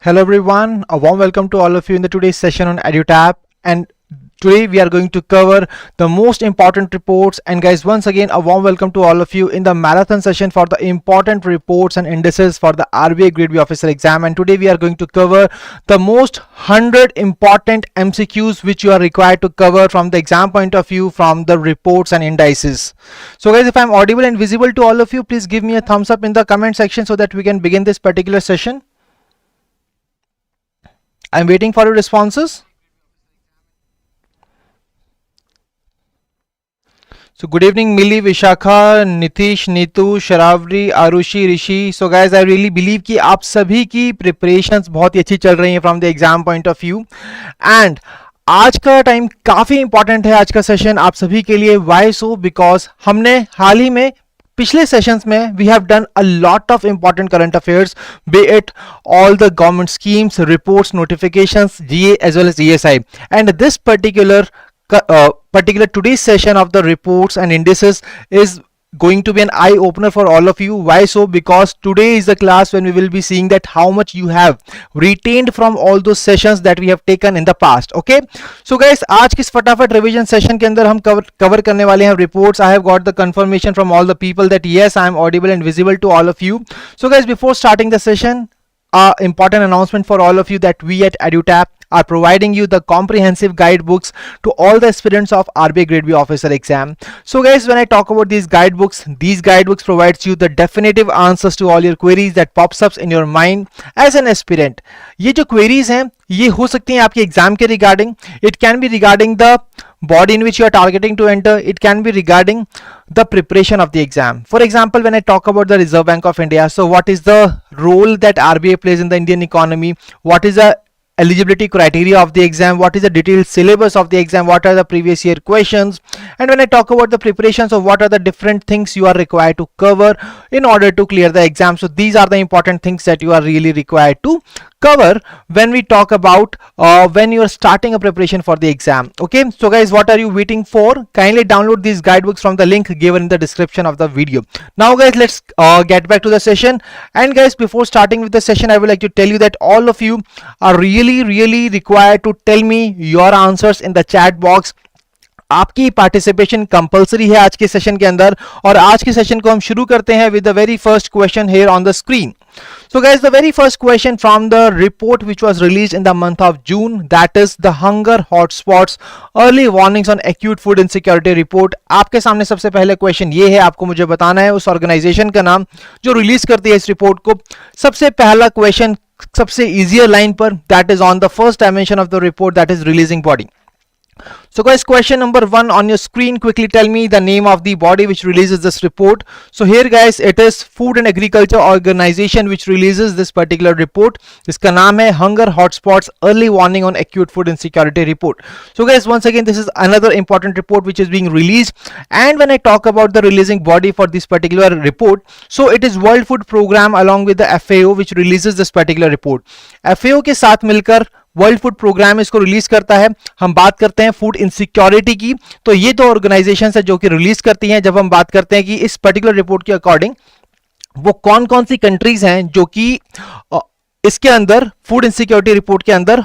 Hello everyone, a warm welcome to all of you in the today's session on EduTap, and today we are going to cover the most important reports. And guys, once again a warm welcome to all of you in the marathon session for the important reports and indices for the RBI Grade B officer exam. And today we are going to cover the most 100 important MCQs which you are required to cover from the exam point of view from the reports and indices. So guys, if I'm audible and visible to all of you, please give me a thumbs up in the comment section so that we can begin this particular session. I'm waiting for your responses. So good evening Milli, Vishakha, Nitish, Neetu, Sharavri, Arushi, Rishi. So guys, I really believe कि आप सभी की preparations बहुत ही अच्छी चल रही हैं from the exam point of view. And आज का टाइम काफ़ी इंपॉर्टेंट है, आज का सेशन आप सभी के लिए. Why so? Because हमने हाल ही में पिछले सेशंस में we have done a lot of important current affairs, be it all the government schemes, reports, notifications, GA as well as ESI. And this particular today's session of the reports and indices is going to be an eye opener for all of you. Why so? Because today is the class when we will be seeing that how much you have retained from all those sessions that we have taken in the past. Okay, so guys, आज किस फटाफट revision session के अंदर हम cover करने वाले हैं reports. I have got the confirmation from all the people that yes, I am audible and visible to all of you. So guys, before starting the session, important announcement for all of you that we at EduTap are providing you the comprehensive guidebooks to all the aspirants of RBI Grade B officer exam. So guys, when I talk about these guidebooks provides you the definitive answers to all your queries that pops up in your mind as an aspirant. ये जो queries हैं ये हो सकती हैं आपके exam के regarding. It can be regarding the body in which you are targeting to enter. It can be regarding the preparation of the exam. For example, when I talk about the Reserve Bank of India, so what is the role that RBI plays in the Indian economy? What is the eligibility criteria of the exam? What is the detailed syllabus of the exam? What are the previous year questions? And when I talk about the preparations of what are the different things you are required to cover in order to clear the exam, so these are the important things that you are really required to cover when we talk about when you are starting a preparation for the exam. Okay, so guys, what are you waiting for? Kindly download these guidebooks from the link given in the description of the video. Now guys, let's get back to the session. And guys, before starting with the session, I would like to tell you that all of you are really required to tell me your answers in the chat box. आपकी participation compulsory है आज के session के अंदर. और आज के session को हम शुरू करते हैं with the very first question here on the screen. So guys, the very first question from the report which was released in the month of June, that is the hunger hotspots early warnings on acute food insecurity report. आपके सामने सबसे पहले question ये है, आपको मुझे बताना है उस ऑर्गेनाइजेशन का नाम जो रिलीज करती है इस रिपोर्ट को. सबसे पहला क्वेश्चन सबसे इजियर लाइन पर, that is on the first dimension of the report, that is releasing body. So guys, question number 1 on your screen, quickly tell me the name of the body which releases this report. So here guys, it is Food and Agriculture Organization which releases this particular report. इसका नाम है Hunger Hotspots Early Warning on Acute Food Insecurity Report. So guys, once again, this is another important report which is being released. And when I talk about the releasing body for this particular report, so it is World Food Program along with the FAO which releases this particular report. FAO के साथ मिलकर world food programme इसको release करता है. हम बात करते हैं फूड इनसिक्योरिटी की, तो ये दो ऑर्गेनाइजेशन है जो कि रिलीज करती हैं. जब हम बात करते हैं कि इस पर्टिकुलर रिपोर्ट के अकॉर्डिंग वो कौन कौन सी कंट्रीज हैं जो कि इसके अंदर फूड इनसिक्योरिटी रिपोर्ट के अंदर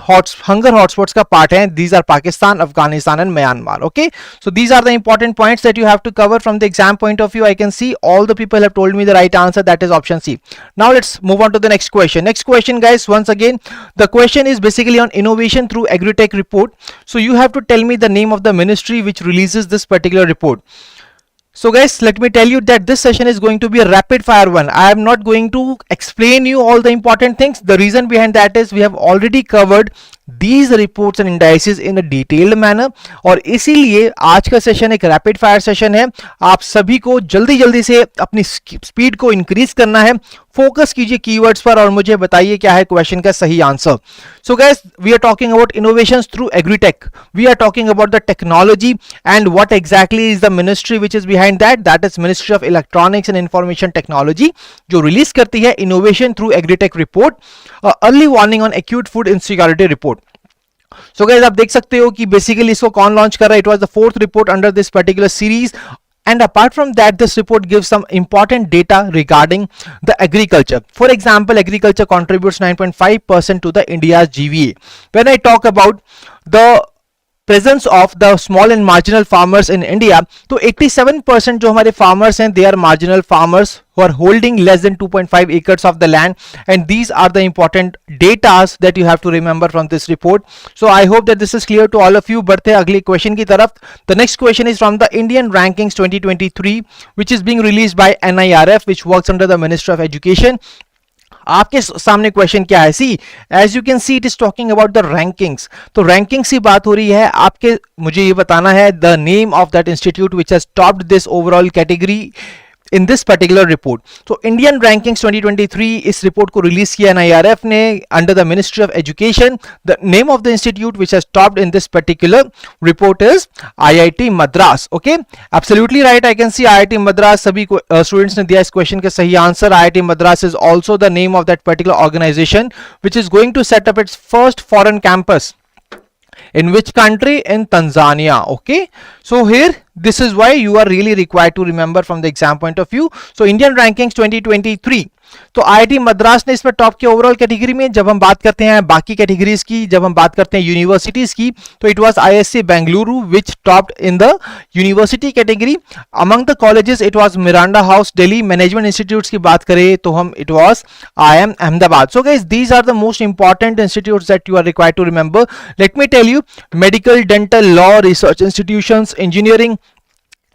हंगर हॉटस्पॉट्स का पार्ट है, these are Pakistan, Afghanistan and Myanmar. Okay, so these are the important points that you have to cover from the exam point of view. I can see all the people have told me the right answer, that is option C. Now let's move on to the next question. Next question guys, once again the question is basically on innovation through agritech report. So you have to tell me the name of the ministry which releases this particular report. So guys, let me tell you that this session is going to be a rapid fire one. I am not going to explain you all the important things. The reason behind that is we have already covered these reports and indices in a detailed manner. और इसीलिए आज का session एक rapid fire session है. आप सभी को जल्दी से अपनी स्पीड को इंक्रीज करना है. फोकस कीजिए कीवर्ड्स पर और मुझे बताइए क्या है क्वेश्चन का सही answer. So guys, we are talking about innovations through agritech. We are talking about the technology and what exactly is the ministry which is behind that. That is ministry of electronics and information technology जो release करती है innovation through agritech report, early warning on acute food insecurity report. So guys, आप देख सकते हो कि basically इसको कौन लॉन्च कर रहा है. It was the fourth report under this particular series And apart from that, this report gives some important data regarding the agriculture. For example, agriculture contributes 9.5% to the India's GVA. When I talk about the presence of the small and marginal farmers in India, तो 87% जो हमारे farmers हैं they are marginal farmers who are holding less than 2.5 acres of the land, and these are the important data that you have to remember from this report. So I hope that this is clear to all of you. बढ़ते हैं अगले question की तरफ. The next question is from the Indian Rankings 2023, which is being released by NIRF, which works under the Ministry of Education. आपके सामने question क्या है? See as you can see it is talking about the rankings. तो rankings की बात हो रही है. आपके मुझे ये बताना है the name of that institute which has topped this overall category in this particular report. So Indian Rankings 2023 इस रिपोर्ट को रिलीज किया NIRF ने under the Ministry of Education. The name of the institute which has topped in this particular report is IIT Madras. Okay, absolutely right. I can see IIT Madras. सभी students ने दिया इस question के सही answer. IIT Madras is also the name of that particular organization which is going to set up its first foreign campus. In which country? In Tanzania. Okay, so here this is why you are really required to remember from the exam point of view. So Indian Rankings 2023, तो IIT Madras ने इसमें top किया overall category में. जब हम बात करते हैं बाकी कैटेगरीज की, जब हम बात करते हैं यूनिवर्सिटीज की, तो it was ISC Bengaluru which topped in the university category. Among the colleges it was Miranda House Delhi. Management institutes की बात करें तो हम it was IIM Ahmedabad. So guys these are the most important institutes that you are required to remember. Let me tell you, medical, dental, law, research institutions, engineering,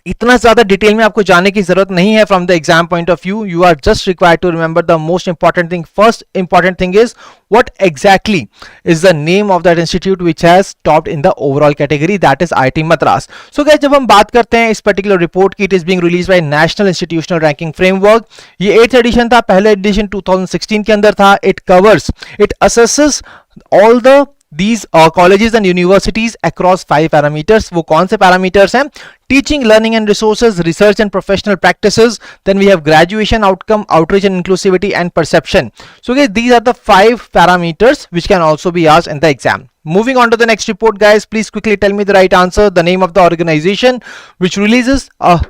इतना ज्यादा detail में आपको जाने की जरूरत नहीं है from the exam point of view. You are just required to remember the most important thing. First important thing is what exactly is the name of that institute which has topped in the overall category, that is IIT Madras. So guys, जब हम बात करते हैं इस particular report की, it is being released by National Institutional Ranking Framework. ये 8th edition था. पहला edition 2016 के अंदर था. It covers, it assesses all the these colleges and universities across 5 parameters. वो कौन से parameters हैं? Teaching, learning and resources, research and professional practices. Then we have graduation outcome, outreach and inclusivity, and perception. So guys, these are the 5 parameters which can also be asked in the exam. Moving on to the next report, guys, please quickly tell me the right answer. The name of the organization which releases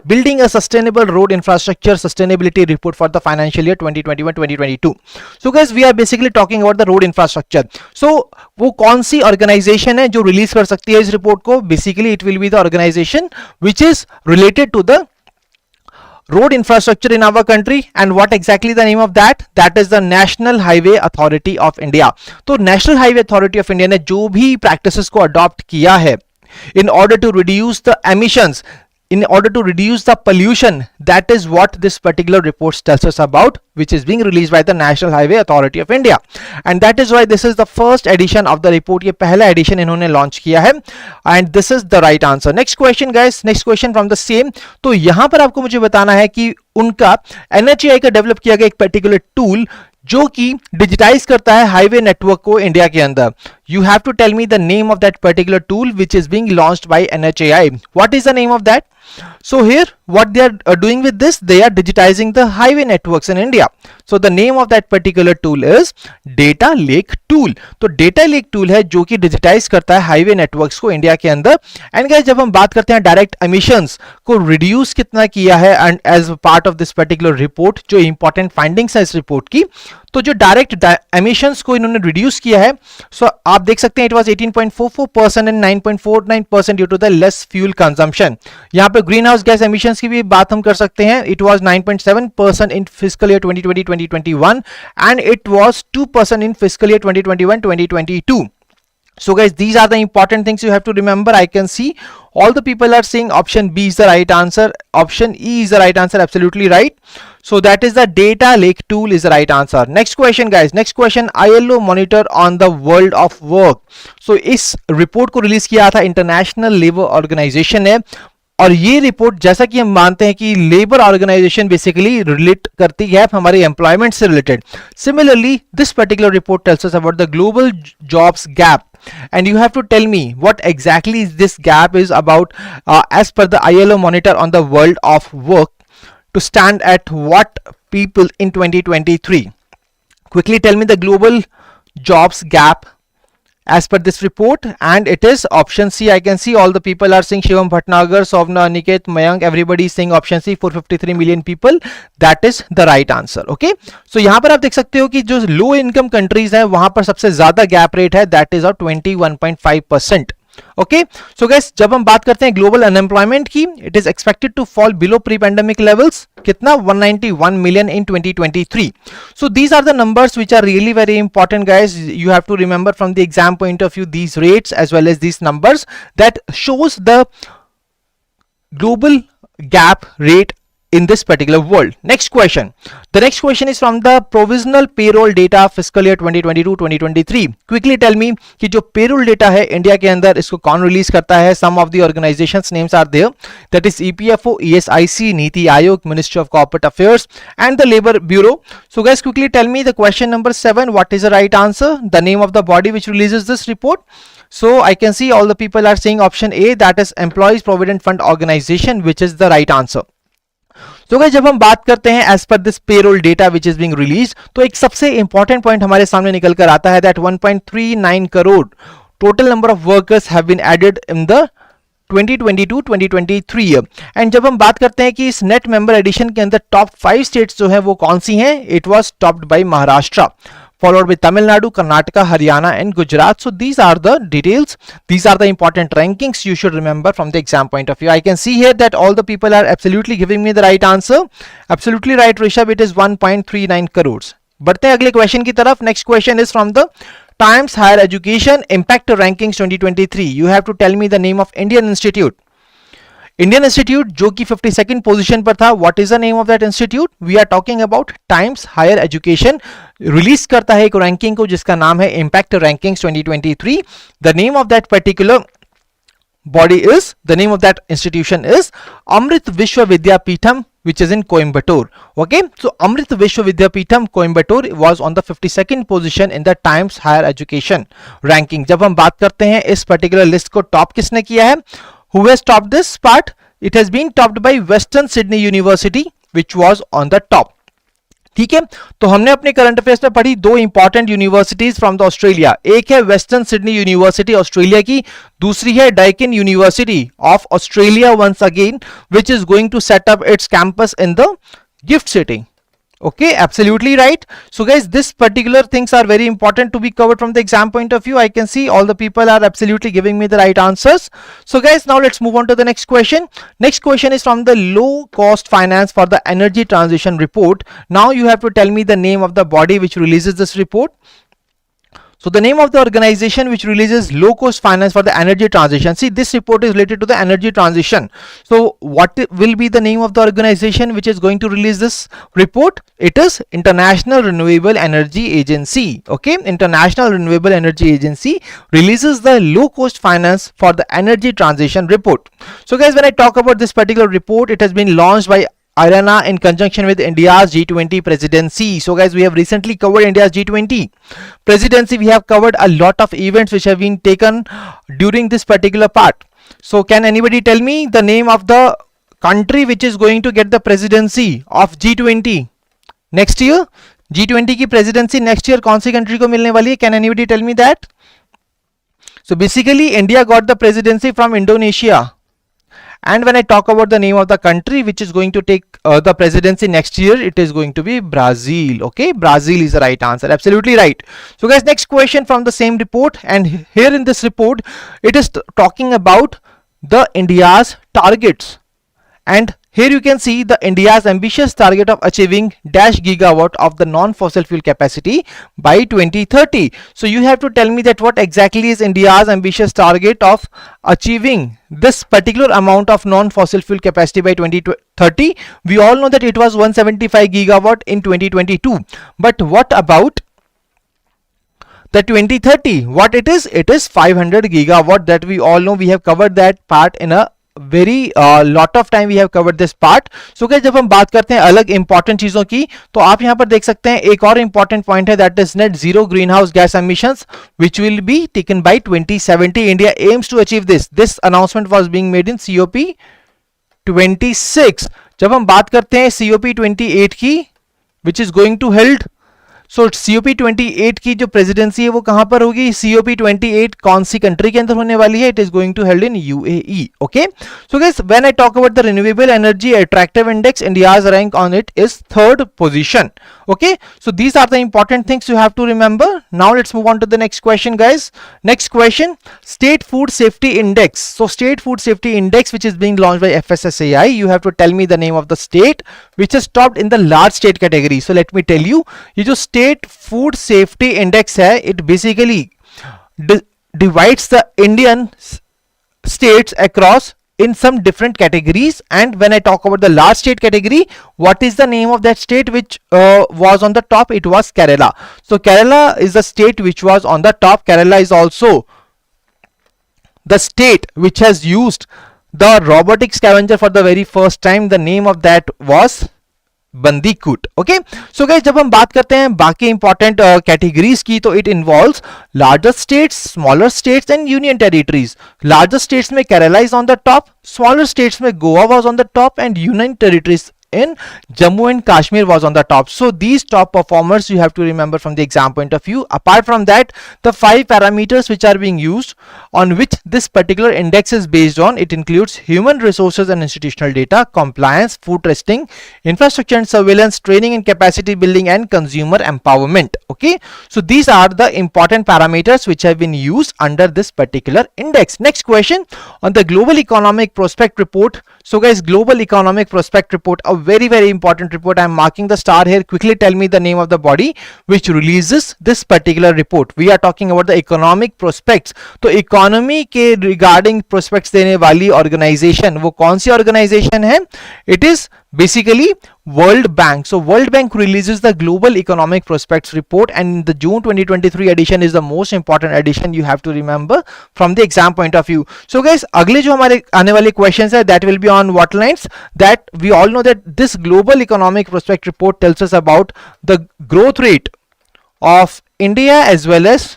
building a sustainable road infrastructure sustainability report for the financial year 2021-2022. So guys, we are basically talking about the road infrastructure. So वो कौन सी organization है जो release कर सकती है इस report को? Basically it will be the organization which is related to the road infrastructure in our country. And what exactly the name of that? That is the National Highway Authority of India. तो National Highway Authority of India ने जो भी practices को adopt किया है in order to reduce the emissions, in order to reduce the pollution, that is what this particular report tells us about, which is being released by the National Highway Authority of India. And that is why this is the first edition of the report. ये पहला edition इन्होंने launch किया है. And this is the right answer. Next question guys, next question from the same. तो यहाँ पर आपको मुझे बताना है कि उनका NHAI का डेवलप किया गया एक पर्टिकुलर टूल जो कि डिजिटाइज करता है हाईवे नेटवर्क को इंडिया के अंदर. You have to tell me the name of that particular tool which is being launched by NHAI. What is the name of that? So here what they are doing with this, they are digitizing the highway networks in India. So the name of that particular tool is Data Lake Tool. तो Data Lake Tool है जो कि digitize करता है highway networks को India के अंदर. And guys जब हम बात करते हैं डायरेक्ट एमिशंस को रिड्यूस कितना किया है and as part of this particular report, जो इंपॉर्टेंट फाइंडिंग्स है इस रिपोर्ट की, तो जो डायरेक्ट एमिशंस को इन्होंने रिड्यूस किया है, सो आप देख सकते हैं it was 18.44% and 9.49% due to the less fuel consumption. यहाँ पे ग्रीन हाउस गैस एमिशंस की भी बात हम कर सकते हैं. It was 9.7% in fiscal year 2020-2021 and it was 2% in fiscal year 2021-2022. So guys, these are the important things you have to remember. I can see all the people are saying option B is the right answer, option E is the right answer, absolutely right. So that is the Data Lake Tool is the right answer. Next question guys, next question, ILO monitor on the world of work. So इस report को release किया था international labour organisation ने, और ये report जैसा कि हम मानते हैं कि लेबर ऑर्गेनाइजेशन बेसिकली रिलेट करती है हमारे एम्प्लॉयमेंट से related. Similarly this particular report tells us about the global jobs gap, and you have to tell me what exactly this gap is about as per the ILO monitor on the world of work to stand at what people in 2023. Quickly tell me the global jobs gap as per this report, and it is option C. I can see all the people are saying Shivam Bhatnagar, Sovna, Aniket, Mayank, everybody is saying option C, 453 million people. That is the right answer. Okay, so यहाँ पर आप देख सकते हो कि जो low income countries है वहां पर सबसे ज्यादा गैप रेट है, that is of 21.5%. Okay, so guys जब हम बात करते हैं ग्लोबल अनएम्प्लॉयमेंट की, it is expected to fall below pre pandemic levels. कितना? 191 million in 2023. So these are the numbers which are really very important, guys. You have to remember from the exam point of view these rates as well as these numbers that shows the global gap rate in this particular world. Next question. The next question is from the provisional payroll data fiscal year 2022-2023. Quickly tell me कि जो payroll data है India के अंदर इसको कौन release करता है? Some of the organizations names are there, that is EPFO, ESIC, NITI Aayog, Ministry of Corporate Affairs and the Labor Bureau. So guys, quickly tell me the question number 7, what is the right answer? The name of the body which releases this report. So I can see all the people are saying option A, that is Employees Provident Fund Organization, which is the right answer. तो गाइस जब हम बात करते हैं as per this payroll data which is being release, तो एक सबसे इंपॉर्टेंट पॉइंट हमारे सामने निकल कर आता है that 1.39 crore total number of workers have been added in the 2022-2023 year. And जब हम बात करते हैं कि इस नेट मेंबर एडिशन के अंदर टॉप 5 स्टेट्स जो है वो कौन सी हैं, it was topped by Maharashtra, followed by Tamil Nadu, Karnataka, Haryana and Gujarat. So these are the details, these are the important rankings you should remember from the exam point of view. I can see here that all the people are absolutely giving me the right answer. Absolutely right Rishabh, it is 1.39 crores. बढ़ते हैं अगले question की तरफ. Next question is from the Times Higher Education impact rankings 2023. You have to tell me the name of Indian institute. Indian institute जो कि 52nd position पर था. What is the name of that institute? We are talking about Times Higher Education release करता है एक ranking को जिसका नाम है impact rankings 2023. The name of that particular body is, the name of that institution is Amrit Vishwa Vidyapeetham, which is in Coimbatore. Okay, so Amrit Vishwa Vidyapeetham Coimbatore was on the 52nd position in the Times Higher Education ranking. जब हम बात करते हैं इस particular list को top किसने किया है? Who has topped this part? It has been topped by Western Sydney University, which was on the top. ठीक है, तो हमने अपने करंट अफेयर्स में पढ़ी दो important universities from the Australia. एक है वेस्टर्न सिडनी यूनिवर्सिटी ऑस्ट्रेलिया की, दूसरी है Deakin university of Australia once again, which is going to set up its campus in the GIFT City. Okay, absolutely right. So guys, this particular things are very important to be covered from the exam point of view. I can see all the people are absolutely giving me the right answers. So guys, now let's move on to the next question. Next question is from the low cost finance for the energy transition report. Now you have to tell me the name of the body which releases this report. So the name of the organization which releases low cost finance for the energy transition. See, this report is related to the energy transition. So what will be the name of the organization which is going to release this report? It is International Renewable Energy Agency. Okay, International Renewable Energy Agency releases the low cost finance for the energy transition report. So guys, when I talk about this particular report, it has been launched by IRENA in conjunction with India's G20 presidency. So guys, we have recently covered India's G20 presidency. We have covered a lot of events which have been taken during this particular part. So can anybody tell me the name of the country which is going to get the presidency of G20 next year? G20 की presidency next year कौन सी country को मिलने वाली है? Can anybody tell me that? So basically India got the presidency from Indonesia. And when I talk about the name of the country which is going to take the presidency next year, it is going to be Brazil. Okay, Brazil is the right answer. Absolutely right. So guys, next question from the same report, and here in this report it is talking about the India's targets, and here you can see the India's ambitious target of achieving dash gigawatt of the non-fossil fuel capacity by 2030. So you have to tell me that what exactly is India's ambitious target of achieving this particular amount of non-fossil fuel capacity by 2030. We all know that it was 175 gigawatt in 2022. But what about the 2030? What it is? It is 500 gigawatt that we all know. We have covered that part in a very lot of time we have covered this part. So guys, जब हम बात करते हैं अलग important चीजों की, तो आप यहां पर देख सकते हैं एक और इंपॉर्टेंट पॉइंट है, that is net zero greenhouse gas emissions which will be taken by 2070. India aims to achieve this announcement was being made in COP 26. जब हम बात करते हैं COP 28 की, which is going to held so COP28 की जो presidency है वो कहां पर होगी? COP28 कौन सी कंट्री के अंदर होने वाली है? It is going to held in UAE. Okay, so guys when I talk about the renewable energy attractive index, India's rank on it is 3rd position. Okay, so these are the important things you have to remember. Now let's move on to the next question, guys. Next question, state food safety index. So state food safety index, which is being launched by FSSAI, you have to tell me the name of the state which is topped in the large state category. So let me tell you, ये जो state food safety index है, it basically divides the Indian states across in some different categories. And when I talk about the large state category, what is the name of that state which was on the top? It was Kerala. So Kerala is the state which was on the top. Kerala is also the state which has used the robotic scavenger for the very first time. The name of that was bandicoot. Okay, so guys जब हम बात करते हैं बाकी important categories की, तो it involves larger states, smaller states and union territories. Larger states में Kerala is on the top, smaller states में Goa was on the top and union territories in Jammu and Kashmir was on the top. So these top performers you have to remember from the exam point of view. Apart from that, the 5 parameters which are being used on which this particular index is based on, it includes human resources and institutional data, compliance, food testing, infrastructure and surveillance, training and capacity building, and consumer empowerment. Okay, so these are the important parameters which have been used under this particular index. Next question, on the global economic prospect report. So guys, global economic prospect report, a very important report. I am marking the star here. Quickly tell me the name of the body which releases this particular report. We are talking about the economic prospects. तो economy के regarding prospects देने वाली organisation वो कौन सी organisation है? It is basically World Bank. So World Bank releases the global economic prospects report, and the June 2023 edition is the most important edition you have to remember from the exam point of view. So guys, अगले जो हमारे आने वाले questions है, that will be on what lines? That we all know that this global economic prospect report tells us about the growth rate of India as well as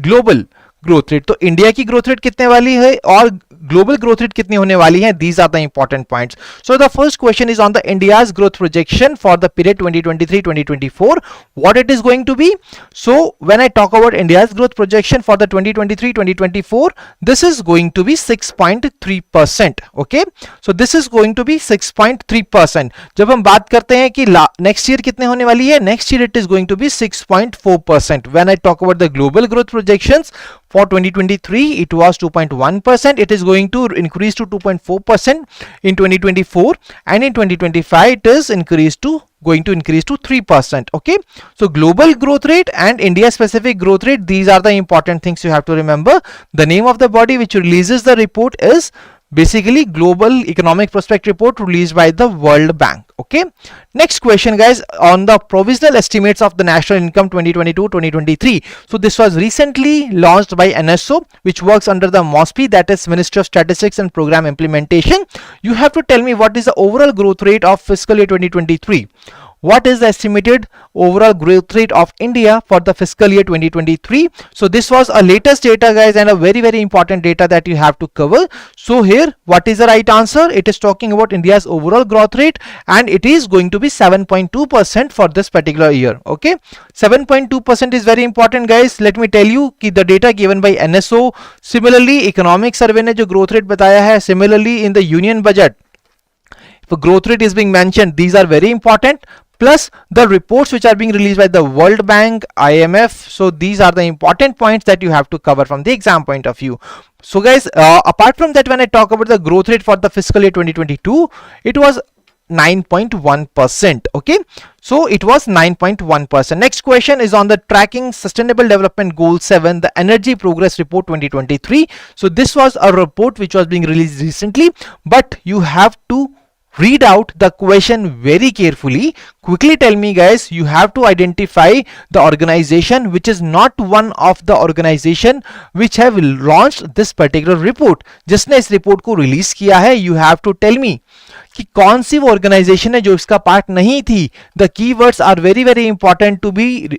global growth rate. तो India की growth rate कितने वाली है और global growth rate कितनी होने वाली है? These are the important points. So the first question is on the India's growth projection for the period 2023-2024. What it is going to be? So when I talk about India's growth projection for the 2023-2024, this is going to be 6.3%. Okay, so this is going to be 6.3%. जब हम बात करते हैं कि next year कितने होने वाली है, next year it is going to be 6.4%. When I talk about the global growth projections for 2023, it was 2.1%. It is going to increase to 2.4% in 2024, and in 2025 it is going to increase to 3%. Okay, so global growth rate and India specific growth rate, these are the important things you have to remember. The name of the body which releases the report is basically Global Economic Prospect Report, released by the World Bank. Okay, next question guys, on the provisional estimates of the national income 2022-2023. So this was recently launched by NSO, which works under the MOSPI, that is Ministry of Statistics and Program Implementation. You have to tell me what is the overall growth rate of fiscal year 2023. What is the estimated overall growth rate of India for the fiscal year 2023? So this was a latest data guys, and a very important data that you have to cover. So here, what is the right answer? It is talking about India's overall growth rate, and it is going to be 7.2% for this particular year. Okay, 7.2% is very important guys. Let me tell you कि the data given by NSO, similarly economic survey ने जो growth rate बताया है, similarly in the union budget, if a growth rate is being mentioned, these are very important. Plus the reports which are being released by the World Bank, IMF. So these are the important points that you have to cover from the exam point of view. So guys, apart from that, when I talk about the growth rate for the fiscal year 2022, it was 9.1%. Okay, so it was 9.1%. Next question is on the tracking Sustainable Development Goal 7, the Energy Progress Report 2023. So this was a report which was being released recently, but you have to read out the question very carefully. Quickly tell me guys, you have to identify the organization which is not one of the organization which have launched this particular report. जिसने इस report को release किया है, you have to tell me कि कौन सी वो organisation है जो इसका पार्ट नहीं थी. The keywords are very important to be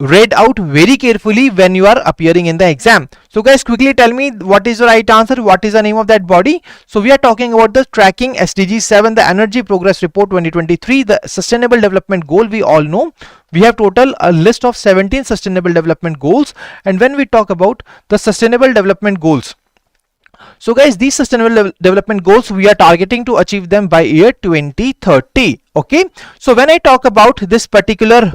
read out very carefully when you are appearing in the exam. So guys, quickly tell me what is the right answer, what is the name of that body. So we are talking about the tracking SDG 7, the Energy Progress Report 2023, the Sustainable Development Goal. We all know we have total a list of 17 Sustainable Development Goals, and when we talk about the Sustainable Development Goals, so guys, these sustainable development goals, we are targeting to achieve them by year 2030. Okay, so when I talk about this particular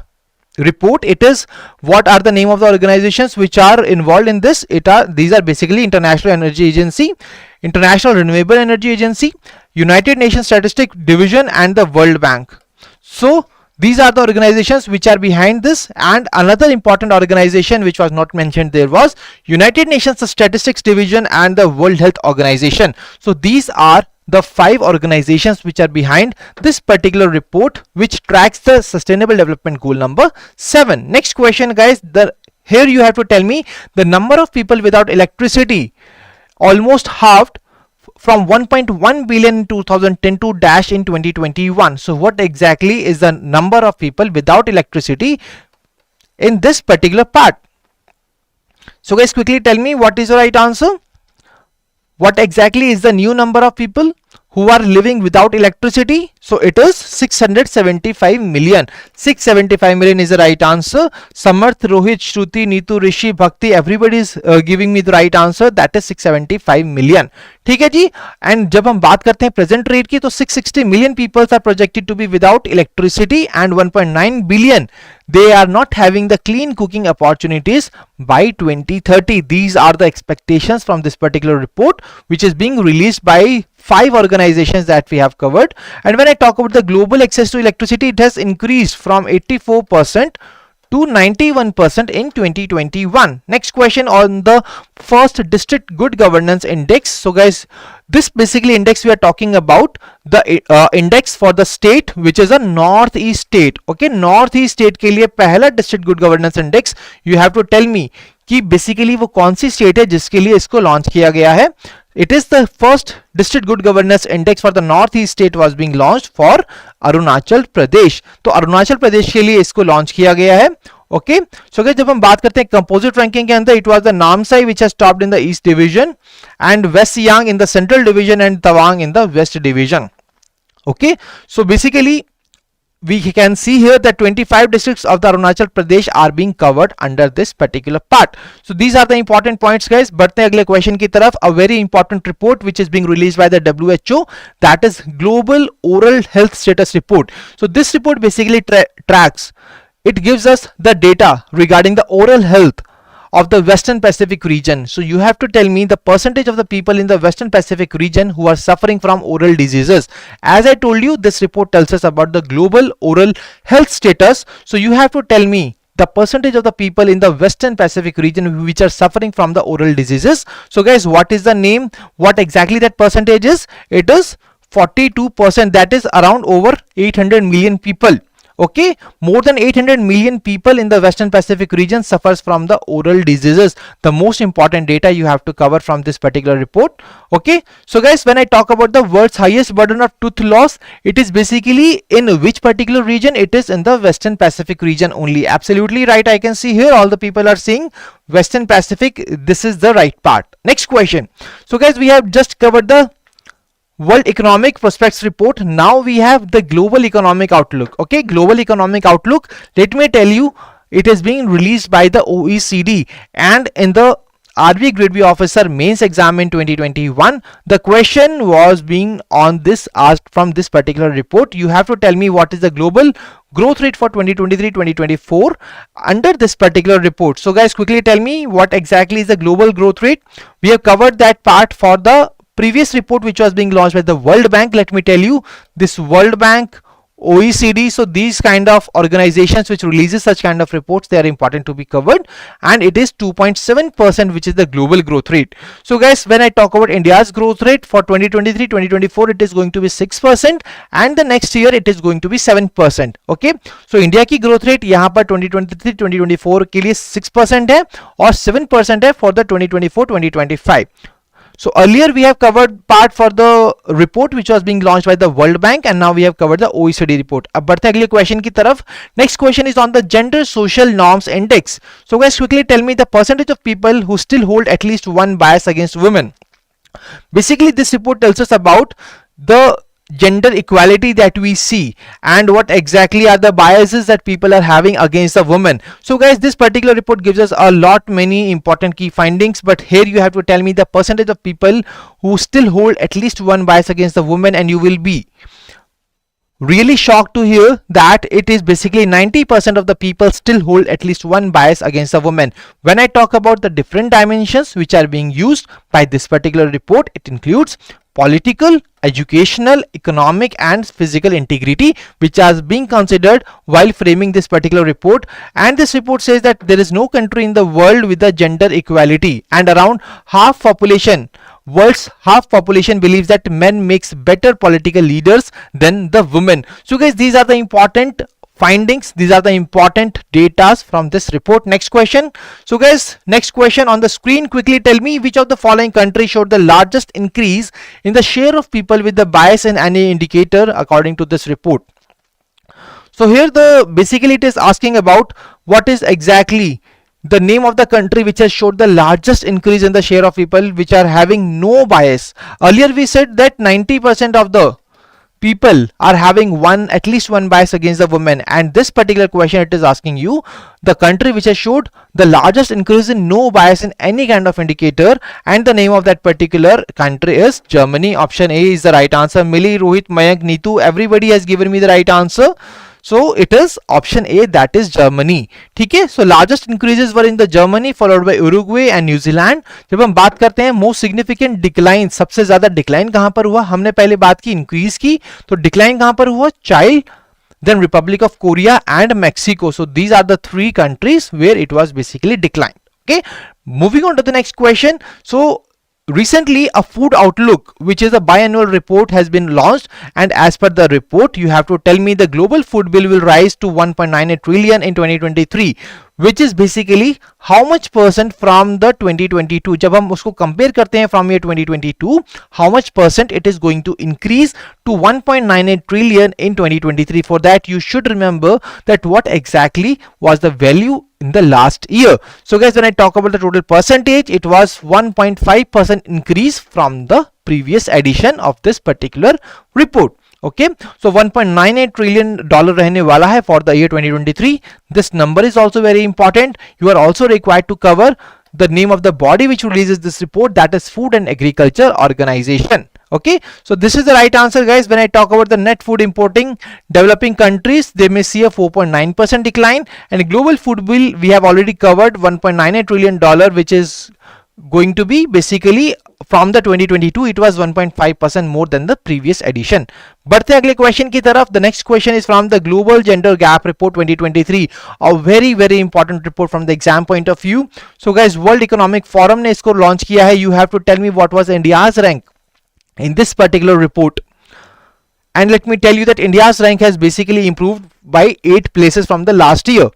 report, it is what are the name of the organizations which are involved in this. These are basically International Energy Agency, International Renewable Energy Agency, United Nations Statistic Division, and the World Bank. So these are the organizations which are behind this. And another important organization which was not mentioned there was United Nations Statistics Division and the World Health Organization. So these are the 5 organizations which are behind this particular report, which tracks the Sustainable Development Goal number 7. Next question, guys. Here you have to tell me the number of people without electricity almost halved from 1.1 billion in 2010 to dash in 2021. So what exactly is the number of people without electricity in this particular part? So guys, quickly tell me what is the right answer. What exactly is the new number of people who are living without electricity? So it is 675 million. 675 million is the right answer. Samarth, Rohit, Shruti, Neetu, Rishi, Bhakti, everybody is giving me the right answer. That is 675 million. ठीक है जी. And जब हम बात करते हैं present rate की, तो 660 million people are projected to be without electricity and 1.9 billion they are not having the clean cooking opportunities by 2030. These are the expectations from this particular report, which is being released by 5 organizations that we have covered. And when I talk about the global access to electricity, it has increased from 84% to 91% in 2021. Next question on the first district good governance index. So guys, this basically index we are talking about the index for the state which is a northeast state. Okay, northeast state के लिए पहला district good governance index, you have to tell me कि basically वो कौन सी state है जिसके लिए इसको launch किया गया है. It is the first district good governance index for the northeast state was being launched for Arunachal Pradesh. तो अरुणाचल प्रदेश के लिए इसको लॉन्च किया गया है. ओके, सो गाइस, जब हम बात करते हैं कंपोजिट रैंकिंग के अंदर, it was the Namsai which has topped in the east division and West Siang in the central division and Tawang in the west division. Okay, so basically we can see here that 25 districts of the Arunachal Pradesh are being covered under this particular part. So these are the important points, guys. बढ़ते हैं अगले question की तरफ. A very important report which is being released by the WHO, that is Global Oral Health Status Report. So this report basically tracks, it gives us the data regarding the oral health of the Western Pacific region. So you have to tell me the percentage of the people in the Western Pacific region who are suffering from oral diseases. As I told you, this report tells us about the global oral health status. So you have to tell me the percentage of the people in the Western Pacific region which are suffering from the oral diseases. So guys, what is the name? What exactly that percentage is? It is 42%. That is around over 800 million people. Okay, more than 800 million people in the Western Pacific region suffers from the oral diseases. The most important data you have to cover from this particular report. Okay, so guys, when I talk about the world's highest burden of tooth loss, it is basically in which particular region? It is in the Western Pacific region only. Absolutely right. I can see here all the people are saying Western Pacific. This is the right part. Next question. So guys, we have just covered the World Economic Prospects Report. Now we have the Global Economic Outlook. Okay, Global Economic Outlook. Let me tell you, it is being released by the OECD, and in the RBI Grade B officer mains exam in 2021, the question was being on this asked from this particular report. You have to tell me what is the global growth rate for 2023-2024 under this particular report. So guys, quickly tell me what exactly is the global growth rate. We have covered that part for the previous report which was being launched by the World Bank. Let me tell you, this World Bank, OECD, so these kind of organizations which releases such kind of reports, they are important to be covered, and it is 2.7%, which is the global growth rate. So guys, when I talk about India's growth rate for 2023-2024, it is going to be 6%, and the next year it is going to be 7%. Okay, so India की growth rate यहाँ पर 2023-2024 के लिए 6% है और 7% है for the 2024-2025. So earlier we have covered part for the report which was being launched by the World Bank, and now we have covered the OECD report. अब बढ़ते हैं अगले क्वेश्चन की तरफ. Next question is on the gender social norms index. So guys, quickly tell me the percentage of people who still hold at least one bias against women. Basically, this report tells us about the gender equality that we see and what exactly are the biases that people are having against the women. So guys, this particular report gives us a lot many important key findings, but here you have to tell me the percentage of people who still hold at least one bias against the women, and you will be really shocked to hear that it is basically 90% of the people still hold at least one bias against a woman. When I talk about the different dimensions which are being used by this particular report, it includes political, educational, economic and physical integrity, which are being considered while framing this particular report. And this report says that there is no country in the world with a gender equality, and around world's half population believes that men makes better political leaders than the women. So guys, these are the important findings, these are the important data from this report. Next question. So guys, next question on the screen, quickly tell me which of the following countries showed the largest increase in the share of people with the bias in any indicator according to this report. So here basically it is asking about what is exactly the name of the country which has showed the largest increase in the share of people which are having no bias. Earlier we said that 90% of the people are having at least one bias against the women, and this particular question it is asking you the country which has showed the largest increase in no bias in any kind of indicator, and the name of that particular country is Germany. Option A is the right answer. Millie, Rohit, Mayank, Neetu, everybody has given me the right answer. So it is option A, that is Germany. ठीक है. So largest increases were in the Germany followed by Uruguay and New Zealand. जब हम बात करते हैं most significant decline, सबसे ज्यादा decline कहां पर हुआ? हमने पहले बात की increase की, तो decline कहां पर हुआ? Chile, then Republic of Korea and Mexico. So these are the three countries where it was basically declined. Okay, moving on to the next question. So recently a food outlook, which is a biannual report, has been launched, and as per the report you have to tell me the global food bill will rise to 1.98 trillion in 2023, which is basically how much percent from the 2022. जब हम उसको compare करते हैं from year 2022, how much percent it is going to increase to 1.98 trillion in 2023. For that you should remember that what exactly was the value in the last year. So guys, when I talk about the total percentage, it was 1.5% increase from the previous edition of this particular report. Okay, so 1.98 trillion dollar रहने वाला है for the year 2023. This number is also very important. You are also required to cover the name of the body which releases this report, that is Food and Agriculture Organization. Okay, so this is the right answer guys. When I talk about the net food importing, developing countries, they may see a 4.9% decline, and global food bill we have already covered 1.98 trillion dollar, which is going to be basically from the 2022 it was 1.5% more than the previous edition. बढ़ते अगले question की तरफ. The next question is from the Global Gender Gap Report 2023, a very important report from the exam point of view. So guys, World Economic Forum ने इसको launch किया है. You have to tell me what was India's rank in this particular report, and let me tell you that India's rank has basically improved by 8 places from the last year.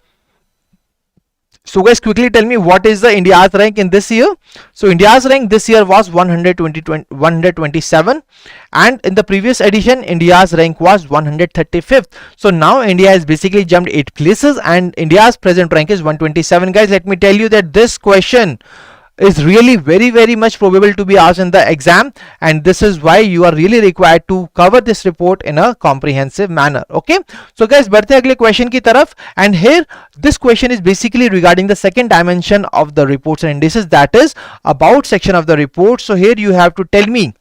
So guys, quickly tell me what is the India's rank in this year. So India's rank this year was 127, and in the previous edition India's rank was 135th. So now India has basically jumped 8 places and India's present rank is 127. Guys, let me tell you that this question is really very much probable to be asked in the exam, and this is why you are really required to cover this report in a comprehensive manner. Okay, so guys, बढ़ते अगले question की तरफ, and here this question is basically regarding the second dimension of the reports and indices, that is about section of the report. So here you have to tell me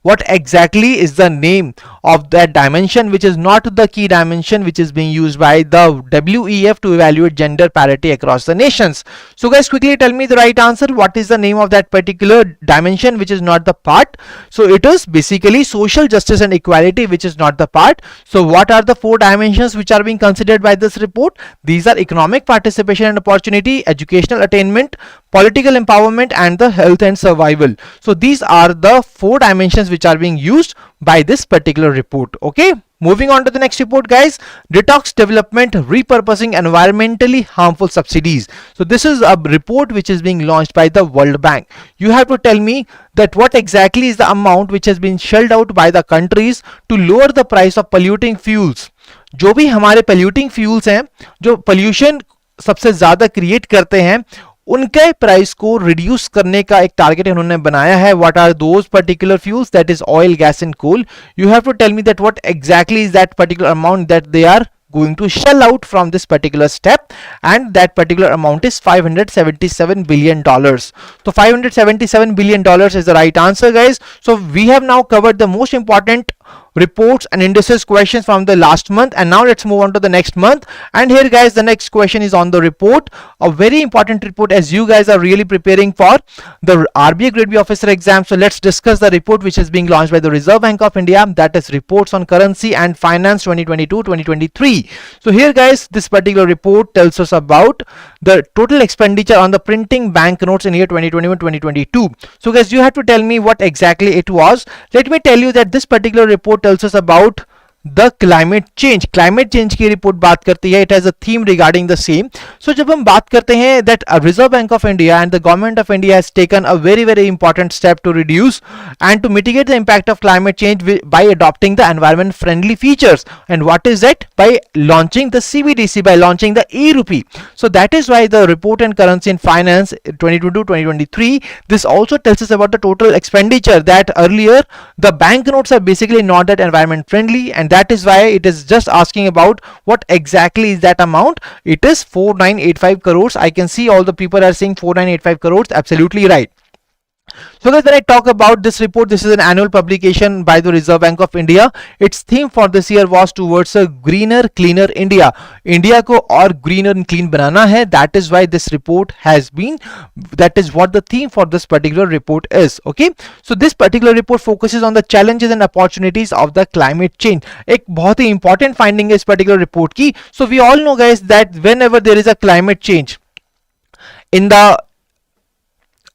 what exactly is the name of that dimension which is not the key dimension which is being used by the WEF to evaluate gender parity across the nations. So guys, quickly tell me the right answer. What is the name of that particular dimension which is not the part? So it is basically social justice and equality, which is not the part. So what are the 4 dimensions which are being considered by this report? These are economic participation and opportunity, educational attainment, political empowerment and the health and survival. So these are the 4 dimensions which are being used by this particular report. Okay, moving on to the next report, guys. Detox development repurposing environmentally harmful subsidies. So this is a report which is being launched by the World Bank. You have to tell me that what exactly is the amount which has been shelled out by the countries to lower the price of polluting fuels. जो भी हमारे polluting fuels हैं, जो pollution सबसे ज्यादा create करते हैं, उनके प्राइस को रिड्यूस करने का एक टारगेट इन्होंने बनाया है. What are those particular fuels? That is oil, gas and coal. You have to tell me that what exactly is that particular amount that they are going to shell out from this particular step, and that particular amount is $577 billion. So $577 billion is the right answer, guys. So we have now covered the most important reports and indices questions from the last month, and now let's move on to the next month. And here, guys, the next question is on the report, a very important report as you guys are really preparing for the RBI Grade B officer exam. So let's discuss the report which is being launched by the Reserve Bank of India, that is reports on currency and finance 2022-2023. So here, guys, this particular report tells us about the total expenditure on the printing banknotes in year 2021-2022. So guys, you have to tell me what exactly it was. Let me tell you that this particular report tells us about the climate change. Climate change की report बात करती है. It has a theme regarding the same. So जब हम बात करते हैं that Reserve Bank of India and the government of India has taken a very important step to reduce and to mitigate the impact of climate change by adopting the environment friendly features. And what is that? By launching the CBDC, by launching the e-rupee. So that is why the report on currency and finance 2022-2023, this also tells us about the total expenditure, that earlier the banknotes are basically not that environment friendly, and that is why it is just asking about what exactly is that amount. It is 4985 crores. I can see all the people are saying 4985 crores. Absolutely right. So guys, when I talk about this report, this is an annual publication by the Reserve Bank of India. Its theme for this year was towards a greener, cleaner India. India को और greener and clean बनाना है. That is why this report has been, that is what the theme for this particular report is. Okay, so this particular report focuses on the challenges and opportunities of the climate change. एक बहुत ही important finding है इस particular report की. So we all know, guys, that whenever there is a climate change in the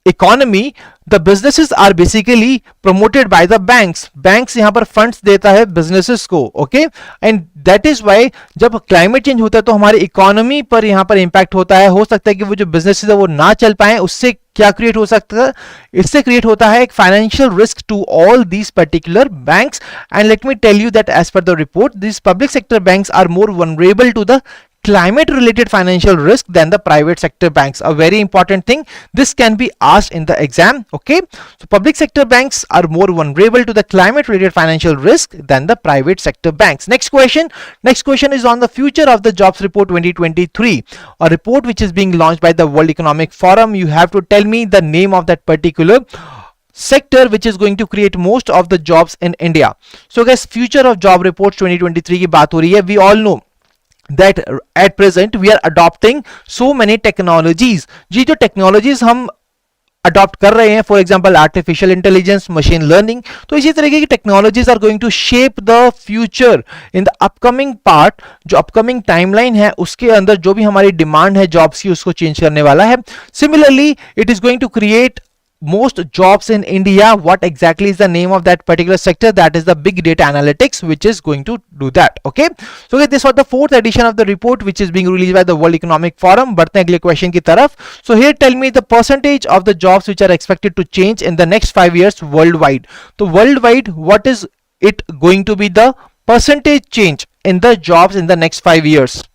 economy, the businesses are basically promoted by the banks. Banks यहाँ पर funds देता है businesses को. Okay, and that is why जब climate change होता है तो हमारी economy पर यहाँ पर impact होता है. हो सकता है कि वो जो businesses है वो ना चल पाए. उससे क्या क्रिएट हो सकता है? इससे क्रिएट होता है एक financial risk to all these particular banks. And let me tell you that as per the report, this public sector banks are more vulnerable to the climate related financial risk than the private sector banks. A very important thing, this can be asked in the exam. Okay, so public sector banks are more vulnerable to the climate related financial risk than the private sector banks. Next question is on the future of the jobs report 2023, a report which is being launched by the World Economic Forum. You have to tell me the name of that particular sector which is going to create most of the jobs in India. So guys, future of job reports 2023 की बात हो रही है. We all know that at present we are adopting so many technologies. जी जो technologies हम adopt कर रहे हैं, for example artificial intelligence, machine learning, तो इसी तरीके की technologies are going to shape the future in the upcoming part. जो अपकमिंग टाइमलाइन है उसके अंदर जो भी हमारी डिमांड है जॉब्स की उसको चेंज करने वाला है. Similarly it is going to create most jobs in India. What exactly is the name of that particular sector? That is the big data analytics, which is going to do that. Okay, so this was the fourth edition of the report which is being released by the World Economic Forum. बढ़ते हैं अगले question की तरफ. So here tell me the percentage of the jobs which are expected to change in the next 5 years worldwide. So worldwide, what is it going to be the percentage change in the jobs in the next 5 years?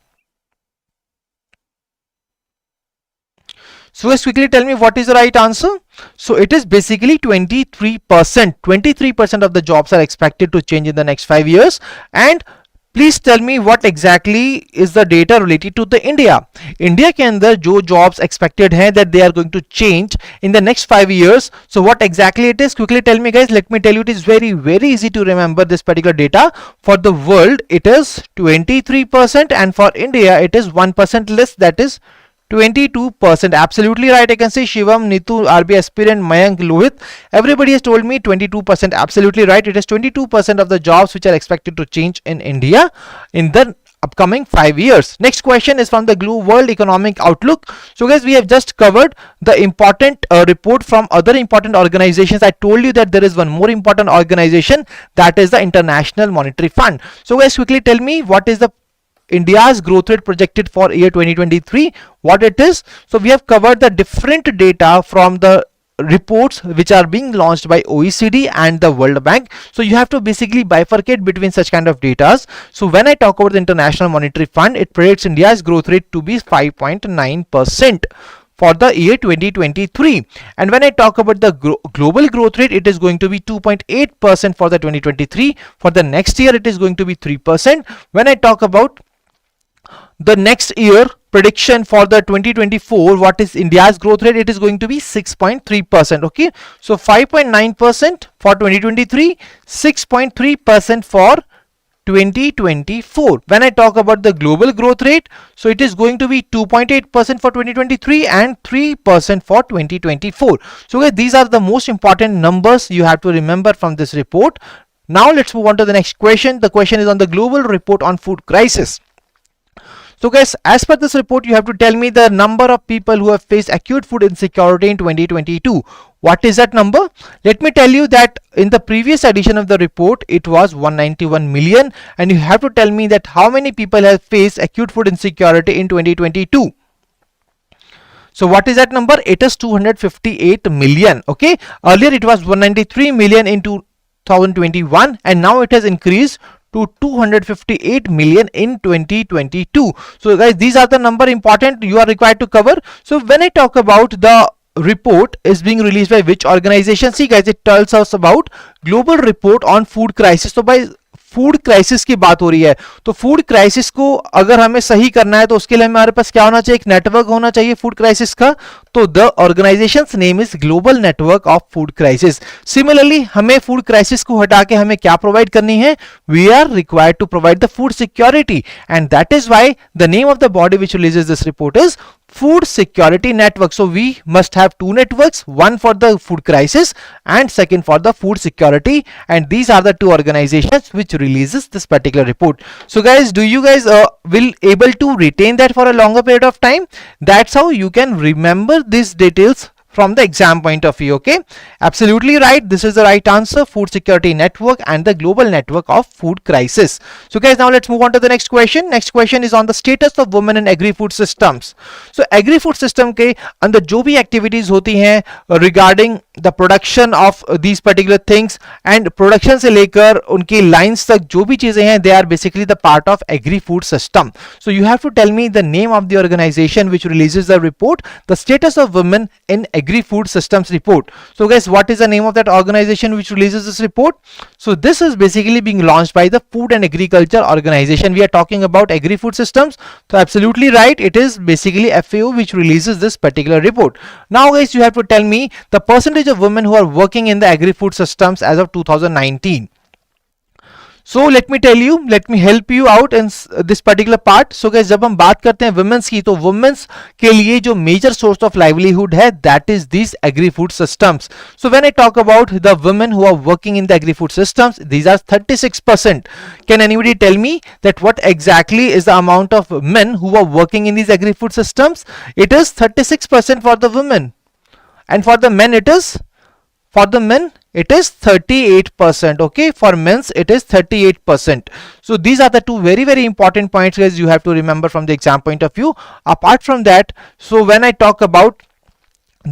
So guys, quickly tell me what is the right answer. So it is basically 23%. 23% of the jobs are expected to change in the next 5 years. And please tell me what exactly is the data related to the India. India के अंदर जो jobs expected हैं that they are going to change in the next 5 years. So what exactly it is? Quickly tell me, guys. Let me tell you, it is very easy to remember this particular data. For the world it is 23%, and for India it is 1% less, that is 22%. Absolutely right. I can say Shivam, Nitu, RB aspirant, Mayank, Lohit, everybody has told me 22%. Absolutely right. It is 22% of the jobs which are expected to change in India in the upcoming 5 years. Next question is from the World Economic Outlook. So guys, we have just covered the important report from other important organizations. I told you that there is one more important organization, that is the International Monetary Fund. So guys, quickly tell me what is the India's growth rate projected for year 2023, what it is. So we have covered the different data from the reports which are being launched by OECD and the World Bank. So you have to basically bifurcate between such kind of data. So when I talk about the International Monetary Fund, it predicts India's growth rate to be 5.9% for the year 2023, and when I talk about the global growth rate, it is going to be 2.8% for the 2023. For the next year, it is going to be 3%. When I talk about the next year prediction for the 2024, what is India's growth rate? It is going to be 6.3%. Okay, so 5.9% for 2023, 6.3% for 2024. When I talk about the global growth rate, so it is going to be 2.8% for 2023 and 3% for 2024. So guys, these are the most important numbers you have to remember from this report. Now let's move on to the next question. The question is on the global report on food crisis. So guys, as per this report, you have to tell me the number of people who have faced acute food insecurity in 2022. What is that number? Let me tell you that in the previous edition of the report, it was 191 million, and you have to tell me that how many people have faced acute food insecurity in 2022. So what is that number? It is 258 million. Okay, earlier it was 193 million in 2021, and now it has increased to 258 million in 2022. So guys, these are the number important you are required to cover. So when I talk about the report is being released by which organization, see guys, it tells us about global report on food crisis. So by food crisis की बात हो रही है, तो food crisis को अगर हमें सही करना है तो उसके लिए हमारे पास क्या होना चाहिए? एक नेटवर्क होना चाहिए फूड क्राइसिस का. तो the organisation's name is Global Network of Food Crisis. Similarly हमें फूड क्राइसिस को हटा के हमें क्या प्रोवाइड करनी है? We are required to provide the food security, and that is why the name of the body which releases this report is Food Security Network. So we must have two networks, one for the food crisis and second for the food security, and these are the two organizations which releases this particular report. So guys, do you guys will able to retain that for a longer period of time? That's how you can remember these details from the exam point of view. Okay, absolutely right, this is the right answer, Food Security Network and the global network of food crisis. So guys, now let's move on to the next question. Next question is on the status of women in agri-food systems. So agri-food system के अंदर जो भी activities होती हैं regarding the production of these particular things and production से लेकर उनकी lines तक जो भी चीजें हैं, they are basically the part of agri-food system. So you have to tell me the name of the organization which releases the report, the status of women in agri-food systems report. So guys, what is the name of that organization which releases this report? So this is basically being launched by the Food and Agriculture Organization. We are talking about agri-food systems, so absolutely right, it is basically FAO which releases this particular report. Now guys, you have to tell me the percentage of women who are working in the agri-food systems as of 2019. So let me tell you, let me help you out in this particular part. So guys, जब हम बात करते हैं women's की, तो women's के लिए जो major source of livelihood है, that is these agri-food systems. So when I talk about the women who are working in the agri-food systems, these are 36%. Can anybody tell me that what exactly is the amount of men who are working in these agri-food systems? It is 36% for the women, and for the men it is, for the men it is 38%. Okay, for men's it is 38%. So these are the two very important points guys you have to remember from the exam point of view. Apart from that, so when I talk about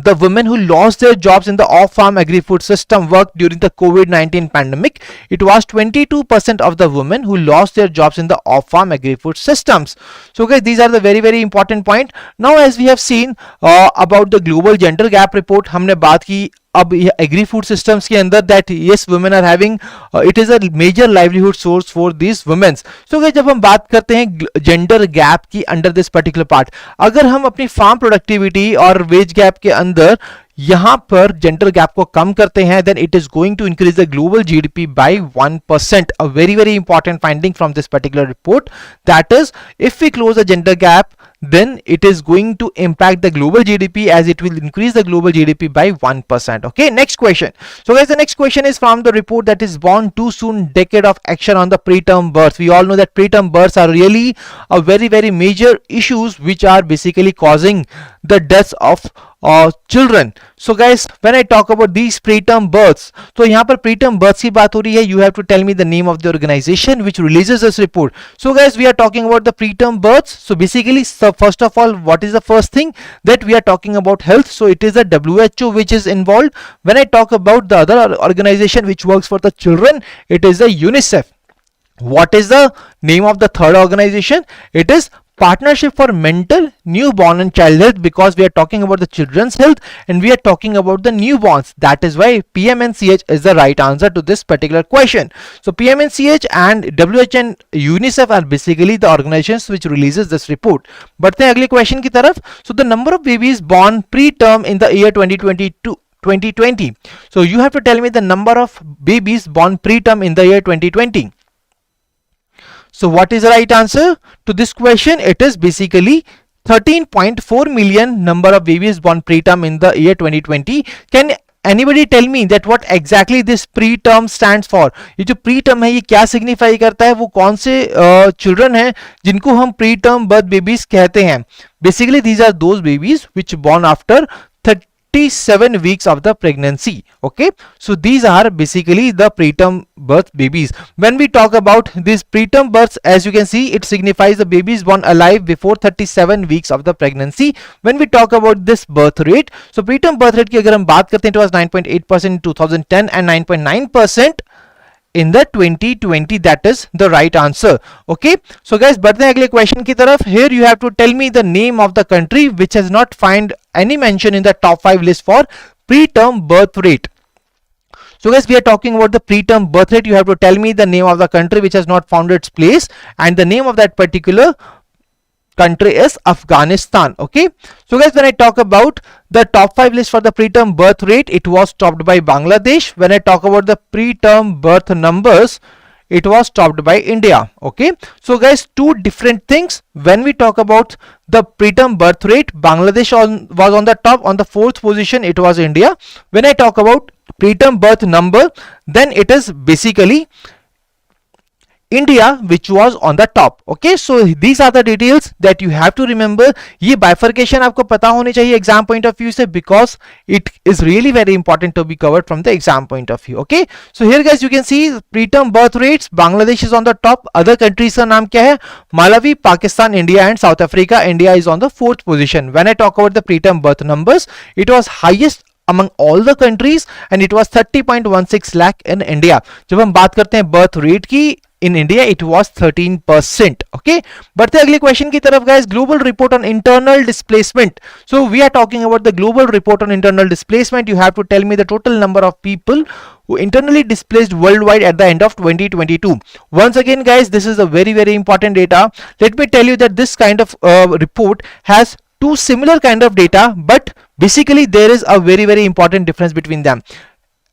the women who lost their jobs in the off-farm agri-food system work during the COVID-19 pandemic, it was 22% of the women who lost their jobs in the off-farm agri-food systems. So guys, these are the very important point. Now as we have seen about the global gender gap report, हमने बात की अब agri food systems के अंदर that yes women are having, it is a major livelihood source for this women's. So जब हम बात करते हैं जेंडर गैप की अंडर दिस पर्टिकुलर पार्ट, अगर हम अपनी फार्म प्रोडक्टिविटी और वेज गैप के अंदर यहां पर जेंडर गैप को कम करते हैं, then it is going to increase the global GDP by 1%. A very important finding from this particular report, that is if we close the gender gap, then it is going to impact the global GDP, as it will increase the global GDP by 1%. Okay, next question. So guys, the next question is from the report that is Born Too Soon, Decade of Action on the Preterm Birth. We all know that preterm births are really a very major issues which are basically causing the deaths of children. So guys, when I talk about these preterm births, तो यहाँ पर preterm births की बात हो रही है. You have to tell me the name of the organization which releases this report. So guys, we are talking about the preterm births. So basically, first of all, what is the first thing that we are talking about? Health. So it is the WHO which is involved. When I talk about the other organization which works for the children, it is the UNICEF. What is the name of the third organization? It is Partnership for Mental, Newborn and Child Health, because we are talking about the children's health and we are talking about the newborns. That is why PMNCH is the right answer to this particular question. So PMNCH and WHO and UNICEF are basically the organizations which releases this report. बढ़ते हैं अगले question की तरफ. So the number of babies born preterm in the year 2020. So you have to tell me the number of babies born preterm in the year 2020. So what is the right answer to this question? It is basically 13.4 million number of babies born preterm in the year 2020. Can anybody tell me that what exactly this preterm stands for? ये जो preterm है ये क्या signify करता है? वो कौन से children हैं जिनको हम preterm birth babies कहते हैं? Basically these are those babies which born after 37 weeks of the pregnancy. Okay, so these are basically the preterm birth babies. When we talk about these preterm births, as you can see, it signifies the babies born alive before 37 weeks of the pregnancy. When we talk about this birth rate, so preterm birth rate की अगर हम बात करते हैं, it was 9.8% in 2010 and 9.9% in the 2020. That is the right answer. Okay, so guys, बढ़ते हैं अगले question की तरफ. Here you have to tell me the name of the country which has not find any mention in the top 5 list for preterm birth rate. So guys, we are talking about the preterm birth rate. You have to tell me the name of the country which has not found its place, and the name of that particular country is Afghanistan. Okay, so guys, when I talk about the top 5 list for the preterm birth rate, it was topped by Bangladesh. When I talk about the preterm birth numbers, it was topped by India. Okay, so guys, two different things. When we talk about the preterm birth rate, Bangladesh was on the top. On the 4th position it was India. When I talk about preterm birth number, then it is basically India which was on the top. Okay, so these are the details that you have to remember. ये bifurcation आपको पता होनी चाहिए exam point of view से, because it is really very important to be covered from the exam point of view. Okay, so here guys, you can see preterm birth rates. Bangladesh is on the top. Other countries का नाम क्या है? Malawi, Pakistan, India and South Africa. India is on the 4th position. When I talk about the preterm birth numbers, it was highest among all the countries and it was 30.16 lakh in India. जब हम बात करते हैं birth rate की, in India it was 13%. Okay, बढ़ते अगले question की तरफ guys. Global report on internal displacement. So we are talking about the global report on internal displacement. You have to tell me the total number of people who internally displaced worldwide at the end of 2022. Once again guys, this is a very important data. Let me tell you that this kind of report has two similar kind of data, but basically there is a very important difference between them.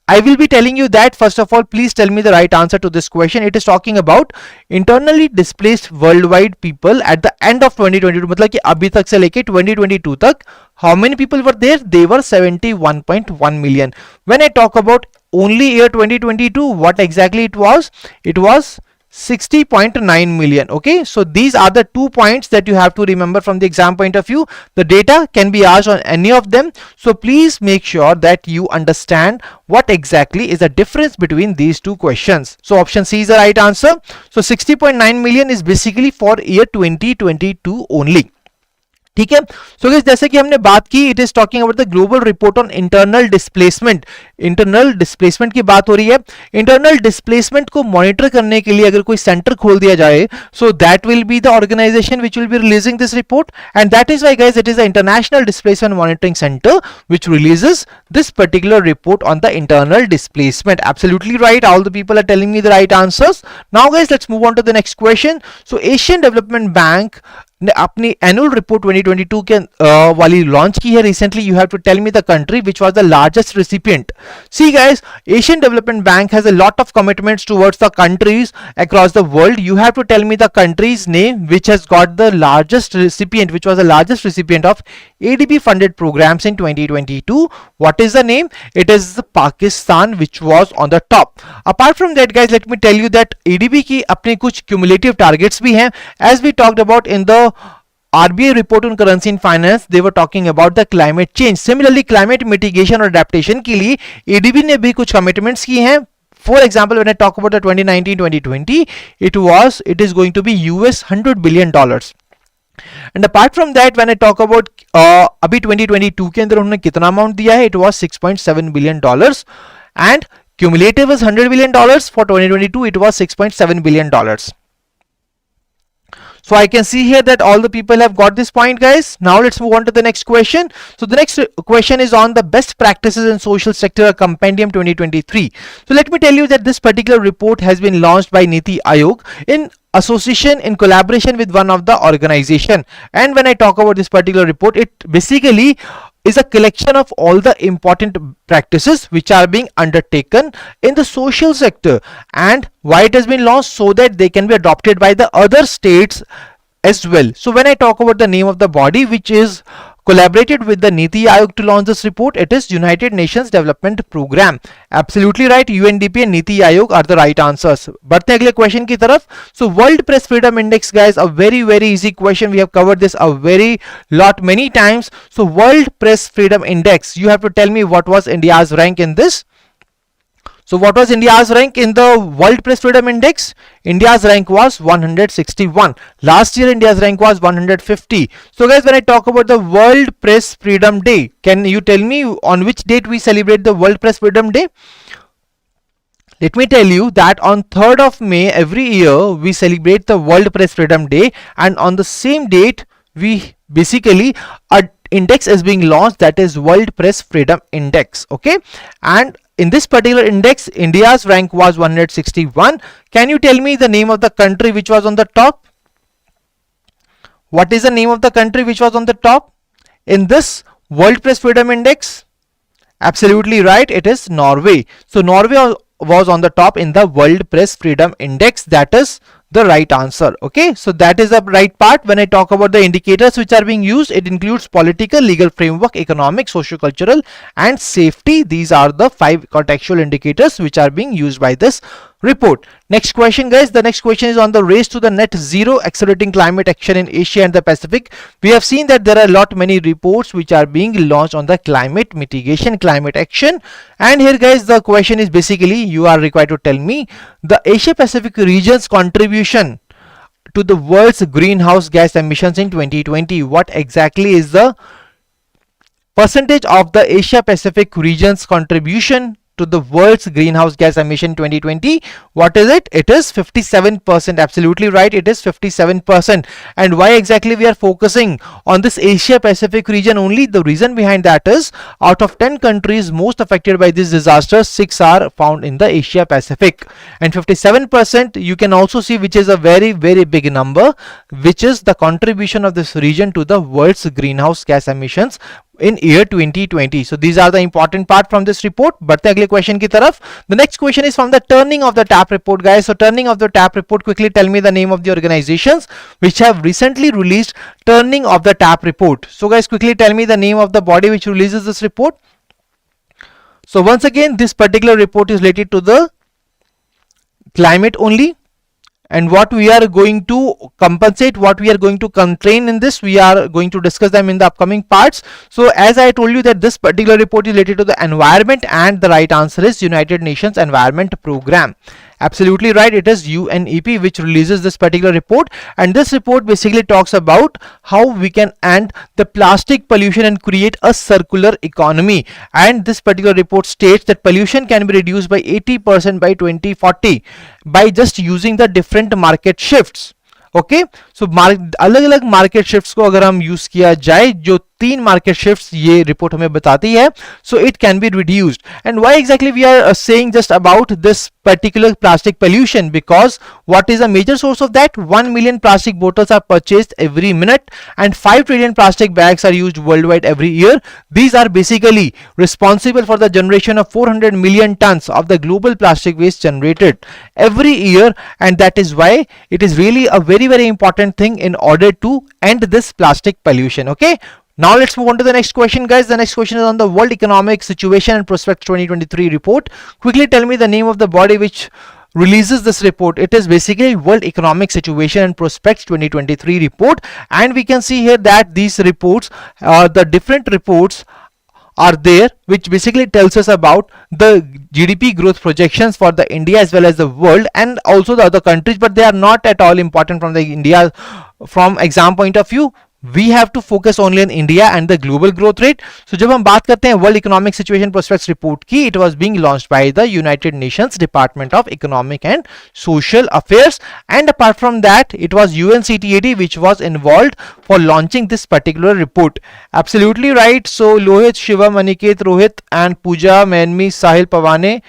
I will be telling you that. First of all, please tell me the right answer to this question. It is talking about internally displaced worldwide people at the end of 2022. मतलब कि अभी तक से लेके 2022 तक how many people were there? They were 71.1 million. When I talk about only year 2022, what exactly it was? It was 60.9 million. Okay, so these are the 2 points that you have to remember from the exam point of view. The data can be asked on any of them, so please make sure that you understand what exactly is the difference between these two questions. So option C is the right answer. So 60.9 million is basically for year 2022 only. ठीक है. So guys, जैसे कि हमने बात की, it is talking about the global report on internal displacement. Internal displacement की बात हो रही है. इंटरनल डिस्प्लेसमेंट को मॉनिटर करने के लिए अगर कोई सेंटर खोल दिया जाए, so that will be the organisation which will be releasing this report, and that is why guys it is the International Displacement Monitoring Centre which releases this particular report on the internal displacement. Absolutely right. All the people are telling me the right answers. Now guys, let's move on to the next question. So Asian Development Bank ने अपनी annual report 2022 के वाली launch की है recently, you have to tell me the country which was the largest recipient. See guys, Asian Development Bank has a lot of commitments towards the countries across the world. You have to tell me the country's name which has got the largest recipient, which was the largest recipient of ADB funded programs in 2022. What is the name? It is Pakistan, which was on the top. Apart from that guys, let me tell you that ADB की अपने कुछ cumulative targets भी हैं. As we talked about in the RBI report on currency and finance, they were talking about the climate change. Similarly, climate mitigation और adaptation के लिए ADB ने भी कुछ commitments की हैं. For example, when I talk about the 2019-2020, it is going to be US $100 billion. And apart from that, when I talk about अभी 2022 के अंदर उन्होंने कितना अमाउंट दिया है, it was $6.7 billion and cumulative is $100 billion. For 2022 it was $6.7 billion. So I can see here that all the people have got this point guys. Now let's move on to the next question. So the next question is on the best practices in social sector compendium 2023. So let me tell you that this particular report has been launched by Niti Aayog in association, in collaboration with one of the organization. And when I talk about this particular report, it basically is a collection of all the important practices which are being undertaken in the social sector, and why it has been launched, so that they can be adopted by the other states as well. So when I talk about the name of the body which is collaborated with the Niti Aayog to launch this report, it is United Nations Development Program. Absolutely right, UNDP and Niti Aayog are the right answers. बढ़ते हैं अगले question की तरफ. So World Press Freedom Index guys, a very easy question. We have covered this a very lot many times. So World Press Freedom Index, you have to tell me what was India's rank in this. So what was India's rank in the World Press Freedom Index? India's rank was 161. Last year India's rank was 150. So guys, when I talk about the World Press Freedom Day, can you tell me on which date we celebrate the World Press Freedom Day? Let me tell you that on 3rd of May every year we celebrate the World Press Freedom Day, and on the same date we basically a index is being launched, that is World Press Freedom Index. Okay, and in this particular index India's rank was 161. Can you tell me the name of the country which was on the top? What is the name of the country which was on the top in this World Press Freedom Index? Absolutely right, it is Norway. So Norway was on the top in the World Press Freedom Index. That is the right answer. Okay, so that is the right part. When I talk about the indicators which are being used, it includes political, legal framework, economic, socio-cultural and safety. These are the 5 contextual indicators which are being used by this report. Next question guys, the next question is on the race to the net zero, accelerating climate action in Asia and the Pacific. We have seen that there are a lot many reports which are being launched on the climate mitigation, climate action, and here guys the question is basically you are required to tell me the Asia Pacific region's contribution to the world's greenhouse gas emissions in 2020. What exactly is the percentage of the Asia Pacific region's contribution to the world's greenhouse gas emission 2020? What is it? It is 57%. Absolutely right, it is 57%. And why exactly we are focusing on this Asia Pacific region only? The reason behind that is out of 10 countries most affected by this disaster, 6 are found in the Asia Pacific, and 57% you can also see, which is a very big number, which is the contribution of this region to the world's greenhouse gas emissions in year 2020. So these are the important part from this report. बढ़ते हैं अगले question की तरफ. The next question is from the Turning of the Tap report guys. So Turning of the Tap report, quickly tell me the name of the organizations which have recently released Turning of the Tap report. So guys, quickly tell me the name of the body which releases this report. So once again, this particular report is related to the climate only, and what we are going to compensate, what we are going to constrain in this, we are going to discuss them in the upcoming parts. So as I told you that this particular report is related to the environment, and the right answer is United Nations Environment Program. Absolutely right, it is UNEP which releases this particular report, and this report basically talks about how we can end the plastic pollution and create a circular economy. And this particular report states that pollution can be reduced by 80% by 2040 by just using the different market shifts. Okay, सो अलग अलग market shifts को अगर हम use किया जाए, जो 3 market shifts ये report हमें बताती है, so it can be reduced. And why exactly we are saying just about this particular plastic pollution? Because what is a major source of that? 1 million plastic bottles are purchased every minute and 5 trillion plastic bags are used worldwide every year. These are basically responsible for the generation of 400 million tons of the global plastic waste generated every year, and that is why it is really a very important thing in order to end this plastic pollution. Okay, now let's move on to the next question, guys. The next question is on the World Economic Situation and Prospects 2023 report. Quickly tell me the name of the body which releases this report. It is basically World Economic Situation and Prospects 2023 report, and we can see here that these reports, the different reports are there, which basically tells us about the GDP growth projections for the India as well as the world, and also the other countries, but they are not at all important from the India from exam point of view. We have to focus only on India and the global growth rate. So जब हम बात करते हैं World Economic Situation Prospects report की, it was being launched by the United Nations Department of Economic and Social Affairs, and apart from that it was UNCTAD which was involved for launching this particular report. Absolutely right. So Lohit, Shivam, Aniket, Rohit and Pooja, Manmi, Sahil, Pawane,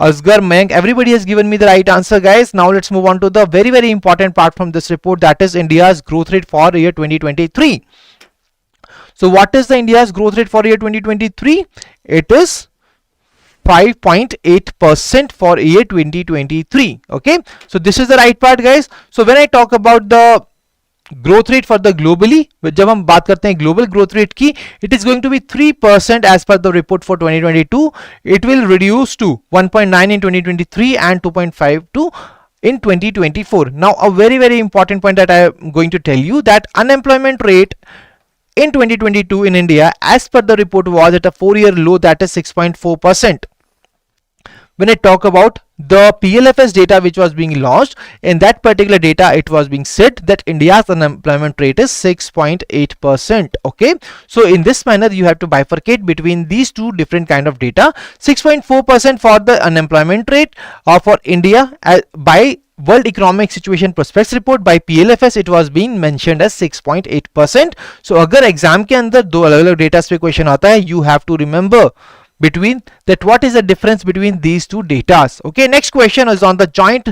Asgar, Mayank, everybody has given me the right answer, guys. Now let's move on to the very important part from this report, that is India's growth rate for year 2023. So what is the India's growth rate for year 2023? It is 5.8% for year 2023. Okay, so this is the right part, guys. So when I talk about the growth rate for the globally, जब हम बात करते हैं global growth rate की, it is going to be 3% as per the report for 2022. It will reduce to 1.9 in 2023 and 2.52 in 2024. Now a very important point that I am going to tell you, that unemployment rate in 2022 in India as per the report was at a 4-year low, that is 6.4%. When I talk about the PLFS data which was being launched, in that particular data it was being said that India's unemployment rate is 6.8%. Okay, so in this manner you have to bifurcate between these two different kind of data. 6.4% for the unemployment rate for India by World Economic Situation Prospects report, by PLFS it was being mentioned as 6.8%. So अगर exam के अंदर दो अलग अलग data पे question आता है, you have to remember between that what is the difference between these two datas. Okay, next question is on the joint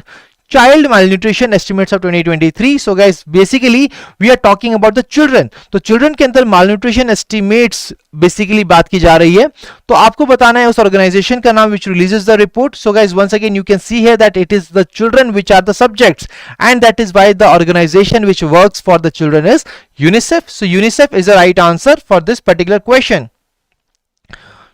child malnutrition estimates of 2023. So guys, basically we are talking about the children. तो children के अंदर malnutrition estimates basically बात की जा रही है, तो आपको बताना है उस organization का नाम which releases the report. So guys, once again you can see here that it is the children which are the subjects, and that is why the organization which works for the children is UNICEF. So UNICEF is the right answer for this particular question.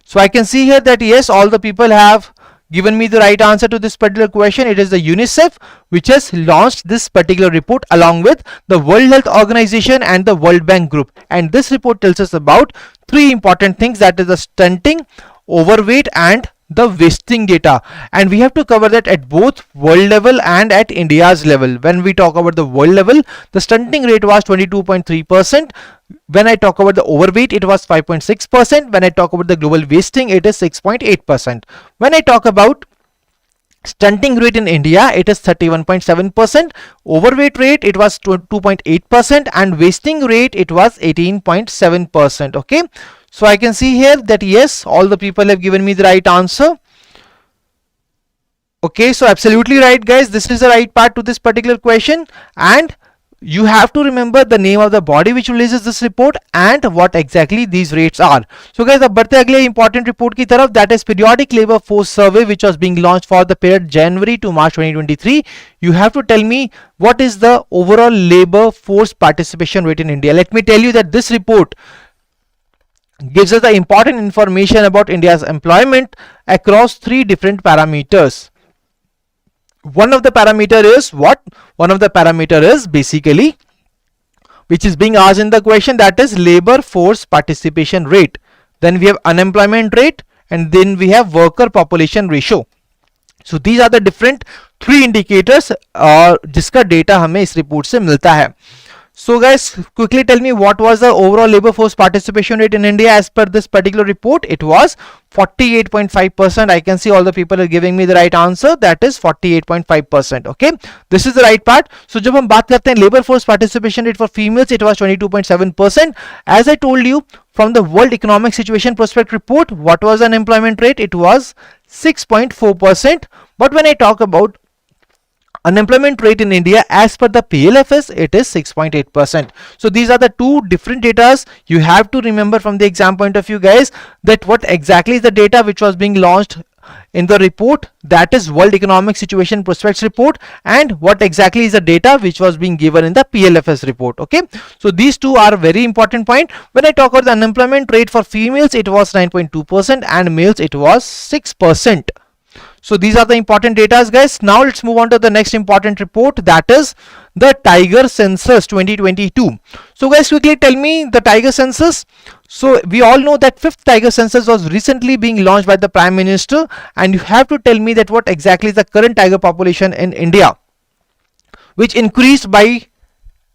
So I can see here that yes, all the people have given me the right answer to this particular question. It is the UNICEF which has launched this particular report along with the World Health Organization and the World Bank Group. And this report tells us about 3 important things, that is the stunting, overweight and the wasting data, and we have to cover that at both world level and at India's level. When we talk about the world level, the stunting rate was 22.3%. When I talk about the overweight, it was 5.6%. When I talk about the global wasting, it is 6.8%. When I talk about stunting rate in India, it is 31.7%. Overweight rate, it was 2.8%, and wasting rate, it was 18.7%. Okay, so I can see here that yes, all the people have given me the right answer. Okay, so absolutely right, guys. This is the right part to this particular question, and you have to remember the name of the body which releases this report and what exactly these rates are. So guys, अब बढ़ते अगले important report की तरफ, that is periodic labor force survey which was being launched for the period January to March 2023. You have to tell me what is the overall labor force participation rate in India. Let me tell you that this report gives us the important information about India's employment across 3 different parameters. One of the parameter is what? One of the parameter is basically, which is being asked in the question, that is labor force participation rate. Then we have unemployment rate, and then we have worker population ratio. So these are the different 3 indicators जिसका data हमें इस report से मिलता है. So guys, quickly tell me what was the overall labor force participation rate in India as per this particular report. It was 48.5%. I can see all the people are giving me the right answer. That is 48.5%. Okay, this is the right part. So जब हम बात करते हैं labor force participation rate for females, it was 22.7%. As I told you, from the World Economic Situation Prospect report, what was the unemployment rate? It was 6.4%. But when I talk about unemployment rate in India as per the PLFS, it is 6.8%. So these are the two different data you have to remember from the exam point of view, guys, that what exactly is the data which was being launched in the report, that is World Economic Situation Prospects report, and what exactly is the data which was being given in the PLFS report. Okay, so these two are very important point. When I talk about the unemployment rate for females, it was 9.2%, and males it was 6%. So these are the important data, guys. Now let's move on to the next important report, that is the Tiger Census 2022. So guys, quickly tell me the Tiger Census. So we all know that 5th Tiger Census was recently being launched by the Prime Minister, and you have to tell me that what exactly is the current tiger population in India, which increased by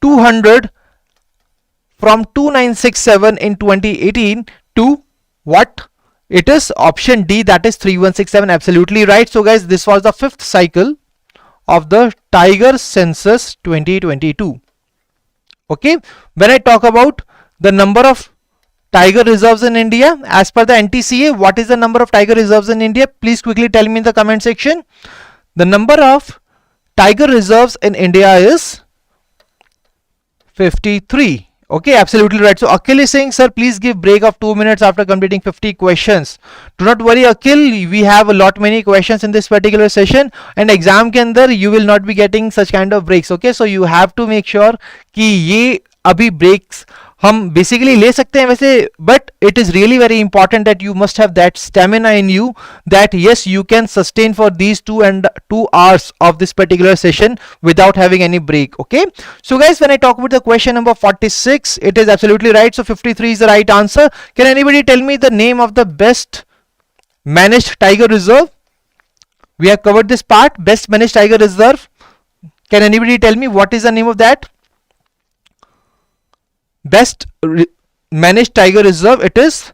200 from 2967 in 2018 to what? It is option D, that is 3167. Absolutely right. So guys, this was the 5th cycle of the Tiger Census 2022. Okay, when I talk about the number of tiger reserves in India as per the NTCA, what is the number of tiger reserves in India? Please quickly tell me in the comment section. The number of tiger reserves in India is 53. Okay, absolutely right. So Akhil is saying, sir, please give break of 2 minutes after completing 50 questions. Do not worry, Akhil. We have a lot many questions in this particular session, and exam के अंदर you will not be getting such kind of breaks. Okay, so you have to make sure कि ये अभी breaks हम basically ले सकते हैं वैसे, but it is really very important that you must have that stamina in you, that yes, you can sustain for these 2 hours of this particular session without having any break. Okay, so guys, when I talk about the question number 46, it is absolutely right. So 53 is the right answer. Can anybody tell me the name of the best managed tiger reserve? We have covered this part, best managed tiger reserve. Can anybody tell me what is the name of that best managed tiger reserve? It is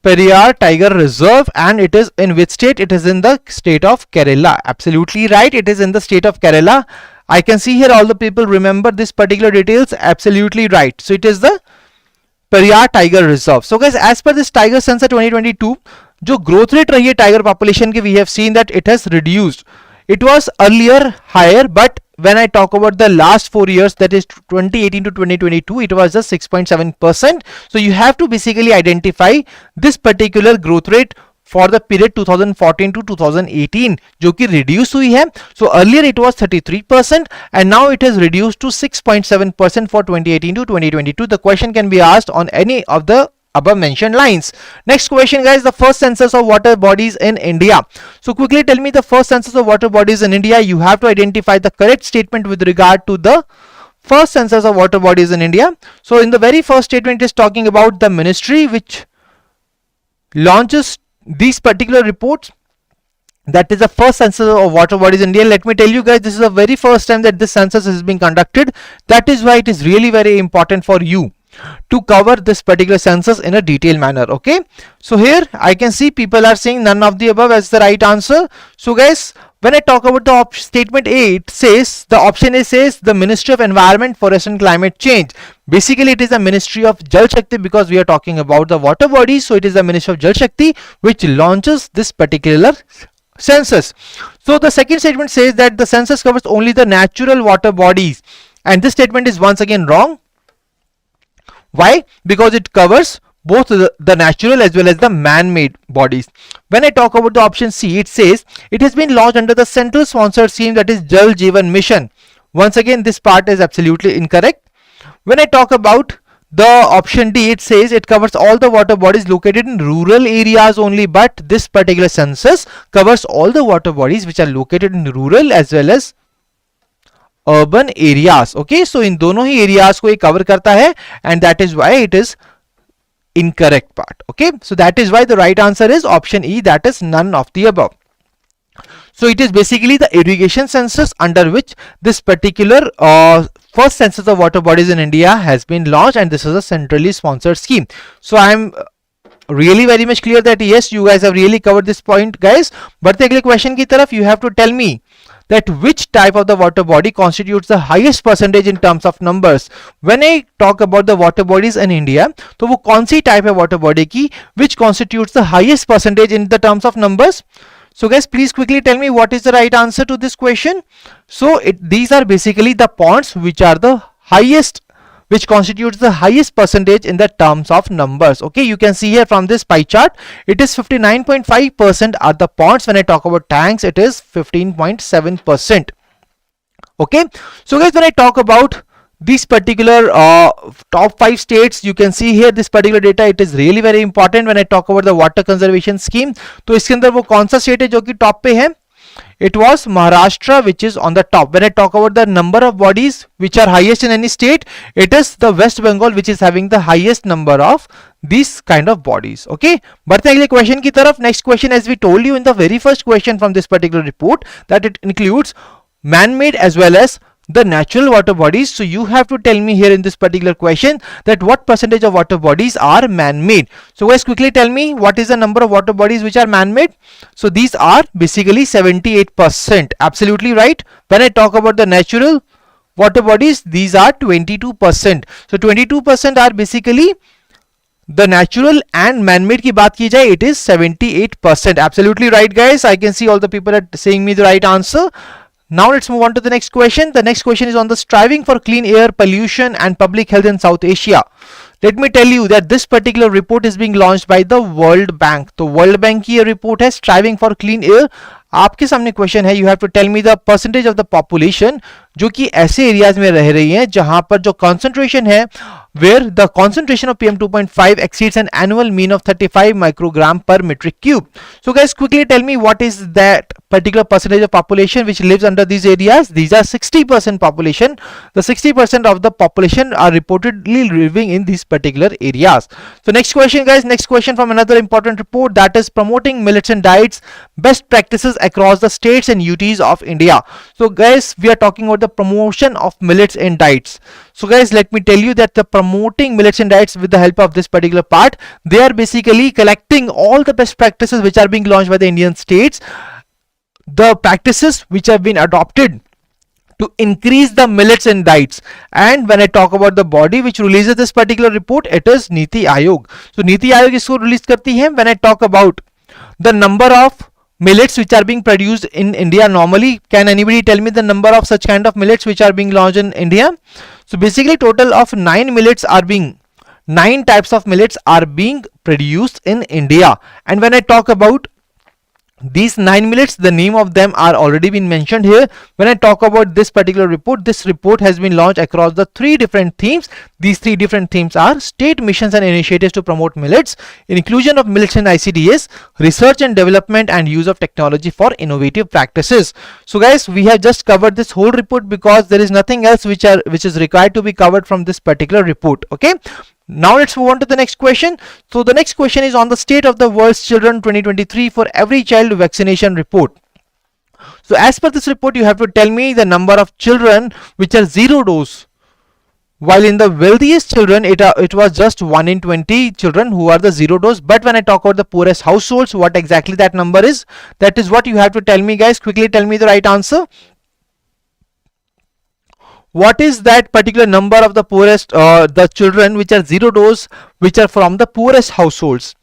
Periyar Tiger Reserve, and it is in which state? It is in the state of Kerala. Absolutely right, it is in the state of Kerala. I can see here all the people remember this particular details. Absolutely right. So it is the Periyar Tiger Reserve. So guys, as per this Tiger Census 2022, जो growth rate रही है tiger population की, we have seen that it has reduced. It was earlier higher, but when I talk about the last 4 years, that is 2018 to 2022, it was just 6.7%. So you have to basically identify this particular growth rate for the period 2014 to 2018, जो कि reduce हुई है. So earlier it was 33%, and now it has reduced to 6.7% for 2018 to 2022. The question can be asked on any of the above mentioned lines. Next question, guys, the first census of water bodies in India. So quickly tell me the first census of water bodies in India. You have to identify the correct statement with regard to the first census of water bodies in India. So in the very first statement, it is talking about the ministry which launches these particular reports. That is the first census of water bodies in India. Let me tell you guys, this is the very first time that this census is being conducted. That is why it is really very important for you to cover this particular census in a detailed manner. Okay, so here I can see people are saying none of the above as the right answer. So guys, when I talk about the statement A, it says, the option A says the Ministry of Environment, Forest and Climate Change. Basically it is the Ministry of Jal Shakti, because we are talking about the water bodies. So it is the Ministry of Jal Shakti which launches this particular census. So the second statement says that the census covers only the natural water bodies, and this statement is once again wrong. Why? Because it covers both the natural as well as the man-made bodies. When I talk about the option C, it says it has been launched under the central sponsored scheme, that is Jal Jeevan Mission. Once again, this part is absolutely incorrect. When I talk about the option D, it says it covers all the water bodies located in rural areas only, but this particular census covers all the water bodies which are located in rural as well as urban areas. Okay, so in दोनों ही areas को ये cover करता है, and that is why it is incorrect part. Okay, so that is why the right answer is option E, that is none of the above. So it is basically the irrigation census under which this particular first census of water bodies in India has been launched, and this is a centrally sponsored scheme. So I am really very much clear that yes, you guys have really covered this point, guys. बढ़ते अगले question की तरफ, you have to tell me that which type of the water body constitutes the highest percentage in terms of numbers. When I talk about the water bodies in India, तो वो कौन सी type है water body की which constitutes the highest percentage in the terms of numbers? So guys, please quickly tell me what is the right answer to this question. So these are basically the ponds which are the highest, which constitutes the highest percentage in the terms of numbers. Okay, you can see here from this pie chart, it is 59.5% are the ponds. When I talk about tanks, it is 15.7%. Okay, so guys, when I talk about this particular top 5 states, you can see here this particular data, it is really very important when I talk about the water conservation scheme. तो इसके अंदर वो कौन सा state है जो कि top पे है? It was Maharashtra which is on the top. When I talk about the number of bodies which are highest in any state, it is the West Bengal which is having the highest number of these kind of bodies. Okay, बढ़ते हैं अगले question की तरफ. Next question, as we told you in the very first question from this particular report, that it includes man-made as well as the natural water bodies. So you have to tell me here in this particular question that what percentage of water bodies are man-made. So guys, quickly tell me what is the number of water bodies which are man-made. So these are basically 78%. Absolutely right. When I talk about the natural water bodies, these are 22%. So 22% are basically the natural, and man-made की बात की जाए, it is 78%. Absolutely right, guys. I can see all the people are saying me the right answer. Now let's move on to the next question. The next question is on the striving for clean air, pollution and public health in South Asia. Let me tell you that this particular report is being launched by the World Bank. तो World Bank की ये report है striving for clean air. आपके सामने question है, you have to tell me the percentage of the population जो कि ऐसे एरियाज में रह रही हैं जहां पर जो concentration है, where the concentration of PM 2.5 exceeds an annual mean of 35 microgram per metric cube. So guys, quickly tell me what is that particular percentage of population which lives under these areas. These are 60% population. The 60% of the population are reportedly living in these particular areas. So next question, guys, next question from another important report, that is promoting millets and diets best practices across the states and UTs of India. So guys, we are talking about the promotion of millets and diets. So guys, let me tell you that the promoting millets and diets with the help of this particular part, they are basically collecting all the best practices which are being launched by the Indian states, the practices which have been adopted to increase the millets and diets. And when I talk about the body which releases this particular report, it is Niti Aayog. So Niti Aayog इसको release करती है. When I talk about the number of millets which are being produced in India normally, can anybody tell me the number of such kind of millets which are being launched in India? So basically total of 9 types of millets are being produced in India. And when I talk about these 9 millets, the name of them are already been mentioned here. When I talk about this particular report, this report has been launched across the 3 different themes. These 3 different themes are state missions and initiatives to promote millets, inclusion of millets in ICDS, research and development, and use of technology for innovative practices. So guys, we have just covered this whole report because there is nothing else which is required to be covered from this particular report. Okay, now let's move on to the next question. So the next question is on the state of the world's children 2023 for every child vaccination report. So as per this report, you have to tell me the number of children which are 0 dose, while in the wealthiest children it was just 1 in 20 children who are the 0 dose. But when I talk about the poorest households, what exactly that number is, that is what you have to tell me, guys. Quickly tell me the right answer. What is that particular number of the poorest, the children which are 0 dose, which are from the poorest households?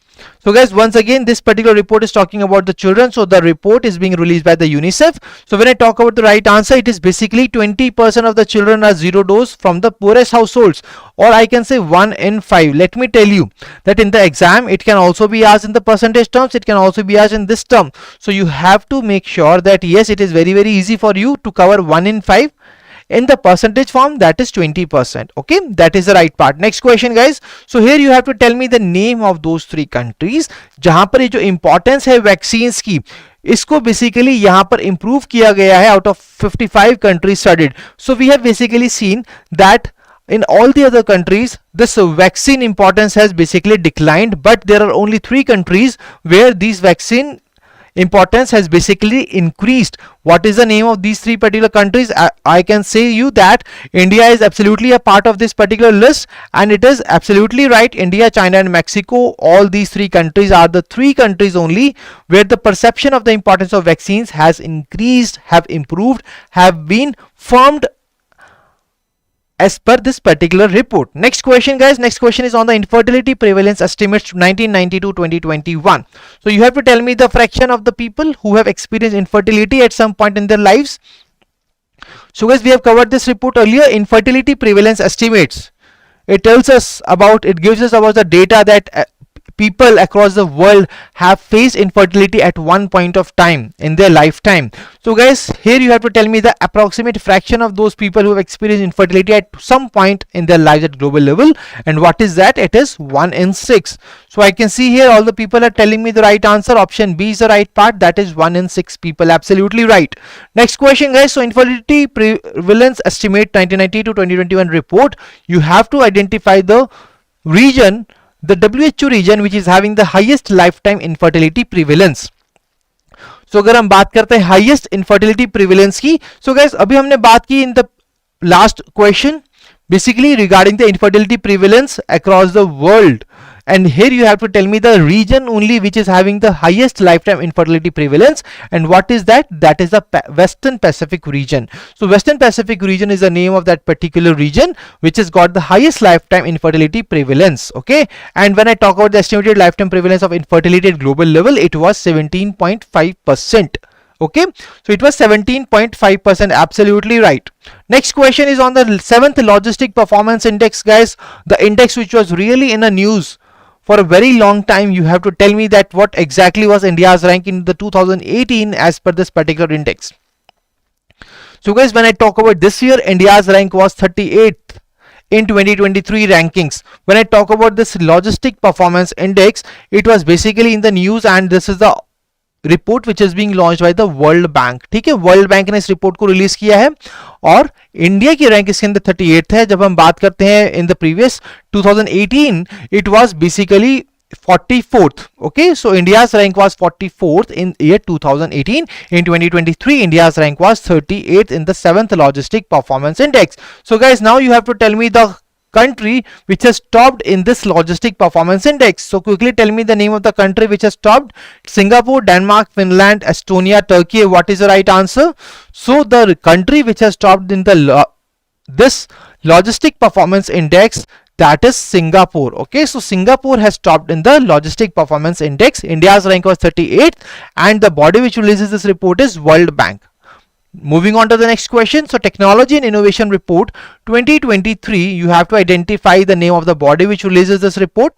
So guys, once again, this particular report is talking about the children. So the report is being released by the UNICEF. So when I talk about the right answer, it is basically 20% of the children are 0 dose from the poorest households, or I can say 1 in 5. Let me tell you that in the exam, it can also be asked in the percentage terms. It can also be asked in this term. So you have to make sure that yes, it is very, very easy for you to cover 1 in 5. In the percentage form, that is 20%. Okay, that is the right part. Next question, guys. So here you have to tell me the name of those 3 countries जहां पर ये जो importance है vaccines की, इसको basically यहाँ पर improve किया गया है out of 55 countries studied. So we have basically seen that in all the other countries, this vaccine importance has basically declined, but there are only 3 countries where these vaccine importance has basically increased. What is the name of these three particular countries? I can say you that India is absolutely a part of this particular list, and it is absolutely right. India, China and Mexico, all these three countries are the three countries only where the perception of the importance of vaccines has increased, have improved, have been formed as per this particular report. Next question, guys. Next question is on the infertility prevalence estimates 1990 to 2021. So you have to tell me the fraction of the people who have experienced infertility at some point in their lives. So guys, we have covered this report earlier. Infertility prevalence estimates. It tells us about, it gives us about the data that people across the world have faced infertility at one point of time in their lifetime. So guys, here you have to tell me the approximate fraction of those people who have experienced infertility at some point in their lives at global level. And what is that? It is 1 in 6. So I can see here all the people are telling me the right answer. Option B is the right part. That is 1 in 6 people. Absolutely right. Next question, guys. So infertility prevalence estimate 1990 to 2021 report. You have to identify the region, the WHO region which is having the highest lifetime infertility prevalence. So अगर हम बात करते हैं highest infertility prevalence की, so guys अभी हमने बात की in the last question basically regarding the infertility prevalence across the world, and here you have to tell me the region only which is having the highest lifetime infertility prevalence. And what is that? That is the Western Pacific region. So Western Pacific region is the name of that particular region which has got the highest lifetime infertility prevalence. Okay, and when I talk about the estimated lifetime prevalence of infertility at global level, it was 17.5%. Okay, so it was 17.5%. Absolutely right. Next question is on the 7th logistic performance index, guys, the index which was really in the news for a very long time. You have to tell me that what exactly was India's rank in the 2018 as per this particular index. So guys, when I talk about this year, India's rank was 38th in 2023 rankings. When I talk about this logistic performance index, it was basically in the news, and this is the report which is being launched by the world bank. ठीक है, world bank ने इस report को release किया है और India की rank इसके अंदर 38th है. जब हम बात करते हैं in the previous 2018 it was basically 44th. Okay, so India's rank was 44th in year 2018. In 2023 India's rank was 38th in the 7th logistic performance index. So guys, now you have to tell me the country which has topped in this logistic performance index. So quickly tell me the name of the country which has topped. Singapore, Denmark, Finland, Estonia, Turkey. What is the right answer? So the country which has topped in the this logistic performance index, that is Singapore. Okay, so Singapore has topped in the logistic performance index. India's rank was 38th, and the body which releases this report is World Bank. Moving on to the next question. So Technology and Innovation Report 2023, you have to identify the name of the body which releases this report.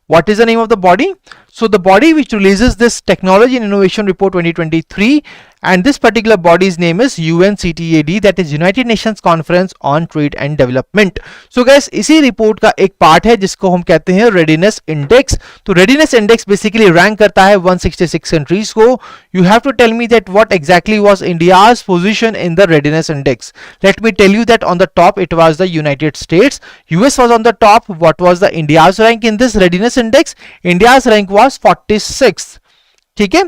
What is the name of the body? So the body which releases this Technology and Innovation Report 2023, and this particular body's name is UNCTAD, that is United Nations Conference on Trade and Development. So guys, इसी report का एक part है जिसको हम कहते हैं readiness index. तो readiness index basically rank करता है 166 कंट्रीज को. You have to tell me that what exactly was India's position in the readiness index. Let me tell you that on the top it was the United States. US was on the top. What was the India's rank in this readiness index? India's rank was 46th. ठीक है,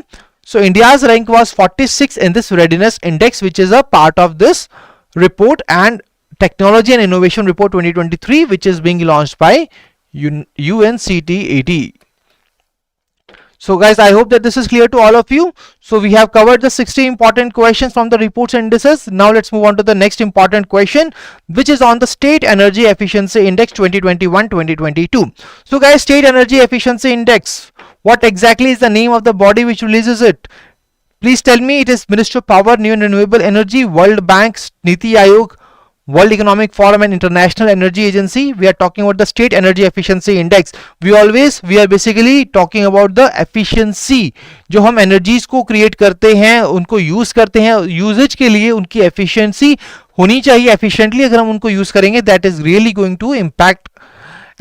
so India's rank was 46 in this readiness index, which is a part of this report and Technology and Innovation Report 2023, which is being launched by UNCTAD. So guys, I hope that this is clear to all of you. So we have covered the 60 important questions from the reports and indices. Now let's move on to the next important question, which is on the State Energy Efficiency Index 2021-2022. So guys, State Energy Efficiency Index, what exactly is the name of the body which releases it? Please tell me. It is Ministry of Power, New and Renewable Energy, World Bank, Niti Aayog, World Economic Forum and International Energy Agency. We are talking about the State Energy Efficiency Index. We are basically talking about the efficiency. जो हम energies को create करते हैं, उनको use करते हैं, usage के लिए उनकी efficiency होनी चाहिए. efficiently अगर हम उनको use करेंगे, that is really going to impact.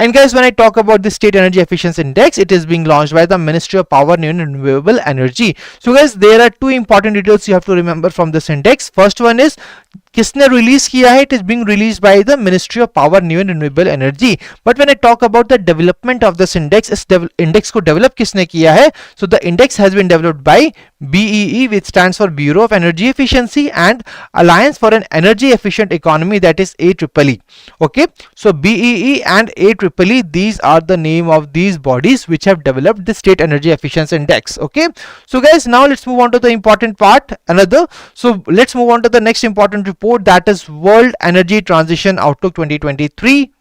And guys, when I talk about the State Energy Efficiency Index, it is being launched by the Ministry of Power, New and Renewable Energy. So guys, there are two important details you have to remember from this index. First one is किसने release किया है? It is being release by the ministry of power, new and renewable energy. But when I talk about the development of this index, इस index को develop किसने किया है? So the index has been developed by BEE, which stands for Bureau of Energy Efficiency, and Alliance for an Energy Efficient Economy, that is AEEE. Okay, so BEE and AEEE, these are the name of these bodies which have developed the State Energy Efficiency Index. Okay, so guys, now let's move on to the important part, another. So let's move on to the next important report, that is World Energy Transition Outlook 2023.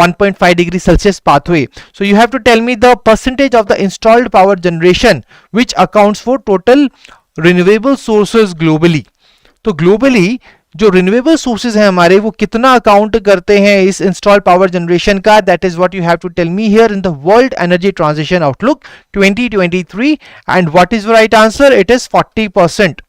1.5 degree Celsius pathway. So you have to tell me the percentage of the installed power generation which accounts for total renewable sources globally. तो globally जो renewable sources हैं हमारे, वो कितना account करते हैं इस installed power generation का? That is what you have to tell me here in the World Energy Transition Outlook 2023. And what is the right answer? It is 40%.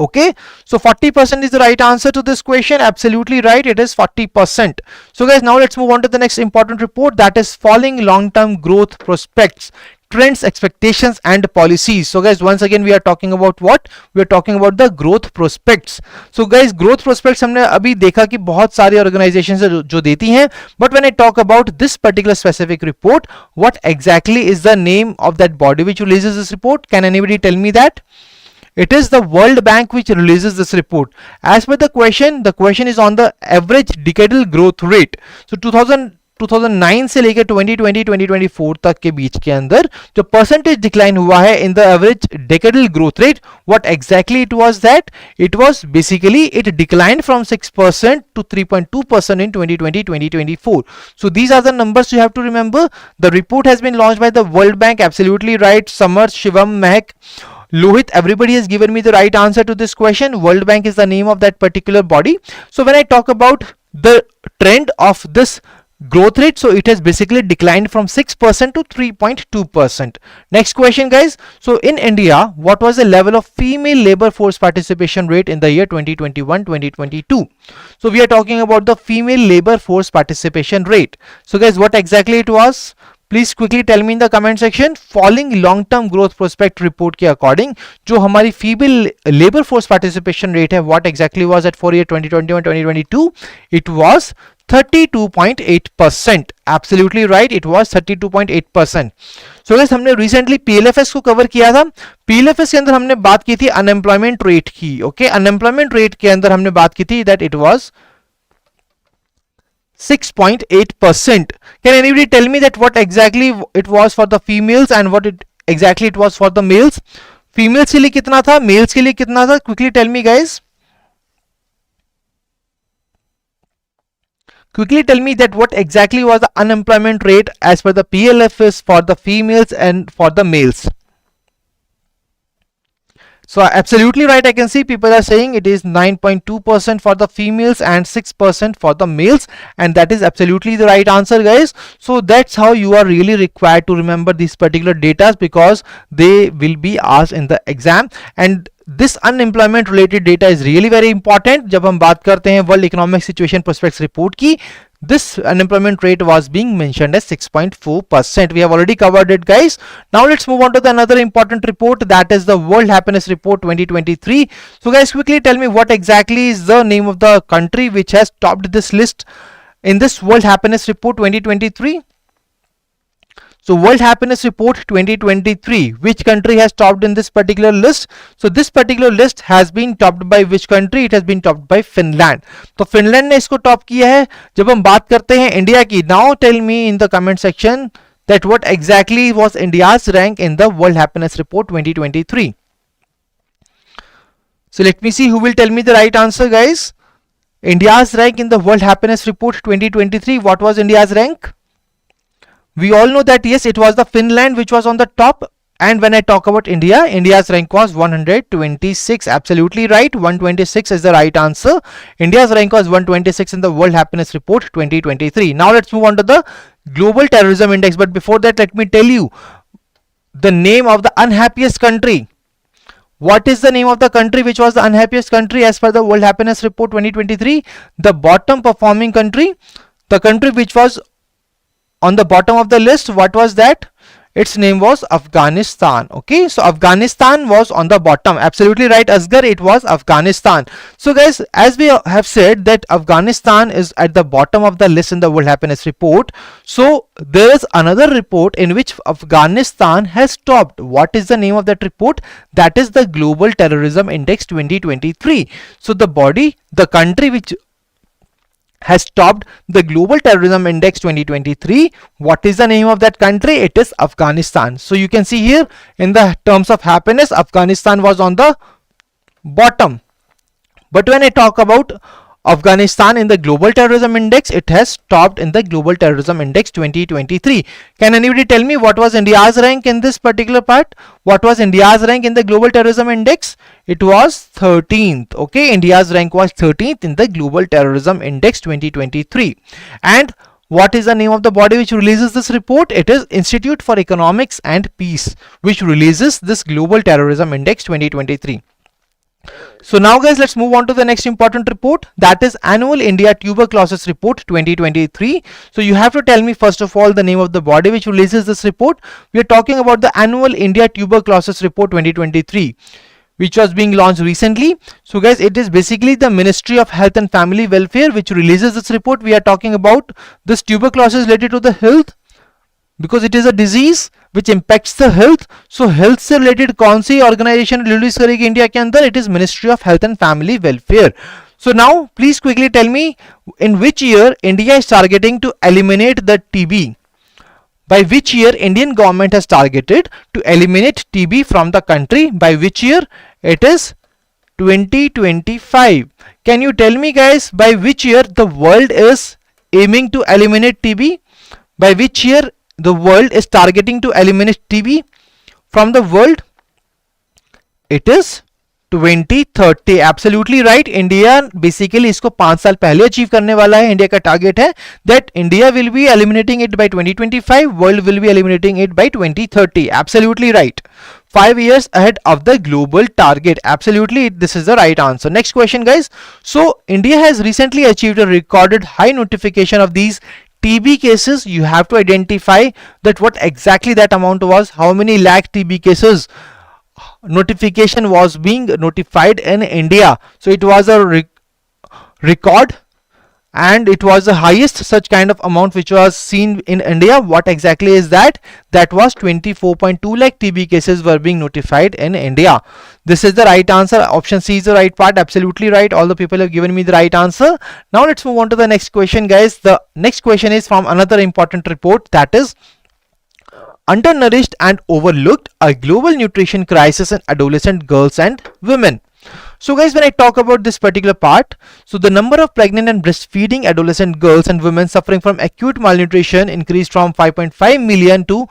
Okay, so 40% is the right answer to this question. Absolutely right, it is 40%. So guys, now let's move on to the next important report, that is falling long-term growth prospects, trends, expectations and policies. So guys, once again we are talking about what? We are talking about the growth prospects. So guys, growth prospects हमने अभी देखा कि बहुत सारी organizations जो देती हैं, but when I talk about this particular specific report, what exactly is the name of that body which releases this report? Can anybody tell me that? It is the World Bank which releases this report. As per the question is on the average decadal growth rate. So 2009 से लेकर 2020-2024 तक के बीच के अंदर जो percentage decline हुआ है in the average decadal growth rate, what exactly it was that? It was basically, it declined from 6% to 3.2% in 2020-2024. So these are the numbers you have to remember. The report has been launched by the World Bank. Absolutely right, Samar, Shivam, Mehak, Lohit, everybody has given me the right answer to this question. World Bank is the name of that particular body. So when I talk about the trend of this growth rate, so it has basically declined from 6% to 3.2%. Next question guys. So in India, what was the level of female labor force participation rate in the year 2021-2022? So we are talking about the female labor force participation rate. So guys, what exactly it was? Please quickly tell me in the comment section. Following long term growth prospect report के according जो हमारी female labour force participation rate है, what exactly was it for year 2021-2022? It was 32.8%. Absolutely right, it was 32.8%. So guys, हमने recently PLFS को cover किया था. PLFS के अंदर हमने बात की थी अनएम्प्लॉयमेंट रेट की. ओके, अनएम्प्लॉयमेंट रेट के अंदर हमने बात की थी that it was 6.8%. Can anybody tell me that what exactly it was for the females and what exactly it was for the males? Females के लिए कितना था, males के लिए कितना था? Quickly tell me guys. Quickly tell me that what exactly was the unemployment rate as per the PLFS for the females and for the males. So absolutely right, I can see people are saying it is 9.2% for the females and 6% for the males, and that is absolutely the right answer guys. So that's how you are really required to remember these particular data, because they will be asked in the exam. And this unemployment related data is really very important. जब हम बात करते हैं world economic situation prospects report की, this unemployment rate was being mentioned as 6.4%. We have already covered it guys. Now let's move on to the another important report, that is the World Happiness Report 2023. So guys, quickly tell me what exactly is the name of the country which has topped this list in this World Happiness Report 2023. So World Happiness Report 2023, which country has topped in this particular list? So this particular list has been topped by which country? It has been topped by Finland. तो Finland ने इसको top किया है. जब हम बात करते हैं इंडिया की, now tell me in the comment section that what exactly was India's rank in the World Happiness Report 2023. So let me see who will tell me the right answer guys. India's rank in the World Happiness Report 2023, what was India's rank? We all know that yes, it was the Finland which was on the top. And when I talk about India, India's rank was 126. Absolutely right, 126 is the right answer. India's rank was 126 in the World Happiness Report 2023. Now let's move on to the Global Terrorism Index. But before that, let me tell you the name of the unhappiest country. What is the name of the country which was the unhappiest country as per the World Happiness Report 2023? The bottom performing country, the country which was on the bottom of the list, what was that? its name was Afghanistan. Okay, so Afghanistan was on the bottom. Absolutely right, Asghar, it was Afghanistan. So guys, as we have said that Afghanistan is at the bottom of the list in the World Happiness Report, so there is another report in which Afghanistan has topped. What is the name of that report? That is the Global Terrorism Index 2023. So the country which has topped the Global Terrorism Index 2023. What is the name of that country? It is Afghanistan. So you can see here in the terms of happiness, Afghanistan was on the bottom. But when I talk about Afghanistan in the Global Terrorism Index, it has topped in the Global Terrorism Index 2023. Can anybody tell me what was India's rank in this particular part? What was India's rank in the Global Terrorism Index? It was 13th. Okay, India's rank was 13th in the Global Terrorism Index 2023. And what is the name of the body which releases this report? It is Institute for Economics and Peace, which releases this Global Terrorism Index 2023. So now guys, let's move on to the next important report, that is Annual India Tuberculosis Report 2023. So you have to tell me first of all the name of the body which releases this report. We are talking about the Annual India Tuberculosis Report 2023, which was being launched recently. So guys, it is basically the Ministry of Health and Family Welfare which releases this report. We are talking about this tuberculosis related to the health, because it is a disease which impacts the health. So health से related कौन सी organization release करेगी India के अंदर? It is Ministry of Health and Family Welfare. So now please quickly tell me in which year India is targeting to eliminate the TB. By which year Indian government has targeted to eliminate TB from the country? By which year? It is 2025. Can you tell me guys by which year the world is aiming to eliminate TB? By which year the world is targeting to eliminate TB from the world? It is 2030. Absolutely right. India basically इसको 5 साल पहले achieve करने वाला है. India का target है that India will be eliminating it by 2025, world will be eliminating it by 2030. Absolutely right. 5 years ahead of the global target. Absolutely, this is the right answer. Next question guys. So India has recently achieved a recorded high notification of these TB cases. You have to identify that what exactly that amount was, how many lakh TB cases notification was being notified in India. So it was a record, and it was the highest such kind of amount which was seen in India. What exactly is that? That was 24.2 lakh TB cases were being notified in India. This is the right answer. Option C is the right part. Absolutely right. All the people have given me the right answer. Now let's move on to the next question guys. The next question is from another important report, that is Undernourished and Overlooked, a global nutrition crisis in adolescent girls and women. So guys, when I talk about this particular part, so the number of pregnant and breastfeeding adolescent girls and women suffering from acute malnutrition increased from 5.5 million to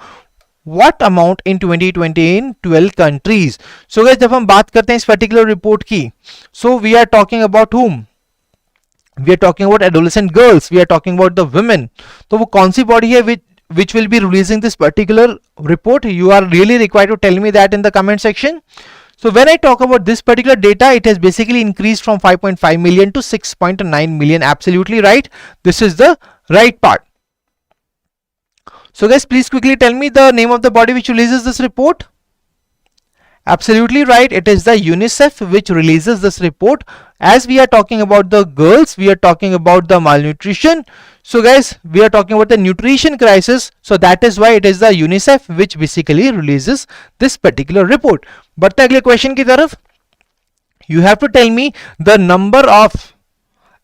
what amount in 2020 in 12 countries. So guys, जब हम बात करते हैं इस particular report की, so we are talking about whom? We are talking about adolescent girls. We are talking about the women. तो वो कौन सी body है which will be releasing this particular report? You are really required to tell me that in the comment section. So when I talk about this particular data, it has basically increased from 5.5 million to 6.9 million. Absolutely right. This is the right part. So guys, please quickly tell me the name of the body which releases this report. Absolutely right. It is the UNICEF which releases this report. As we are talking about the girls, we are talking about the malnutrition. So guys, we are talking about the nutrition crisis. So that is why it is the UNICEF which basically releases this particular report. बढ़ते अगले question की तरफ. You have to tell me the number of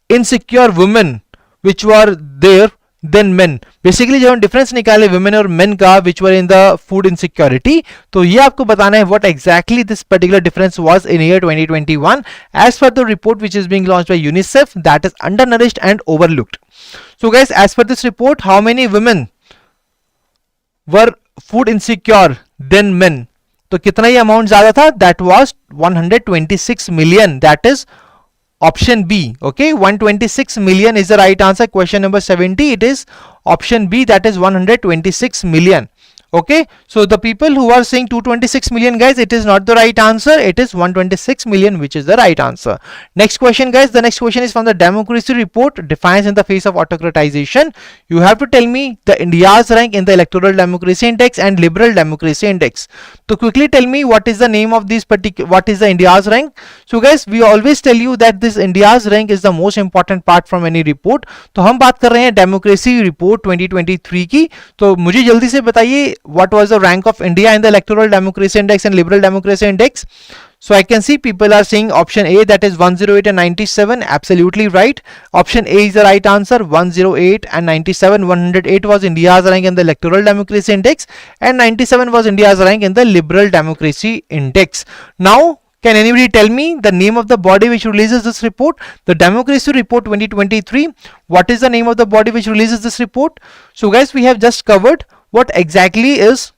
insecure women which were there than men. Basically जब हम difference निकाले women और men का which were in the food insecurity, तो ये आपको बताना है what exactly this particular difference was in year 2021 as per the report which is being launched by UNICEF, that is Undernourished and Overlooked. So guys, as per this report, how many women were food insecure than men? तो कितना ही amount ज्यादा था? That was 126 million. That is option B. Okay, 126 million is the right answer. Question number 70, it is option B, that is 126 million. Okay, so the people who are saying 226 million, guys, it is not the right answer. It is 126 million, which is the right answer. Next question, guys. The next question is from the democracy report, defines in the face of autocratization. You have to tell me the India's rank in the electoral democracy index and liberal democracy index. So quickly tell me what is the name of this particular, what is the India's rank. So guys, we always tell you that this India's rank is the most important part from any report. तो हम बात कर रहे हैं democracy report 2023 की. तो मुझे जल्दी से बताइए what was the rank of India in the electoral democracy index and liberal democracy index. So I can see people are saying option A, that is 108 and 97. Absolutely right. Option A is the right answer. 108 and 97. 108 was India's rank in the electoral democracy index and 97 was India's rank in the liberal democracy index. Now can anybody tell me the name of the body which releases this report? The Democracy Report 2023. What is the name of the body which releases this report? So guys, we have just covered what exactly is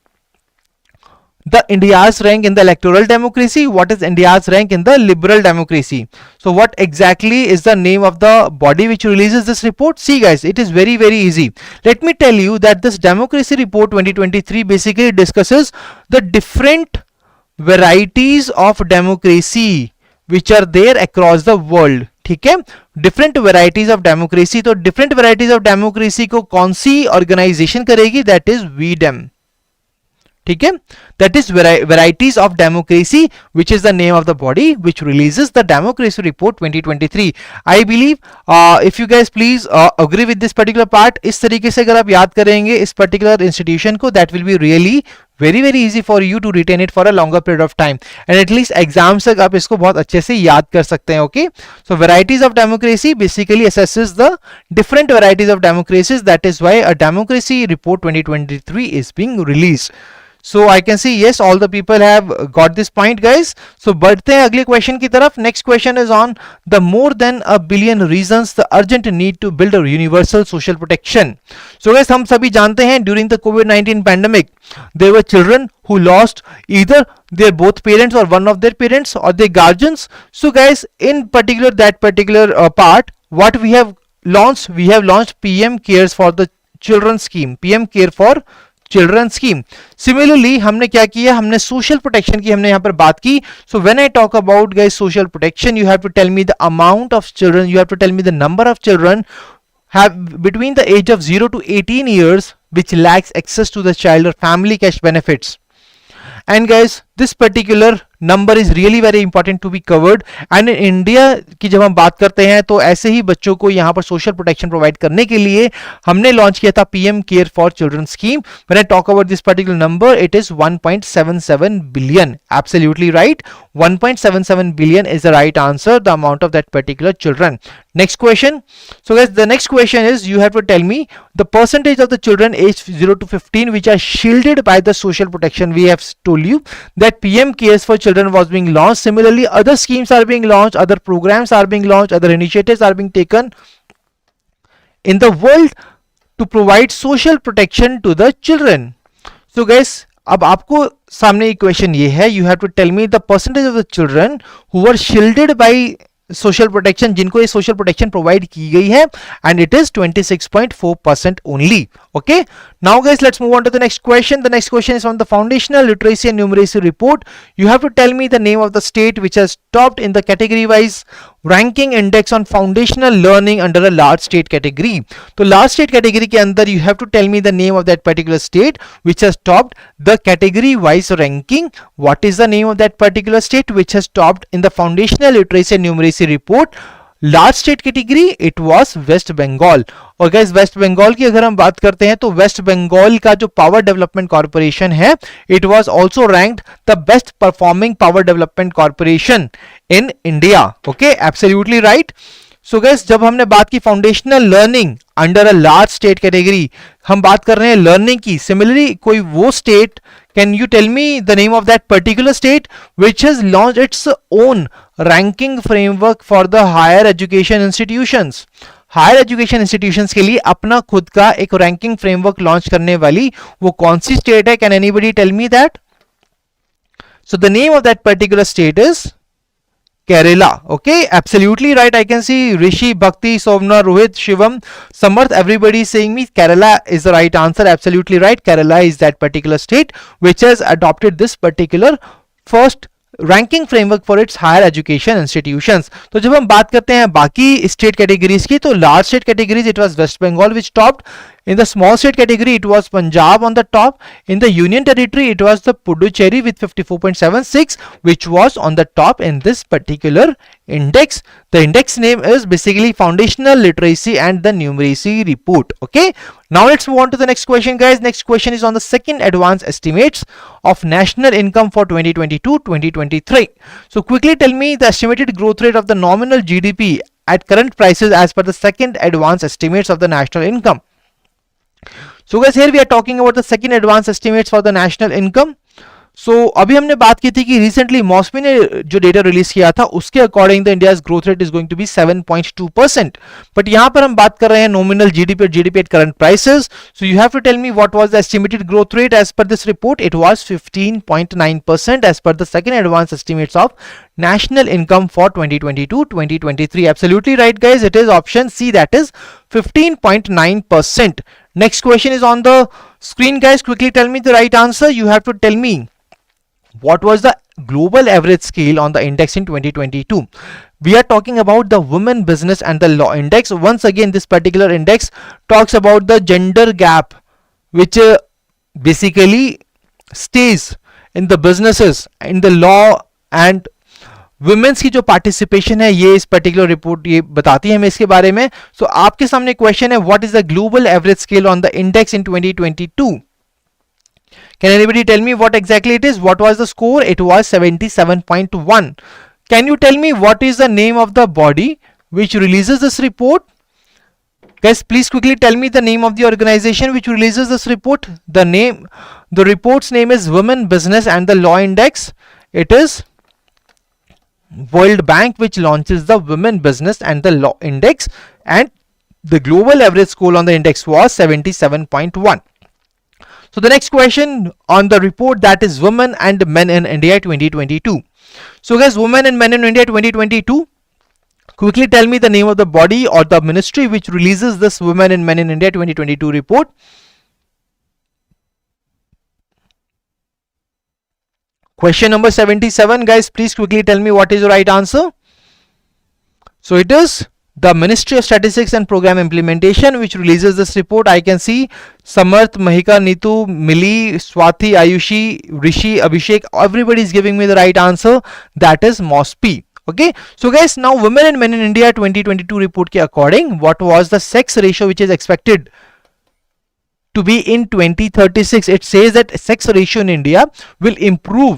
the India's rank in the electoral democracy, what is India's rank in the liberal democracy. So what exactly is the name of the body which releases this report? See guys, it is very easy. Let me tell you that this Democracy Report 2023 basically discusses the different varieties of democracy which are there across the world. ठीक है, different varieties of democracy. तो different varieties of democracy को कौन सी organisation करेगी? That is V-Dem. ठीक है, that is varieties of democracy which is the name of the body which releases the democracy report 2023. I believe if you guys please agree with this particular part. इस तरीके से अगर आप याद करेंगे इस पर्टिकुलर इंस्टीट्यूशन को, that will be really very easy for you to retain it for a longer period of time and at least exams तक आप इसको बहुत अच्छे से याद कर सकते हैं. Okay, so varieties of democracy basically assesses the different varieties of democracies. That is why a democracy report 2023 is being released. So I can see yes, all the people have got this point guys. So बढ़ते हैं अगले question की तरफ. Next question is on the more than a billion reasons the urgent need to build a universal social protection. So guys, हम सभी जानते हैं during the COVID-19 pandemic there were children who lost either their both parents or one of their parents or their guardians. So guys, in particular that particular part, what we have launched PM cares for the children scheme, PM care for children scheme. Similarly हमने क्या किया, हमने social protection की हमने यहां पर बात की. So when I talk about guys social protection, you have to tell me the amount of children, you have to tell me the number of children have between the age of 0 to 18 years which lacks access to the child or family cash benefits. And guys, this particular number is really very important to be covered. And in India की जब हम बात करते हैं तो ऐसे ही बच्चों को यहाँ पर सोशल प्रोटेक्शन प्रोवाइड करने के लिए हमने लॉन्च किया था PM care for children scheme. When I talk about this particular number, it is 1.77 billion. Absolutely right, 1.77 billion is the right answer, the amount of that particular children. Next question. So guys, the next question is you have to tell me the percentage of the children aged 0 to 15 which are shielded by the social protection. We have told you that PM cares for children was being launched. Similarly, other schemes are being launched, other programs are being launched, other initiatives are being taken in the world to provide social protection to the children. So guys, अब आपको सामने एक question ये है, you have to tell me the percentage of the children who are shielded by social protection, जिनको ये social protection provide की गई है, and it is 26.4% only. Okay, now guys let's move on to the next question. The next question is on the foundational literacy and numeracy report. You have to tell me the name of the state which has topped in the category wise ranking index on foundational learning under a large state category. तो large state category के अंदर you have to tell me the name of that particular state which has topped the category wise ranking. What is the name of that particular state which has topped in the foundational literacy and numeracy report? Large state category, it was West Bengal. और guys, waste Bengal की अगर हम बात करते हैं तो waste Bengal का जो पावर डेवलपमेंट कॉर्पोरेशन है, it was also ranked the best performing power development corporation in India. Okay, absolutely right. So guys, जब हमने बात की foundational learning under a large state category, हम बात कर रहे हैं लर्निंग की. सिमिलरली कोई वो state, can you tell me the name of that particular state which has launched its own ranking framework for the higher education institutions? Higher education institutions के लिए अपना खुद का एक रैंकिंग फ्रेमवर्क लॉन्च करने वाली वो कौन सी स्टेट है? Can anybody tell me that? So the name of that particular state is Kerala. Okay, absolutely right. I can see Rishi, Bhakti, Somna, Rohit, Shivam, Samarth. Everybody is saying me Kerala is the right answer. Absolutely right. Kerala is that particular state which has adopted this particular first ranking framework for its higher education institutions. तो जब हम बात करते हैं बाकी state categories की, तो large state categories it was West Bengal which topped. In the small state category, it was Punjab on the top. In the Union Territory, it was the Puducherry with 54.76, which was on the top in this particular index. The index name is basically Foundational Literacy and the Numeracy Report. Okay. Now let's move on to the next question, guys. Next question is on the second advanced estimates of national income for 2022-2023. So quickly tell me the estimated growth rate of the nominal GDP at current prices as per the second advanced estimates of the national income. So guys, here we are talking about the second advanced estimates for the national income. So अभी हमने बात की थी कि recently मौसमी ने जो data release किया था उसके according the India's growth rate is going to be 7.2%. But यहाँ पर हम बात कर रहे हैं नॉमिनल जीडीपी और GDP at current prices. So you have to tell me what was the estimated growth rate as per this report. It was 15.9% as per the second advance estimates of national income for 2022-2023. Absolutely right, guys. It is option C, that is 15.9%. Next question is on the screen, guys. Quickly tell me the right answer. You have to tell me what was the global average scale on the index in 2022. We are talking about the women business and the law index. Once again, this particular index talks about the gender gap which basically stays in the businesses, in the law, and women's की जो participation है ये इस particular report ये बताती है हमें इसके बारे में. सो आपके सामने क्वेश्चन है, what is the global average scale on the index in 2022? Can anybody tell me what exactly it is? What was the score? It was 77.1. Can you tell me what is the name of the body which releases this report? Guys, please quickly tell me the name of the organization which releases this report. The report's name is Women Business and the Law Index. It is World Bank which launches the Women Business and the Law Index, and the global average score on the index was 77.1. So the next question on the report, that is Women and Men in India 2022. So guys, Women and Men in India 2022, quickly tell me the name of the body or the ministry which releases this Women and Men in India 2022 report. Question number 77, guys, please quickly tell me what is the right answer. So it is the Ministry of Statistics and Program Implementation which releases this report. I can see Samarth, Mahika, Neetu, Millie, Swati, Ayushi, Rishi, Abhishek, everybody is giving me the right answer. That is MOSPI. Okay, so guys, now Women and Men in India 2022 report ke according, what was the sex ratio which is expected to be in 2036? It says that sex ratio in India will improve.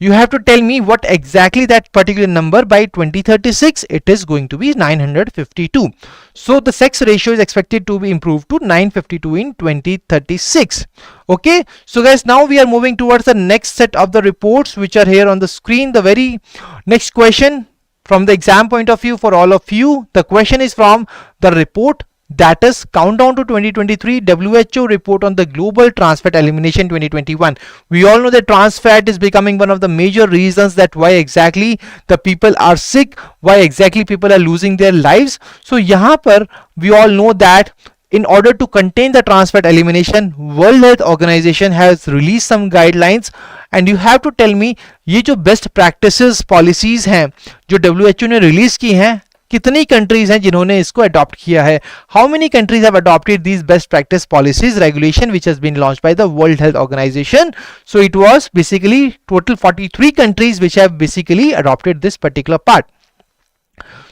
You have to tell me what exactly that particular number by 2036. It is going to be 952. So the sex ratio is expected to be improved to 952 in 2036. Okay, so guys, now we are moving towards the next set of the reports which are here on the screen. The very next question from the exam point of view for all of you, the question is from the report, that is Countdown to 2023 WHO report on the global trans fat elimination 2021. We all know that trans fat is becoming one of the major reasons that why exactly the people are sick, why exactly people are losing their lives. So यहाँ पर we all know that in order to contain the trans fat elimination, World Health Organization has released some guidelines, and you have to tell me ये जो best practices policies हैं जो WHO ने release की हैं, कितनी कंट्रीज हैं जिन्होंने इसको अडॉप्ट किया है? How many countries have adopted these best practice policies regulation which has been launched by the World Health Organization? So it was basically total 43 countries which have basically adopted this particular part.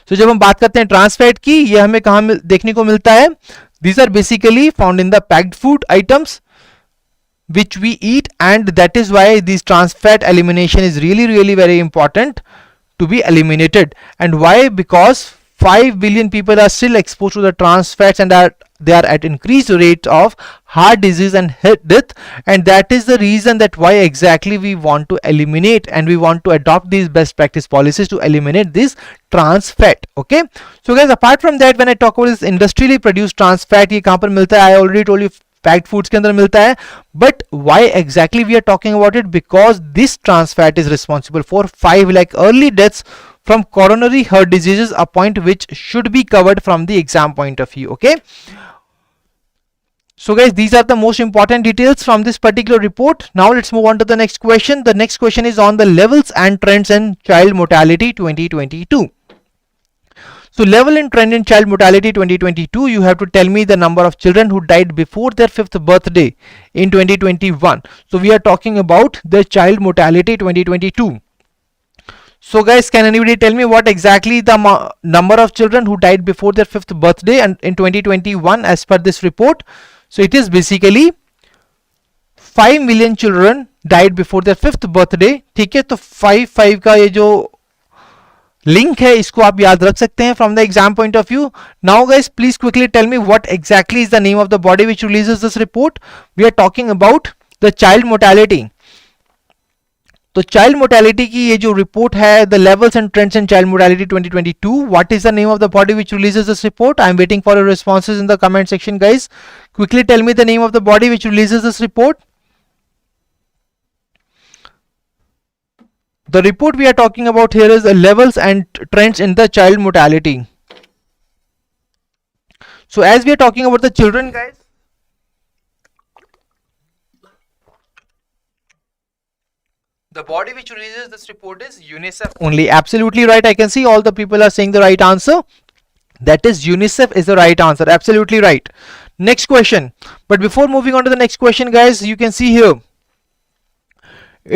So जब हम बात करते हैं trans fat की, ये हमें कहां देखने को मिलता है? These are basically found in the packed food items which we eat, and that is why this trans fat elimination is really very important to be eliminated. And why? Because 5 billion people are still exposed to the trans fats, and they are at increased rate of heart disease and death, and that is the reason that why exactly we want to eliminate and we want to adopt these best practice policies to eliminate this trans fat. Okay, so guys, apart from that, when I talk about this industrially produced trans fat, ये कहाँ पर मिलता है? I already told you packed foods के अंदर मिलता है. But why exactly we are talking about it? Because this trans fat is responsible for 5 lakh early deaths from coronary heart diseases, a point which should be covered from the exam point of view. Okay, so guys, these are the most important details from this particular report. Now let's move on to the next question. The next question is on the levels and trends in child mortality 2022. So level and trend in child mortality 2022, you have to tell me the number of children who died before their 5th birthday in 2021. So we are talking about the child mortality 2022. So guys, can anybody tell me what exactly the number of children who died before their 5th birthday and in 2021 as per this report? So it is basically 5 million children died before their 5th birthday. ठीक है, तो 5 का ये जो link है इसको आप याद रख सकते हैं from the exam point of view. Now guys, please quickly tell me what exactly is the name of the body which releases this report. We are talking about the child mortality. तो child mortality की ये जो report है, the levels and trends in child mortality 2022, what is the name of the body which releases this report? I am waiting for your responses in the comment section guys. Quickly tell me the name of the body which releases this report. The report we are talking about here is the levels and trends in the child mortality. So as we are talking about the children guys, the body which releases this report is UNICEF only. Absolutely right. I can see all the people are saying the right answer. That is UNICEF is the right answer. Absolutely right. Next question. But before moving on to the next question guys, you can see here,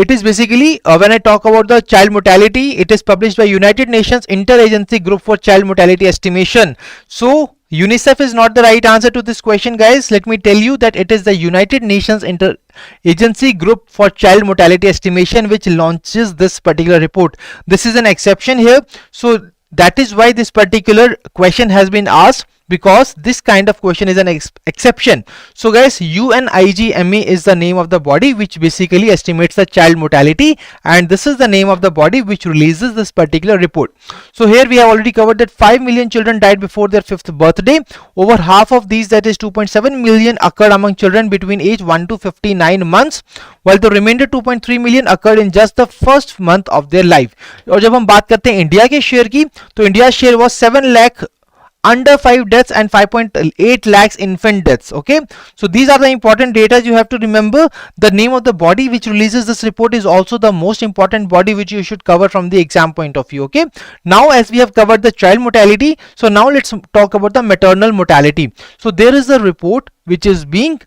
it is basically when I talk about the child mortality, it is published by United Nations Interagency Group for Child Mortality Estimation. So UNICEF is not the right answer to this question guys. Let me tell you that it is the United Nations Interagency Group for Child Mortality Estimation which launches this particular report. This is an exception here. So that is why this particular question has been asked, because this kind of question is an exception. So guys, UNIGME is the name of the body which basically estimates the child mortality, and this is the name of the body which releases this particular report. So here we have already covered that 5 million children died before their 5th birthday. Over half of these, that is 2.7 million, occurred among children between age 1 to 59 months, while the remainder 2.3 million occurred in just the first month of their life. और जब हम बात करते हैं India के share की, तो India share was 7 lakh under 5 deaths and 5.8 lakhs infant deaths. Okay, so these are the important data you have to remember. The name of the body which releases this report is also the most important body which you should cover from the exam point of view. Okay, now as we have covered the child mortality, so now let's talk about the maternal mortality. So there is a report which is being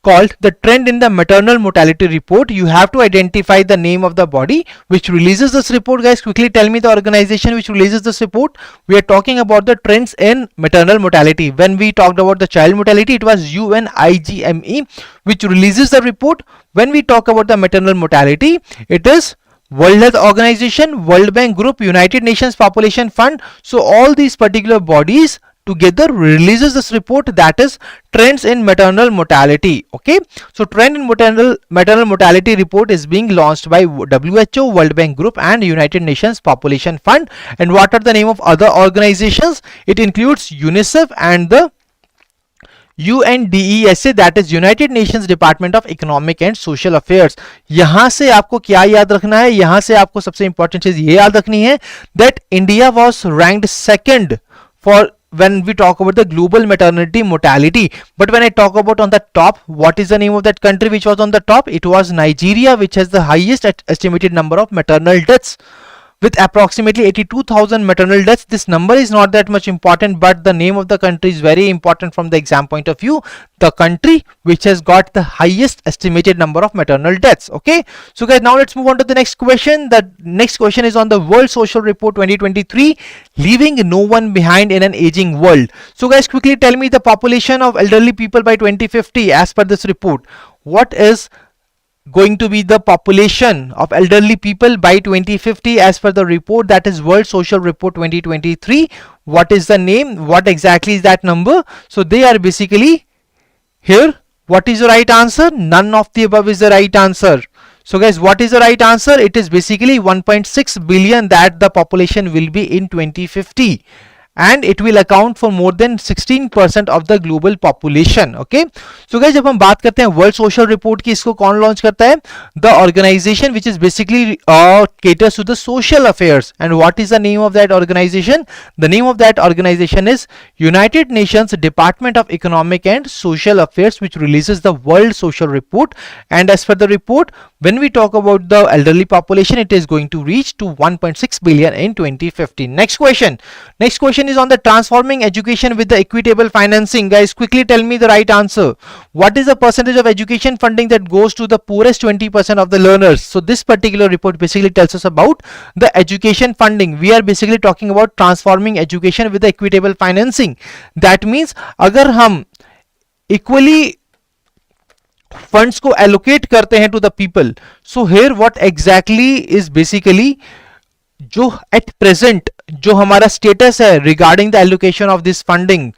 called the trend in the maternal mortality report. You have to identify the name of the body which releases this report. Guys, quickly tell me the organization which releases this report. We are talking about the trends in maternal mortality. When we talked about the child mortality, it was UNIGME which releases the report. When we talk about the maternal mortality, it is World Health Organization, World Bank Group, United Nations Population Fund. So all these particular bodies together releases this report, that is trends in maternal mortality. Okay, so trend in maternal mortality report is being launched by WHO, World Bank Group and United Nations Population Fund. And what are the name of other organizations? It includes UNICEF and the UNDESA, that is United Nations Department of Economic and Social Affairs. यहाँ से आपको क्या याद रखना है? यहाँ से आपको सबसे इंपॉर्टेंट चीज ये याद रखनी है that India was ranked second for when we talk about the global maternity mortality. But when I talk about on the top, what is the name of that country which was on the top? It was Nigeria, which has the highest estimated number of maternal deaths with approximately 82,000 maternal deaths. This number is not that much important, but the name of the country is very important from the exam point of view. The country which has got the highest estimated number of maternal deaths. Okay, so guys, now let's move on to the next question. The next question is on the World Social Report 2023, leaving no one behind in an aging world. So guys, quickly tell me the population of elderly people by 2050 as per this report. What is going to be the population of elderly people by 2050 as per the report, that is World Social Report 2023? What is the name? What exactly is that number? So they are basically here. What is the right answer? None of the above is the right answer. So guys, what is the right answer? It is basically 1.6 billion that the population will be in 2050. and it will account for more than 16% of the global population. Okay, so guys, जब हम बात करते हैं world social report की, इसको कौन launch करता है? The organisation which is basically caters to the social affairs. And what is the name of that organization? The name of that organization is United Nations Department of Economic and Social Affairs, which releases the world social report. And as per the report, when we talk about the elderly population, it is going to reach to 1.6 billion in 2050. Next question is on the transforming education with the equitable financing. Guys, quickly tell me the right answer. What is the percentage of education funding that goes to the poorest 20% of the learners? So this particular report basically tells us about the education funding. We are basically talking about transforming education with the equitable financing. That means अगर हम equally funds को allocate करते हैं to the people, so here what exactly is basically जो at present जो हमारा status है regarding the allocation of this funding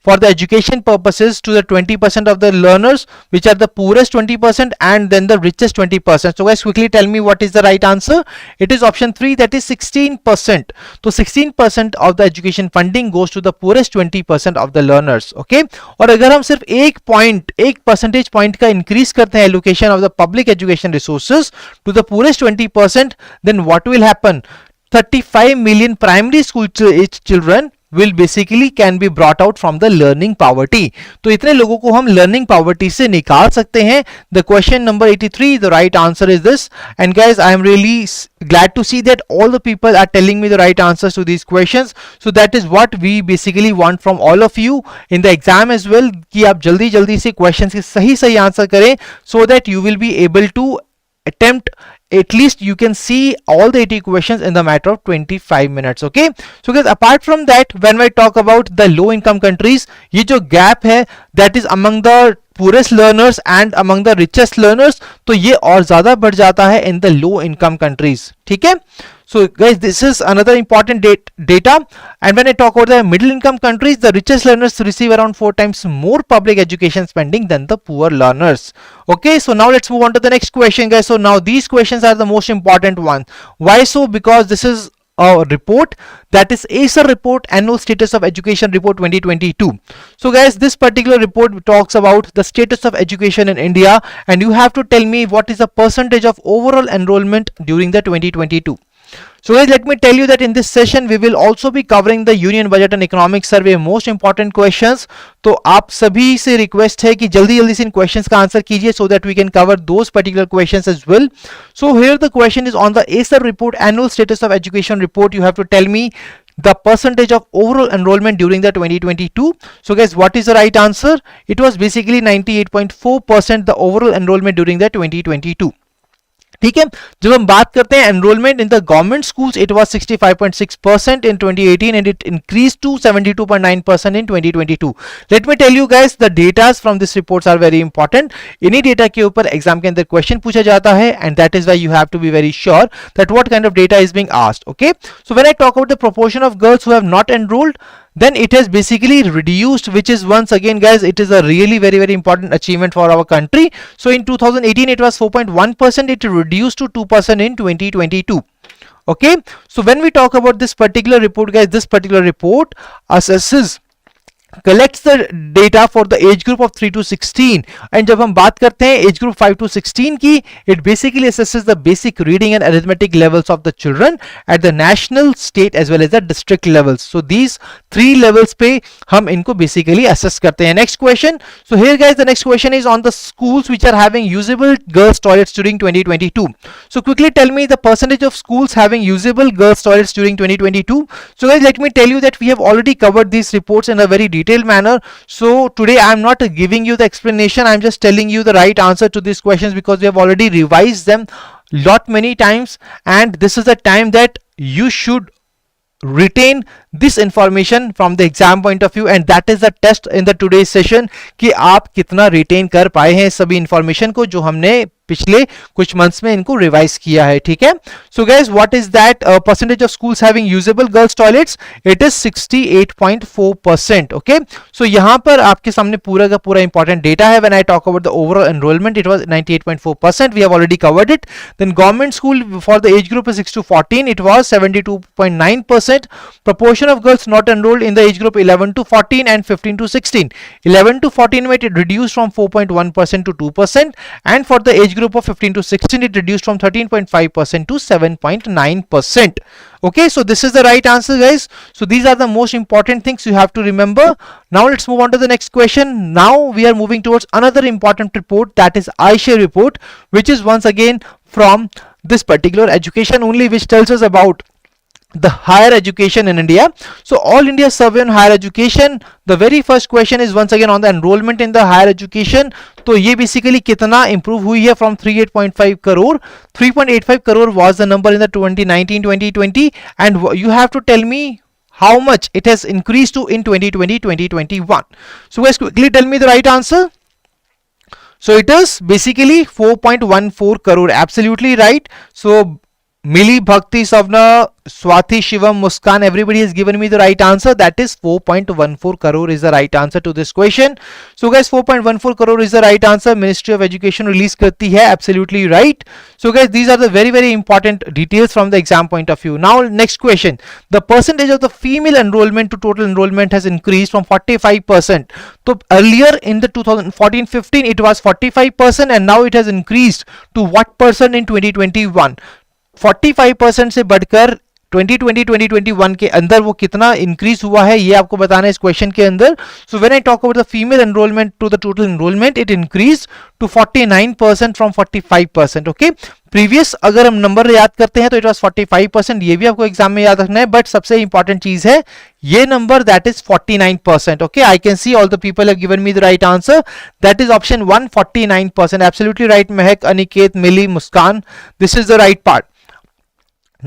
for the education purposes to the 20% of the learners, which are the poorest 20% and then the richest 20%. So guys, quickly tell me what is the right answer. It is option 3, that is 16%. So 16% of the education funding goes to the poorest 20% of the learners. Okay, और अगर हम सिर्फ एक percentage point का increase करते हैं allocation of the public education resources to the poorest 20%, then what will happen? 35 million primary school age children will basically can be brought out from the learning poverty. तो इतने लोगों को हम learning poverty से निकाल सकते हैं. The question number 83, the right answer is this. And guys, I am really glad to see that all the people are telling me the right answers to these questions. So that is what we basically want from all of you in the exam as well, कि आप जल्दी जल्दी से questions के सही answer करें, so that you will be able to attempt, at least you can see all the 80 questions in the matter of 25 minutes. Okay, so guys, apart from that, when we talk about the low income countries, ये जो gap है, that is among the poorest learners and among the richest learners, तो ये और ज़्यादा बढ़ जाता है in the low income countries. ठीक है, so guys, this is another important data. And when I talk about the middle income countries, the richest learners receive around 4 times more public education spending than the poor learners. Okay, so now let's move on to the next question, guys. So now these questions are the most important one. Why so? Because this is a report, that is ACER report, annual status of education report 2022. So guys, this particular report talks about the status of education in India, and you have to tell me what is the percentage of overall enrollment during the 2022. So guys, let me tell you that in this session we will also be covering the Union Budget and Economic Survey, most important questions. तो आप सभी से request है कि जल्दी जल्दी से इन questions का आंसर कीजिए, so that we can cover those particular questions as well. So here the question is on the ACER report, annual status of education report. You have to tell me the percentage of overall enrollment during the 2022. So guys, what is the right answer? It was basically 98.4% the overall enrollment during the 2022. ठीक है, जब हम बात करते हैं enrolment in the government schools, it was 65.6% in 2018 and it increased to 72.9% in 2022. Let me tell you guys, the datas from this reports are very important. इन्हीं data के ऊपर एग्जाम के अंदर क्वेश्चन पूछा जाता है, and that is why you have to be very sure that what kind of data is being asked. Okay, so when I talk about the proportion of girls who have not enrolled, then it has basically reduced, which is once again guys, it is a really very important achievement for our country. So in 2018 it was 4.1%, it reduced to 2% in 2022. Okay, so when we talk about this particular report guys, this particular report assesses, collects the data for the age group of 3 to 16. and जब हम बात करते हैं age group 5 to 16 की, it basically assesses the basic reading and arithmetic levels of the children at the national, state as well as the district levels. So these 3 levels पे हम इनको basically assess करते हैं. Next question. So here guys, the next question is on the schools which are having usable girls toilets during 2022. So quickly tell me the percentage of schools having usable girls toilets during 2022. So guys, let me tell you that we have already covered these reports in a very detailed manner. So today I am not giving you the explanation, I am just telling you the right answer to these questions, because we have already revised them lot many times, and this is the time that you should retain this information from the exam point of view, and that is the test in the today's session कि आप कितना retain कर पाए हैं सभी information को जो हमने पिछले कुछ मंथ्स में इनको रिवाइज किया है. ठीक है, so guys, what is that percentage of schools having usable girls toilets? It is 68.4%. Okay, so यहां पर आपके सामने पूरा का पूरा इंपॉर्टेंट डेटा है. When I talk about the overall enrolment, it was 98.4%. We have already covered it. Then government school for the age group 6 to 14, it was 72.9%. proportion proportion of girls not enrolled in the age group 11 to 14 and 15 to 16. 11 to 14 में it reduced from 4.1% to 2%, and for the age group of 15 to 16 it reduced from 13.5% to 7.9%. Okay, so this is the right answer, guys. So these are the most important things you have to remember. Now let's move on to the next question. Now we are moving towards another important report, that is iShare report, which is once again from this particular education only, which tells us about the higher education in India. So all India survey on higher education, the very first question is once again on the enrollment in the higher education. तो ये basically कितना improve हुई है from 38.5 crore. 3.85 crore was the number in the 2019-2020, and you have to tell me how much it has increased to in 2020-2021. So guys, quickly tell me the right answer. So it is basically 4.14 crore. Absolutely right. So Mili, Bhakti, Savna, Swati, Shivam, Muskan, everybody has given me the right answer. That is 4.14 crore is the right answer to this question. So guys, 4.14 crore is the right answer. Ministry of Education release करती है. Absolutely right. So guys, these are the very important details from the exam point of view. Now next question. The percentage of the female enrollment to total enrollment has increased from 45%. So earlier in the 2014-15 it was 45%, and now it has increased to what percent in 2021? 45% से बढ़कर 2020-2021 के अंदर वो कितना increase हुआ है, ये आपको बताना है इस क्वेश्चन के अंदर. So when I talk about the female enrolment to the total enrolment, it increase to 49% from 45%. Okay, previous अगर हम नंबर याद करते हैं तो इट वाज 45%, ये भी आपको एग्जाम में याद रखना है. बट सबसे इंपॉर्टेंट चीज है ये number, that is 49%. Okay, I can see all the people have given me the right answer. That is option 1, 49%. Absolutely right. Mahak, Aniket, Mili, Muskan, this is the right part.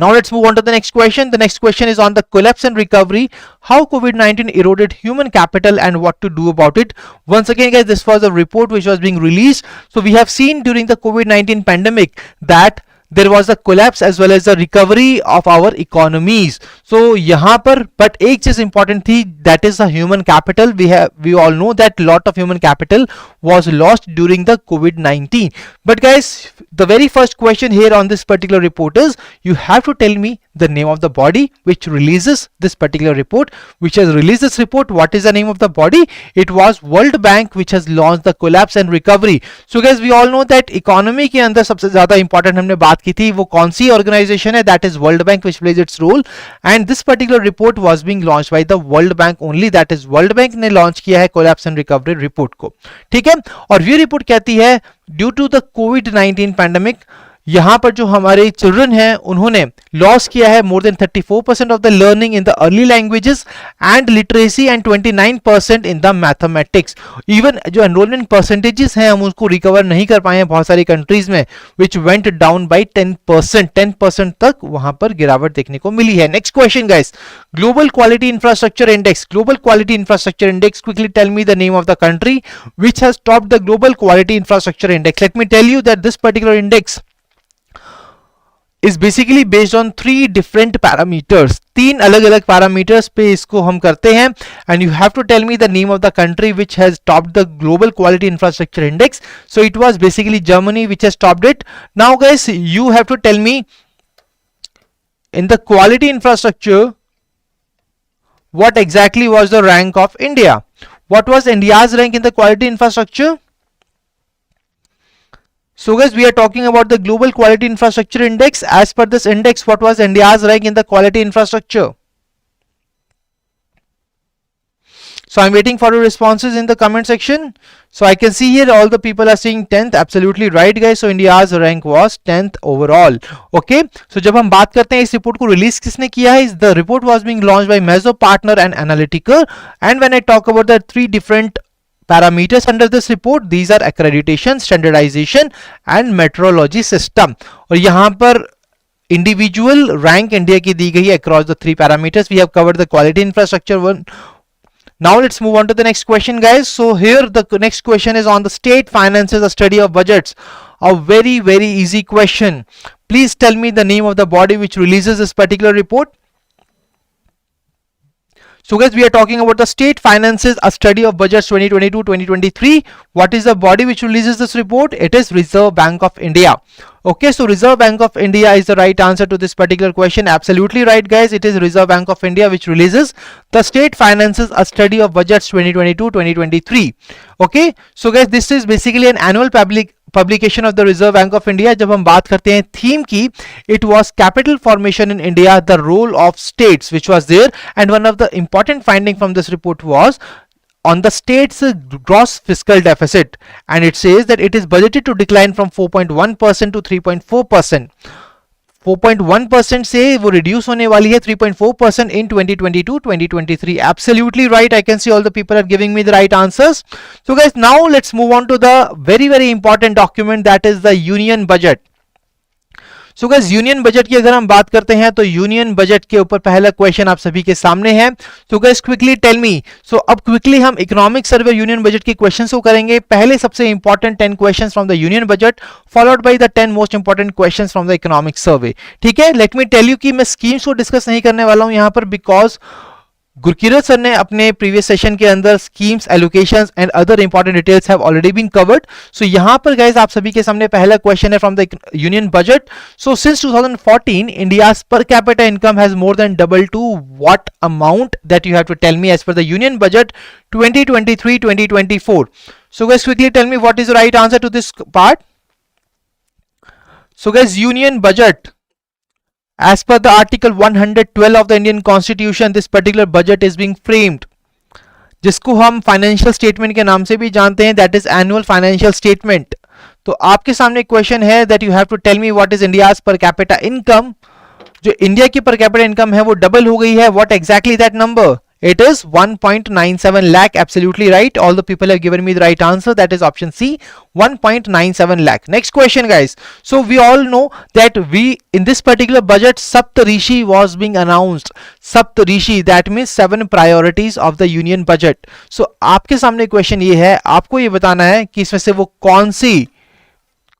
Now let's move on to the next question. The next question is on the collapse and recovery. How COVID-19 eroded human capital and what to do about it. Once again, guys, this was a report which was being released. So we have seen during the COVID-19 pandemic that there was a collapse as well as the recovery of our economies. So यहाँ पर but एक चीज important थी, that is the human capital. We all know that lot of human capital was lost during the COVID-19. But guys, the very first question here on this particular report is, you have to tell me the name of the body which releases this particular report, which has released this report. What is the name of the body? It was World Bank which has launched the collapse and recovery. So guys, we all know that economy के अंदर सबसे ज्यादा important हमने बात की थी, वो कौन सी ऑर्गेनाइजेशन है? That is world bank which plays its role, and this particular report was being launched by the World Bank only. that is world bank ने लॉन्च किया है कोलैप्स एंड रिकवरी रिपोर्ट को. ठीक है, और ये रिपोर्ट कहती है ड्यू टू द कोविड-19 पैंडेमिक, यहां पर जो हमारे चिल्ड्रन हैं उन्होंने लॉस किया है more than 34% of the learning in the early languages and literacy and 29% in the mathematics. Even जो एनरोलमेंट परसेंटेजेस हैं हम उसको रिकवर नहीं कर पाए हैं बहुत सारी कंट्रीज में, विच वेंट डाउन बाय 10%. 10% तक वहां पर गिरावट देखने को मिली है. Next question guys, global quality infrastructure index. Global quality infrastructure index, quickly tell me the name of the country which has topped the global quality infrastructure index. Let me tell you that this particular index is basically based on 3 different parameters. 3 अलग-अलग parameters पे इसको हम करते हैं, and you have to tell me the name of the country which has topped the global quality infrastructure index. So it was basically Germany which has topped it. Now guys, you have to tell me in the quality infrastructure what exactly was the rank of India. What was India's rank in the quality infrastructure? So guys, we are talking about the global quality infrastructure index. As per this index, what was India's rank in the quality infrastructure? So I'm waiting for your responses in the comment section. So I can see here all the people are saying 10th. Absolutely right guys. So India's rank was 10th overall. Okay. So जब हम बात करते हैं इस report को release किसने किया है, the report was being launched by Mezzo Partner and Analytica. And when I talk about the 3 different parameters under this report, these are accreditation, standardization and metrology system. और यहाँ पर individual rank इंडिया की दी गई है across the 3 parameters. We have covered the quality infrastructure one. Now let's move on to the next question guys. So here the next question is on the state finances, a study of budgets. A very easy question. Please tell me the name of the body which releases this particular report. So guys, we are talking about the state finances, a study of budgets 2022-2023. What is the body which releases this report? It is Reserve Bank of India. Okay, so Reserve Bank of India is the right answer to this particular question. Absolutely right, guys. It is Reserve Bank of India which releases the state finances, a study of budgets 2022-2023. Okay, so guys, this is basically an annual publication of the Reserve Bank of India. जब हम बात करते हैं theme की, it was capital formation in India, the role of states which was there, and one of the important finding from this report was on the state's gross fiscal deficit, and it says that it is budgeted to decline from 4.1% to 3.4%. 4.1% से वो reduce होने वाली है 3.4% in 2022-2023. Absolutely right. I can see all the people are giving me the right answers. So guys, now let's move on to the very important document, that is the Union Budget. So guys, union budget की अगर हम बात करते हैं तो union budget के ऊपर पहला क्वेश्चन आप सभी के सामने है. So guys, quickly tell me. So अब क्विकली हम इकोनॉमिक सर्वे यूनियन बजट के क्वेश्चंस को करेंगे. पहले सबसे important 10 questions from the union budget followed by the 10 most important questions from the economic survey. ठीक है, लेट मी टेल यू कि मैं स्कीम्स को डिस्कस नहीं करने वाला हूं यहां पर, बिकॉज गुरकीरत सर ने अपने प्रीवियस सेशन के अंदर schemes, allocations and other important details have already been covered. So यहां पर गाइस आप सभी के सामने पहला क्वेश्चन है from the union budget. So since 2014 India's per capita income has more than double to what amount, that you have to tell me as per the union budget 2023-2024. So guys, quickly tell me what is the right answer to this part. So guys, union budget, as per the article 112 of the Indian Constitution, this particular budget is being framed, जिसको हम financial statement के नाम से भी जानते हैं, that is annual financial statement. तो आपके सामने क्वेश्चन है that you have to tell me what is India's per capita income. जो इंडिया की पर कैपिटा इनकम है वो डबल हो गई है. What exactly that number? It is 1.97 lakh. Absolutely right. All the people have given me the right answer. That is option C, 1.97 lakh. Next question, guys. So we all know that in this particular budget, Saptarishi was being announced. Saptarishi, that means 7 priorities of the union budget. So आपके सामने question ये है, आपको ये बताना है कि इसमें से वो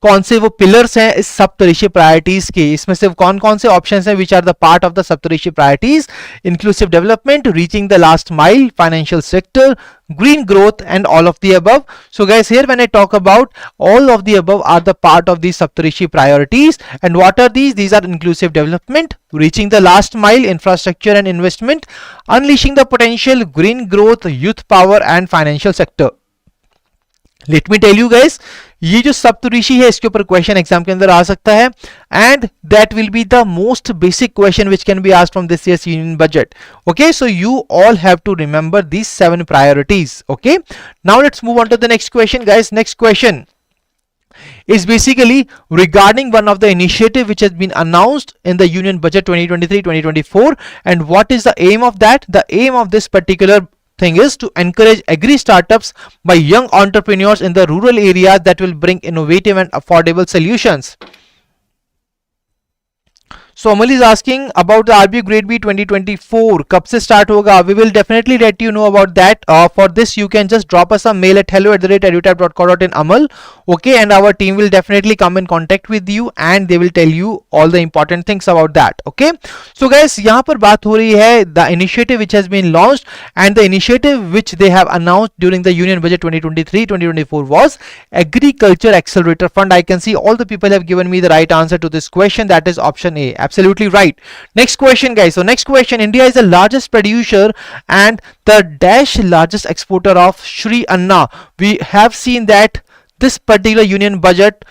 कौन से वो पिलर्स हैं इस सप्तऋषि प्रायोरिटीज के. इसमें से कौन कौन से ऑप्शंस हैं which are the part of the Saptarishi priorities? Inclusive development, reaching the last mile, financial sector, green growth, and all of the above. So guys, here when I talk about all of the above are the part of these Saptarishi priorities. And what are these? These are inclusive development, reaching the last mile, infrastructure and investment, unleashing the potential, green growth, youth power and financial sector. Let me tell you guys, ये जो सप्तऋषि है इसके ऊपर question exam के अंदर आ सकता है, and that will be the most basic question which can be asked from this year's union budget. Okay, so you all have to remember these 7 priorities. Okay, now let's move on to the next question. Guys, next question is basically regarding one of the initiative which has been announced in the union budget 2023-2024. And what is the aim of that? The aim of this particular thing is to encourage agri startups by young entrepreneurs in the rural areas that will bring innovative and affordable solutions. So Amal is asking about the RBI Grade B 2024. कब से start होगा? We will definitely let you know about that. For this, you can just drop us a mail at hello@edutap.co.in, Amal. Okay, and our team will definitely come in contact with you and they will tell you all the important things about that. Okay. So guys, यहाँ पर बात हो रही है the initiative which has been launched, and the initiative which they have announced during the Union Budget 2023-2024 was Agriculture Accelerator Fund. I can see all the people have given me the right answer to this question. That is option A. Absolutely right. Next question, guys. So next question, India is the largest producer and the dash largest exporter of Shri Anna. We have seen that this particular union budget,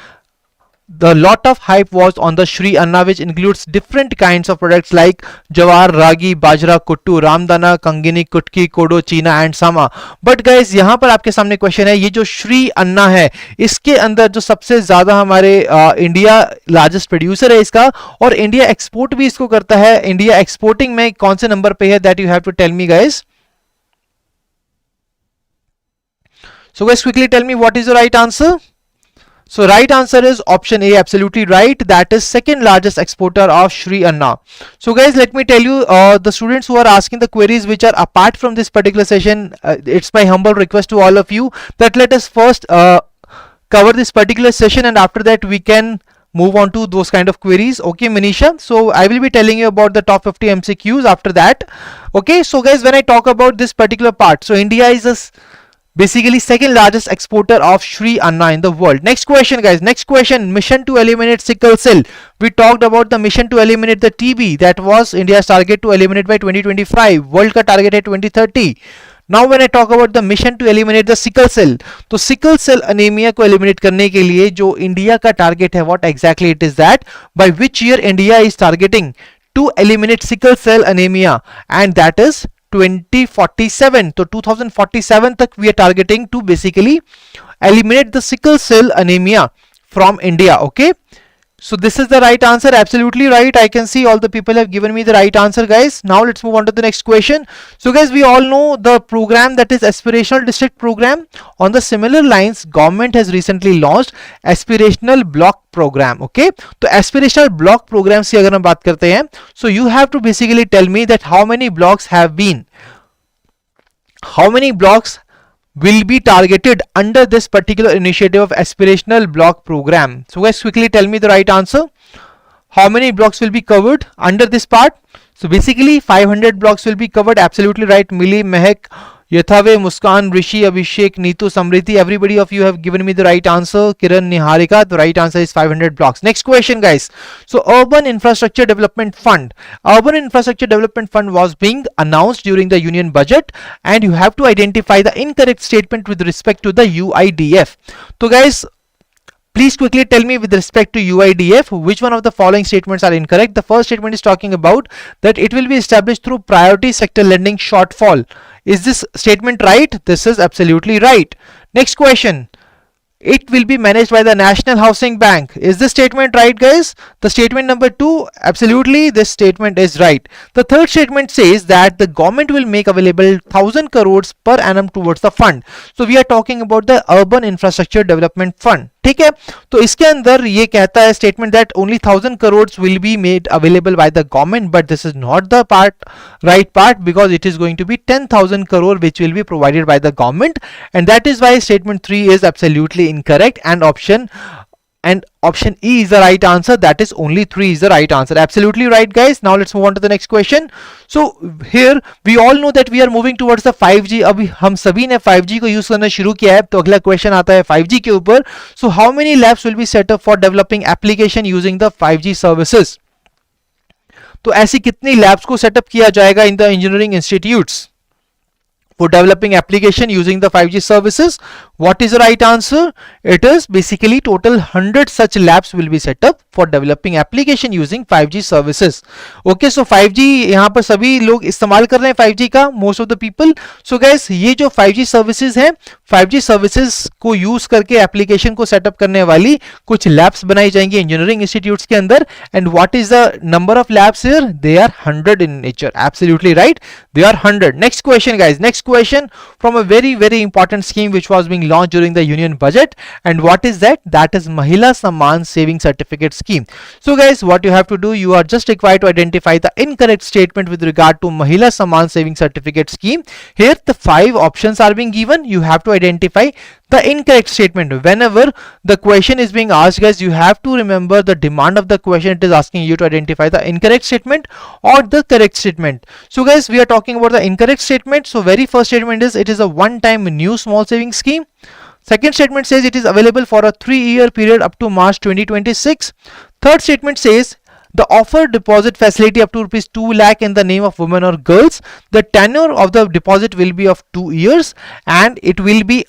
the lot of hype was on the Shri Anna, which includes different kinds of products like jawar, ragi, bajra, kuttu, ramdana, kangini, kutki, kodo, china and sama. But guys, यहाँ पर आपके सामने question है, ये जो श्री अन्ना है इसके अंदर जो सबसे ज्यादा हमारे इंडिया लार्जेस्ट प्रोड्यूसर है इसका, और इंडिया एक्सपोर्ट भी इसको करता है. इंडिया एक्सपोर्टिंग में कौन से नंबर पे है? That you have to tell me guys. So guys, quickly tell me what is the right answer. So right answer is option A. Absolutely right. That is second largest exporter of Shri Anna. So guys, let me tell you, the students who are asking the queries which are apart from this particular session, it's my humble request to all of you that let us first cover this particular session, and after that we can move on to those kind of queries. Okay, Manisha. So I will be telling you about the top 50 MCQs after that. Okay, so guys, when I talk about this particular part, so India is a basically second largest exporter of Sri Anna in the world. Next question guys, next question, mission to eliminate sickle cell. We talked about the mission to eliminate the TB, that was India's target to eliminate by 2025, world का target है 2030. Now when I talk about the mission to eliminate the sickle cell, तो sickle cell anemia को eliminate करने के लिए जो India का target है, what exactly it is that, by which year India is targeting to eliminate sickle cell anemia, and that is 2047. तो 2047 तक we are targeting to basically eliminate the sickle cell anemia from India. Okay, so this is the right answer, absolutely right. I can see all the people have given me the right answer guys. Now let's move on to the next question. So guys, we all know the program that is aspirational district program. On the similar lines, government has recently launched aspirational block program. Okay, तो aspirational block program से अगर हम बात करते हैं, so you have to basically tell me that how many blocks will be targeted under this particular initiative of aspirational block program. So guys, quickly tell me the right answer. How many blocks will be covered under this part? So basically 500 blocks will be covered. Absolutely right. Mili, Mehak, Yathave, Muskan, Rishi, Abhishek, Neetu, Samriti, everybody of you have given me the right answer. Kiran, Niharika, the right answer is 500 blocks. Next question guys. So Urban Infrastructure Development Fund. Urban Infrastructure Development Fund was being announced during the union budget, and you have to identify the incorrect statement with respect to the UIDF. So guys, please quickly tell me with respect to UIDF, which one of the following statements are incorrect. The first statement is talking about that it will be established through priority sector lending shortfall. Is this statement right? This is absolutely right. Next question. It will be managed by the National Housing Bank. Is this statement right guys? The statement number 2, absolutely this statement is right. The third statement says that the government will make available 1000 crores per annum towards the fund. So we are talking about the Urban Infrastructure Development Fund. ठीक है, तो इसके अंदर ये कहता है statement that only 1000 crores will be made available by the government, but this is not the right part, because it is going to be 10,000 crore which will be provided by the government, and that is why statement 3 is absolutely incorrect, and option E is the right answer. That is only 3 is the right answer. Absolutely right guys. Now let's move on to the next question. So here we all know that we are moving towards the 5G. अभी हम सभी ने 5G को use करना शुरू किया है, तो अगला क्वेश्चन आता है 5G के ऊपर. So how many labs will be set up for developing application using the 5G services? तो ऐसी कितनी labs को सेटअप किया जाएगा in the engineering institutes for developing application using the 5G services? What is the right answer? It is basically total 100 such labs will be set up for developing application using 5G services. Okay, so 5G यहाँ पर सभी लोग इस्तेमाल कर रहे हैं 5G का, most of the people. So guys, ये जो 5G services है, 5G services को यूज करके एप्लीकेशन को सेटअप करने वाली कुछ लैब्स बनाई जाएंगी इंजीनियरिंग इंस्टीट्यूट्स के अंदर. And what is the number of labs here? They are 100 in nature. Absolutely right, they are 100. Next question guys, next question from a very important scheme which was being launched during the union budget, and what is that? That is Mahila Samman Saving Certificate Scheme. So guys, what you have to do, you are just required to identify the incorrect statement with regard to Mahila Samman Saving Certificate Scheme. Here the 5 options are being given. You have to identify the incorrect statement. Whenever the question is being asked guys, you have to remember the demand of the question. It is asking you to identify the incorrect statement or the correct statement. So guys, we are talking about the incorrect statement. So very first statement is it is a one-time new small savings scheme. Second statement says it is available for a 3-year period up to March 2026. Third statement says the offer deposit facility up to rupees 2 lakh in the name of women or girls. The tenure of the deposit will be of 2 years, and it will be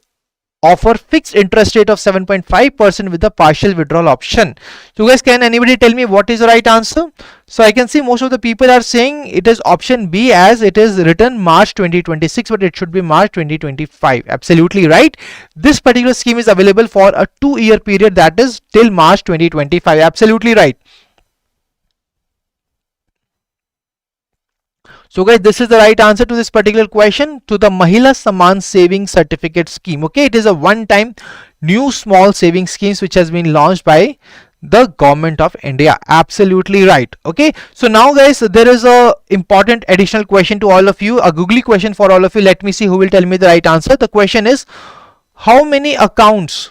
offer fixed interest rate of 7.5% with the partial withdrawal option. So guys, can anybody tell me what is the right answer? So I can see most of the people are saying it is option B, as it is written March 2026, but it should be March 2025. Absolutely right. This particular scheme is available for a 2-year period, that is till March 2025. Absolutely right. So guys, this is the right answer to this particular question, to the Mahila Samman Saving Certificate Scheme. Okay, it is a one-time new small saving schemes which has been launched by the government of India. Absolutely right. Okay, so now guys, there is a important additional question to all of you, a googly question for all of you. Let me see who will tell me the right answer. The question is, how many accounts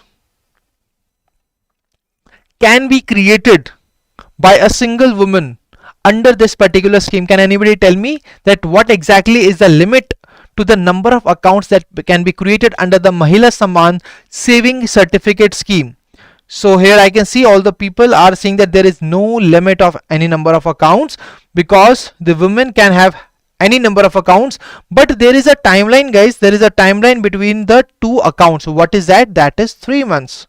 can be created by a single woman under this particular scheme? Can anybody tell me that what exactly is the limit to the number of accounts that can be created under the Mahila Samman Saving Certificate Scheme. So here I can see all the people are saying that there is no limit of any number of accounts because the women can have any number of accounts, but there is a timeline, guys. There is a timeline between the two accounts. What is that? That is 3 months.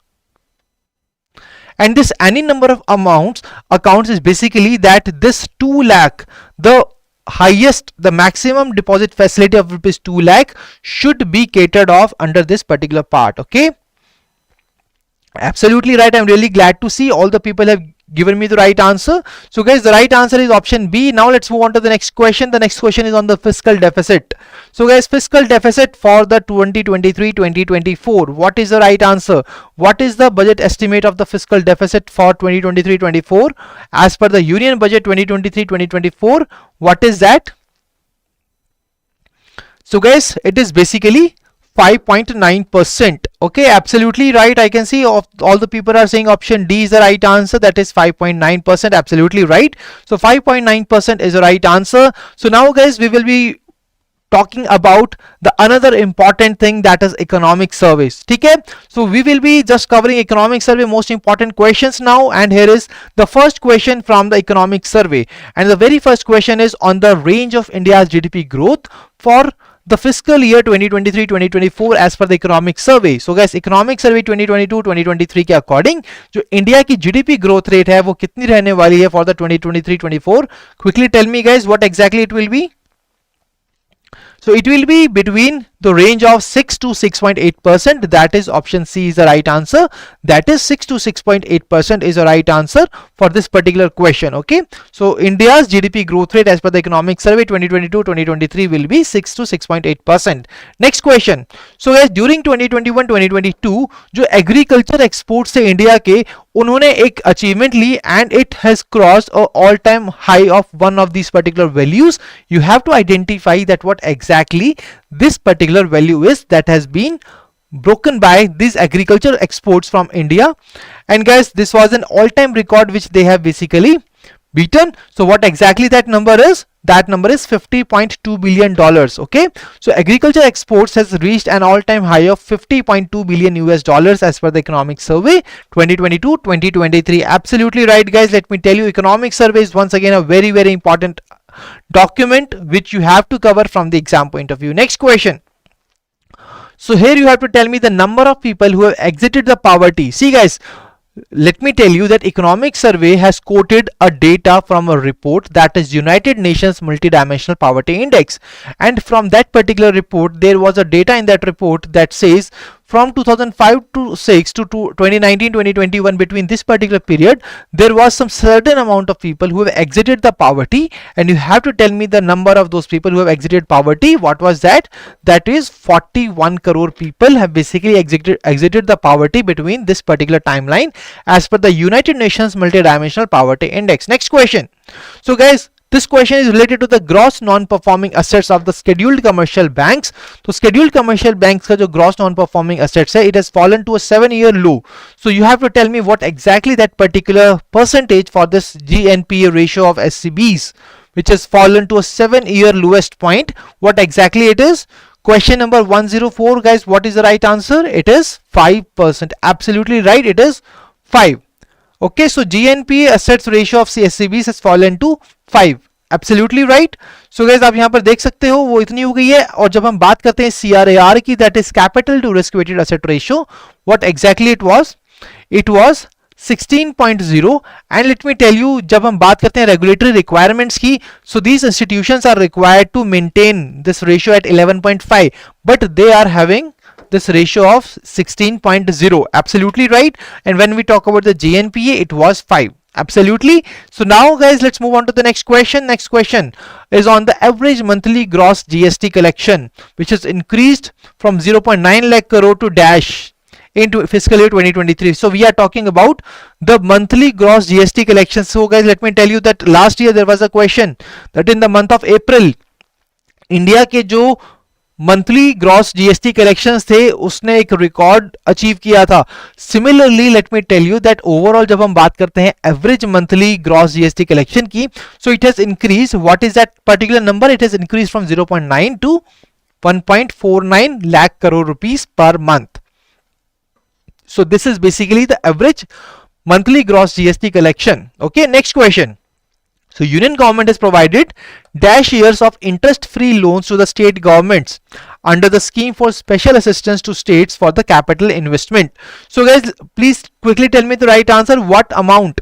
And this any number of accounts is basically that this 2 lakh, the highest, the maximum deposit facility of rupees 2 lakh should be catered off under this particular part. Okay, absolutely right. I'm really glad to see all the people have given me the right answer. So guys, the right answer is option B. Now let's move on to the next question. The next question is on the fiscal deficit. So guys, fiscal deficit for the 2023-2024. What is the right answer? What is the budget estimate of the fiscal deficit for 2023-24 as per the Union Budget 2023-2024? What is that? So guys, it is basically 5.9%. Okay, absolutely right. I can see all the people are saying option D is the right answer. That is 5.9%. Absolutely right. So 5.9% is the right answer. So now guys, we will be talking about the another important thing, that is economic surveys. Okay, so we will be just covering economic survey most important questions now, and here is the first question from the economic survey, and the very first question is on the range of India's GDP growth for the fiscal year 2023-2024 as per the economic survey. So guys, economic survey 2022-2023 के according जो India की GDP growth rate है वो कितनी रहने वाली है for the 2023-24? Quickly tell me guys what exactly it will be. So it will be between the range of 6 to 6.8%. That is option C is the right answer. That is 6 to 6.8% is the right answer for this particular question. Okay, so India's GDP growth rate as per the economic survey 2022-2023 will be 6 to 6.8%. Next question. So guys, during 2021-2022 जो agriculture exports थे India के, उन्होंने एक achievement Lee and it has crossed a all-time high of one of these particular values. You have to identify that what exactly this particular value is that has been broken by these agriculture exports from India. And guys, this was an all-time record which they have basically beaten. So what exactly that number is? That number is $50.2 billion. Okay, so agriculture exports has reached an all-time high of $50.2 billion US as per the economic survey 2022-2023. Absolutely right, guys. Let me tell you, economic survey is once again a very, very important document which you have to cover from the exam point of view. Next question. So here you have to tell me the number of people who have exited the poverty. See guys, let me tell you that economic survey has quoted a data from a report, that is United Nations Multidimensional Poverty Index, and from that particular report there was a data in that report that says from 2005 to 6 to 2019-2021, between this particular period there was some certain amount of people who have exited the poverty, and you have to tell me the number of those people who have exited poverty. What was that? That is 41 crore people have basically exited the poverty between this particular timeline as per the United Nations Multidimensional Poverty Index. Next question. So guys, this question is related to the gross non-performing assets of the scheduled commercial banks. So scheduled commercial banks का जो gross non-performing assets है, it has fallen to a 7-year low. So you have to tell me what exactly that particular percentage for this GNPA ratio of SCBs, which has fallen to a 7-year lowest point. What exactly it is? Question number 104, guys. What is the right answer? It is 5%. Absolutely right. It is 5. Okay, so GNPA assets ratio of SCBs has fallen to 5. Absolutely right. So guys, आप यहाँ पर देख सकते हो वो इतनी हो गई है. और जब हम बात करते हैं CRAR की, that is capital to risk weighted asset ratio, what exactly it was? It was 16.0. and let me tell you, जब हम बात करते हैं regulatory requirements की, so these institutions are required to maintain this ratio at 11.5, but they are having this ratio of 16.0. Absolutely right. And when we talk about the GNPA, it was 5. Absolutely. So now guys, let's move on to the next question. Next question is on the average monthly gross GST collection, which has increased from 0.9 lakh crore to dash into fiscal year 2023. So we are talking about the monthly gross GST collection. So guys, let me tell you that last year there was a question that in the month of April, India के जो monthly gross GST collections थे उसने एक record achieve किया था. Similarly let me tell you that overall जब हम बात करते हैं average monthly gross GST collection की, so it has increase. What is that particular number? It has increase from 0.9 to 1.49 lakh crore rupees per month. So this is basically the average monthly gross GST collection. Okay, next question. So union government has provided dash years of interest-free loans to the state governments under the scheme for special assistance to states for the capital investment. So guys, please quickly tell me the right answer. What amount,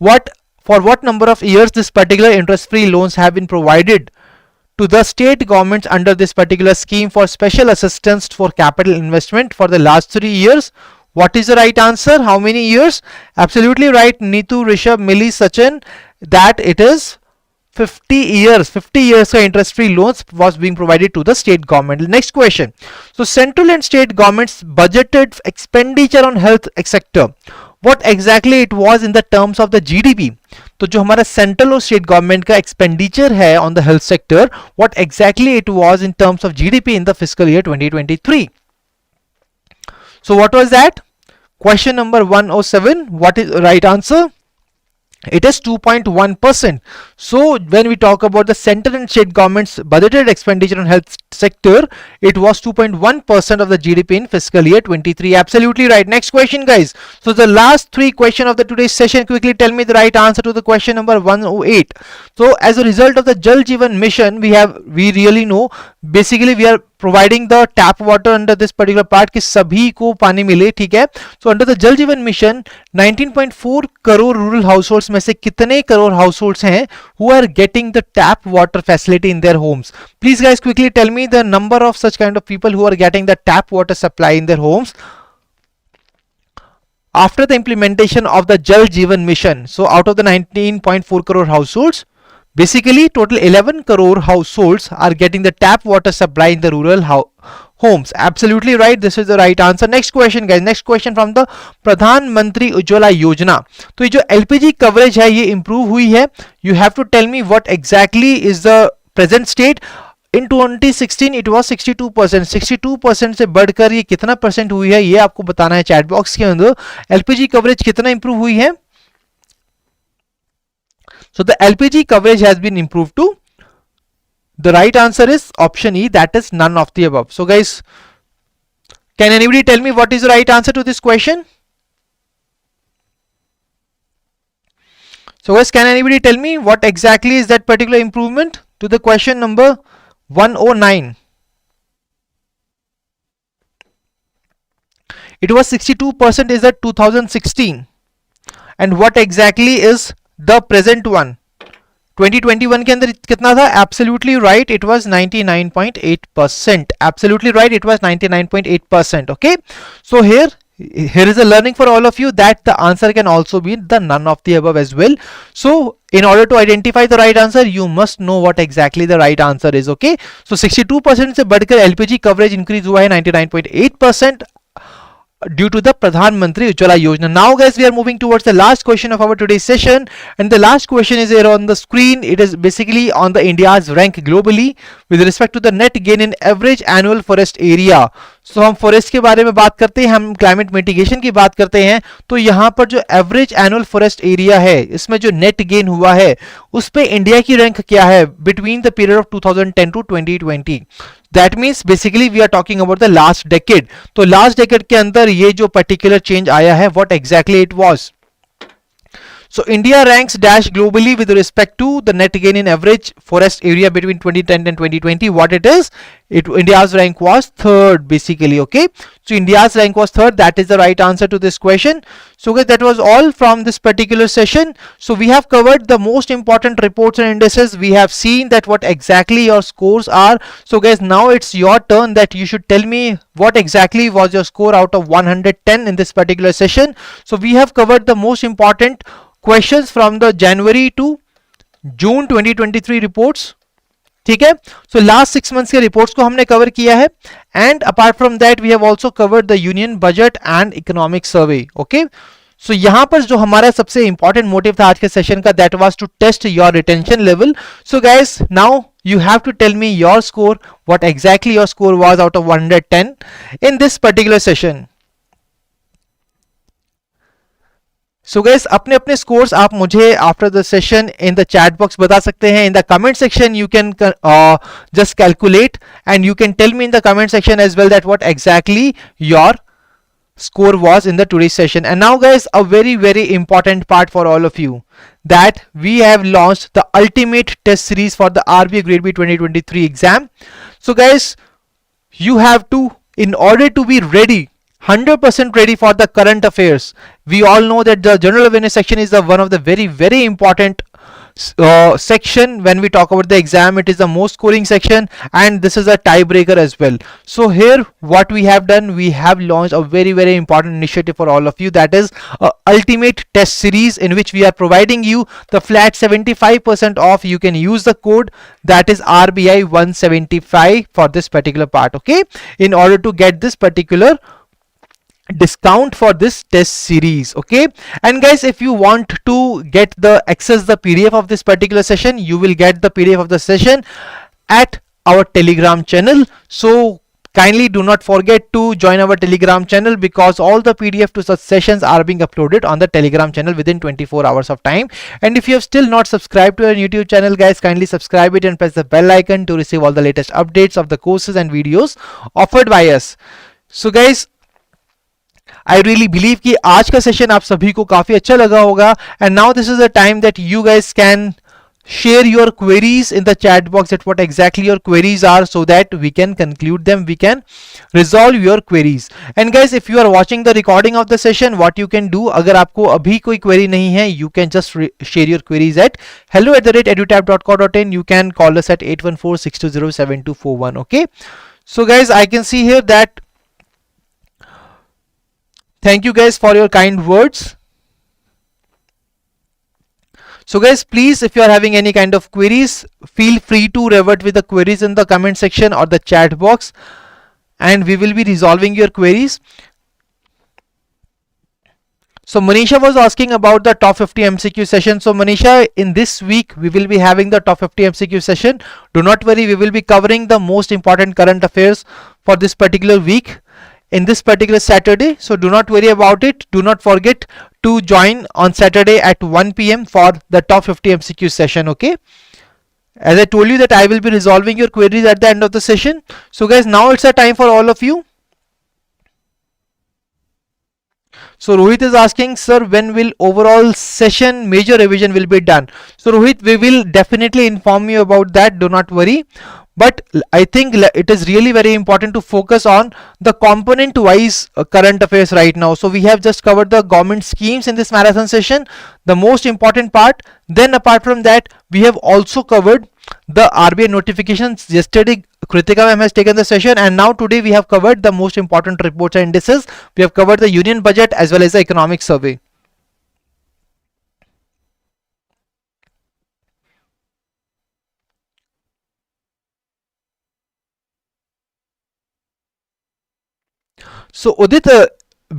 for what number of years this particular interest-free loans have been provided to the state governments under this particular scheme for special assistance for capital investment for the last 3 years? What is the right answer? How many years? Absolutely right, Neetu, Rishabh, Millie, Sachin, that it is 50 years. 50 years का interest free loans was being provided to the state government. Next question. So central and state governments budgeted expenditure on health sector. What exactly it was in the terms of the GDP? तो जो हमारा central और state government का expenditure है on the health sector, what exactly it was in terms of GDP in the fiscal year 2023? So what was that? Question number 107. What is the right answer? It is 2.1%. So when we talk about the central and state government's budgeted expenditure on health sector, it was 2.1% of the GDP in fiscal year 23. Absolutely right. Next question, guys. So the last 3 questions of the today's session, quickly tell me the right answer to the question number 108. So as a result of the Jal Jeevan mission, we really know, basically we are providing the tap water under this particular part कि सभी को पानी मिले, ठीक है. So under the Jal Jeevan mission 19.4 crore rural households में से कितने करोड़ households हैं who are getting the tap water facility in their homes? Please guys quickly tell me the number of such kind of people who are getting the tap water supply in their homes after the implementation of the Jal Jeevan mission. So out of the 19.4 crore households, basically total 11 crore households are getting the tap water supply in the rural homes. Absolutely right, this is the right answer. Next question guys, next question from the Pradhan Mantri Ujjwala Yojana. तो ये जो LPG coverage है ये improve हुई है. You have to tell me what exactly is the present state. In 2016 it was 62%. 62% से बढ़कर ये कितना परसेंट हुई है ये आपको बताना है चैट बॉक्स के अंदर. LPG coverage कितना improve हुई है? So the LPG coverage has been improved too. The right answer is option E, that is none of the above. So guys, can anybody tell me what is the right answer to this question? So guys, can anybody tell me what exactly is that particular improvement to the question number 109? It was 62% is that 2016. And what exactly is the present one? 2021 के अंदर कितना था? Absolutely right, it was 99.8%. Absolutely right, it was 99.8%. Okay, so here is a learning for all of you that the answer can also be the none of the above as well. So in order to identify the right answer, you must know what exactly the right answer is. Okay, so 62% से बढ़कर LPG coverage increase हुआ है 99.8% due to the Pradhan Mantri Ujjwala Yojana. Now guys, we are moving towards the last question of our today's session, and the last question is here on the screen. It is basically on the India's rank globally with respect to the net gain in average annual forest area. So हम forest के बारे में बात करते हैं, हम climate mitigation की बात करते हैं, तो यहाँ पर जो एवरेज एनुअल फॉरेस्ट एरिया है इसमें जो नेट गेन हुआ है उस पे इंडिया की रैंक क्या है between the period of 2010 to 2020. That means basically we are talking about the last decade. तो लास्ट डेकेड के अंदर ये जो पर्टिकुलर चेंज आया है, what exactly it was. So India ranks dash globally with respect to the net gain in average forest area between 2010 and 2020. What it is? India's rank was third basically. Okay, so India's rank was third. That is the right answer to this question. So guys, that was all from this particular session. So we have covered the most important reports and indices. We have seen that what exactly your scores are. So guys, now it's your turn that you should tell me what exactly was your score out of 110 in this particular session. So we have covered the most important questions from the January to June 2023 reports. ठीक है, so last 6 months के reports को हमने cover किया है, and apart from that we have also covered the union budget and economic survey. Okay, so यहाँ पर जो हमारा सबसे important motive था आज के session का, that was to test your retention level. So guys, now you have to tell me your score, what exactly your score was out of 110 in this particular session. So guys अपने अपने scores आप मुझे after the session in the chat box बता सकते हैं. इन the comment section you can just calculate and you can tell me in the comment section as well that what exactly your score was in the today's session. And now guys, a very important part for all of you, that we have launched the ultimate test series for the RBI Grade B 2023 exam. So guys, you have to, in order to be ready, 100% ready for the current affairs. We all know that the general awareness section is the one of the very important section when we talk about the exam. It is the most scoring section and this is a tiebreaker as well. So here what we have done, we have launched a very important initiative for all of you, that is a ultimate test series in which we are providing you the flat 75% off. You can use the code that is RBI 175 for this particular part, okay, in order to get this particular discount for this test series. Okay, and guys, if you want to get the access the PDF of this particular session, you will get the PDF of the session at our Telegram channel. So kindly do not forget to join our Telegram channel, because all the PDF to such sessions are being uploaded on the Telegram channel within 24 hours of time. And if you have still not subscribed to our YouTube channel, guys, kindly subscribe it and press the bell icon to receive all the latest updates of the courses and videos offered by us. So guys, I really believe कि आज का session आप सभी को काफी अच्छा लगा होगा. And now this is the time that you guys can share your queries in the chat box, at what exactly your queries are, so that we can conclude them, we can resolve your queries. And guys, if you are watching the recording of the session, what you can do, अगर आपको अभी कोई query नहीं है, you can just share your queries at hello@edutap.co.in. You can call us at 814-620-7241. Okay, so guys, I can see here that thank you guys for your kind words. So guys, please, if you are having any kind of queries, feel free to revert with the queries in the comment section or the chat box, and we will be resolving your queries. So Manisha was asking about the top 50 MCQ session. So Manisha, in this week we will be having the top 50 MCQ session. Do not worry, we will be covering the most important current affairs for this particular week in this particular Saturday. So do not worry about it. Do not forget to join on Saturday at 1 PM for the top 50 MCQ session. Okay, as I told you that I will be resolving your queries at the end of the session. So guys, now it's a time for all of you. So Rohit is asking, sir, when will overall session major revision will be done? So Rohit, we will definitely inform you about that. Do not worry. But I think it is really very important to focus on the component wise current affairs right now. So we have just covered the government schemes in this marathon session, the most important part. Then apart from that, we have also covered the RBI notifications. Yesterday Kritika ma'am has taken the session, and now today we have covered the most important reports and indices. We have covered the union budget as well as the economic survey. So Udit,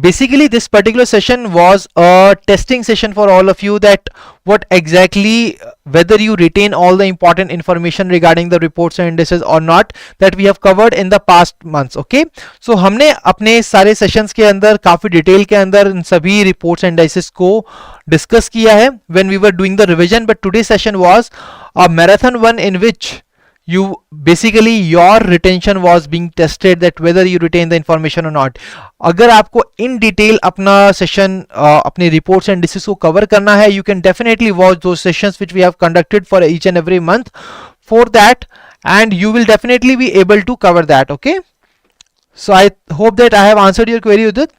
basically this particular session was a testing session for all of you, that what exactly, whether you retain all the important information regarding the reports and indices or not, that we have covered in the past months. Okay, so हमने अपने सारे sessions के अंदर काफी detail के अंदर इन सभी reports and indices को डिस्कस किया है when we were doing the revision. But today's session was a marathon one in which you basically your retention was being tested, that whether you retain the information or not. अगर आपको in detail अपना session अपने reports and indices को cover करना है, you can definitely watch those sessions which we have conducted for each and every month for that, and you will definitely be able to cover that. Okay, so I hope that I have answered your query, Udit.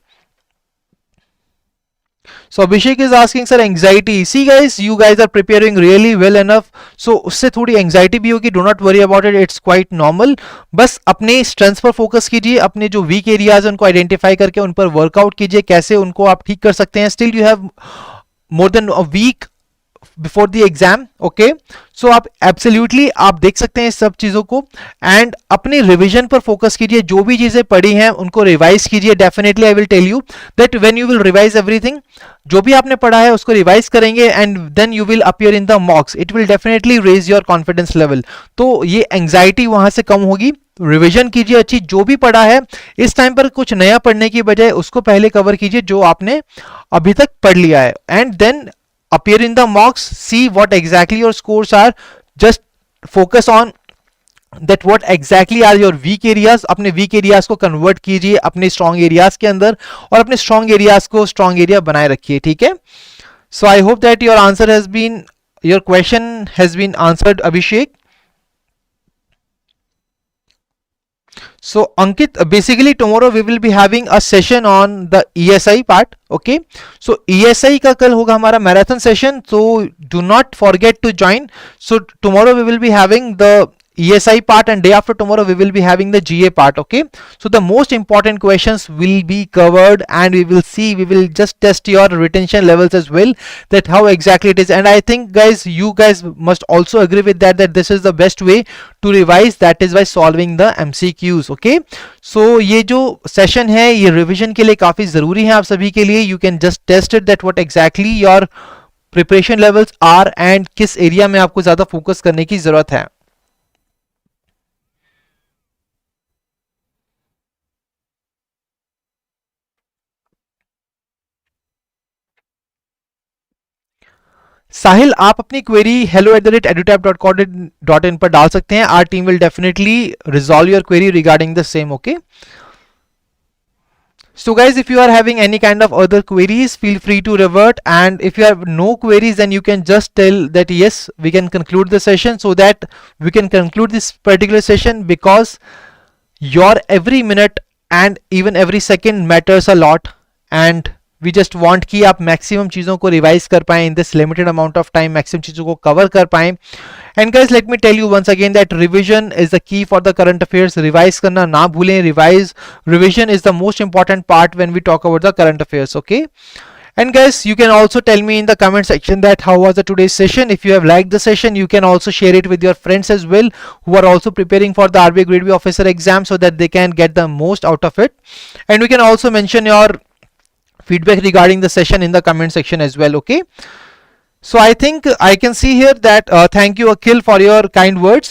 So Abhishek is asking, sir, anxiety. See guys, you guys are preparing really well enough. So उससे थोड़ी anxiety भी होगी. Do not worry about it. It's quite normal. बस अपने strengths पर focus कीजिए. अपने जो weak areas हैं उनको identify करके उन पर workout कीजिए. कैसे उनको आप ठीक कर सकते हैं. Still you have more than a week before the exam. Okay, so आप एब्सोल्युटली आप देख सकते हैं इस सब चीजों को, एंड अपने रिवीजन पर फोकस कीजिए. जो भी चीजें पढ़ी हैं उनको रिवाइज कीजिए. Definitely I will tell you that when you will revise everything, जो भी आपने पढ़ा है उसको रिवाइज करेंगे, and then you will appear in the mocks. It will definitely raise your confidence level. तो ये एंग्जाइटी वहां से कम होगी. रिवीजन कीजिए अच्छी, जो भी पढ़ा है इस टाइम पर कुछ नया पढ़ने की बजाय उसको पहले कवर कीजिए जो आपने अभी तक पढ़ लिया है, and then appear in the mocks, see what exactly your scores are, just focus on that what exactly are your weak areas, अपने weak areas को convert कीजिए अपने strong areas के अंदर और अपने strong areas को strong area बनाए रखिए, ठीक है। So I hope that your answer has been, your question has been answered, Abhishek. So Ankit, basically tomorrow we will be having a session on the ESI part. Okay, so ESI का कल होगा हमारा marathon session, so do not forget to join. So tomorrow we will be having the ESI part and day after tomorrow we will be having the GA part. Okay, so the most important questions will be covered and we will see, we will just test your retention levels as well, that how exactly it is. And I think guys, you guys must also agree with that, that this is the best way to revise, that is by solving the MCQs. Okay, so ये जो session है ये revision के लिए काफी जरूरी है आप सभी के लिए. You can just test it that what exactly your preparation levels are and किस area में आपको ज्यादा focus करने की जरूरत है. साहिल, आप अपनी क्वेरी hello@edutap.in पर डाल सकते हैं. Our team will definitely resolve your query regarding the same. Okay, so guys, if you are having any kind of other queries, feel free to revert, and if you have no queries then you can just tell that yes, we can conclude the session, so that we can conclude this particular session, because your every minute and even every second matters a lot, and we just want कि आप maximum चीज़ों को revise कर पाएं in this limited amount of time, maximum चीज़ों को cover कर पाएं. And guys, let me tell you once again that revision is the key for the current affairs. Revise करना ना भूलें. Revision is the most important part when we talk about the current affairs. Okay, and guys, you can also tell me in the comment section that how was the today's session. If you have liked the session, you can also share it with your friends as well who are also preparing for the RBI Grade B officer exam, so that they can get the most out of it. And we can also mention your feedback regarding the session in the comment section as well. Okay, so I think I can see here that thank you Akhil for your kind words,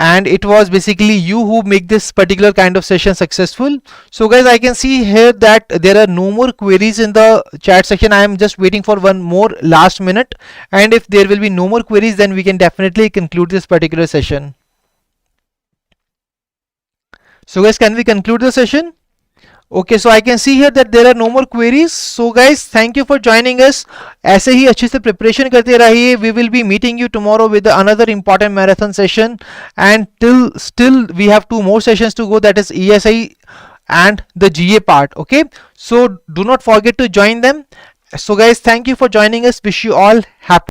and it was basically you who make this particular kind of session successful. So guys, I can see here that there are no more queries in the chat section. I am just waiting for one more last minute, and if there will be no more queries then we can definitely conclude this particular session. So guys, can we conclude the session? Okay, so I can see here that there are no more queries. So guys, thank you for joining us. ऐसे ही अच्छे से preparation करते रहिए. We will be meeting you tomorrow with another important marathon session, and still we have 2 more sessions to go, that is ESI and the GA part. Okay, so do not forget to join them. So guys, thank you for joining us. Wish you all happy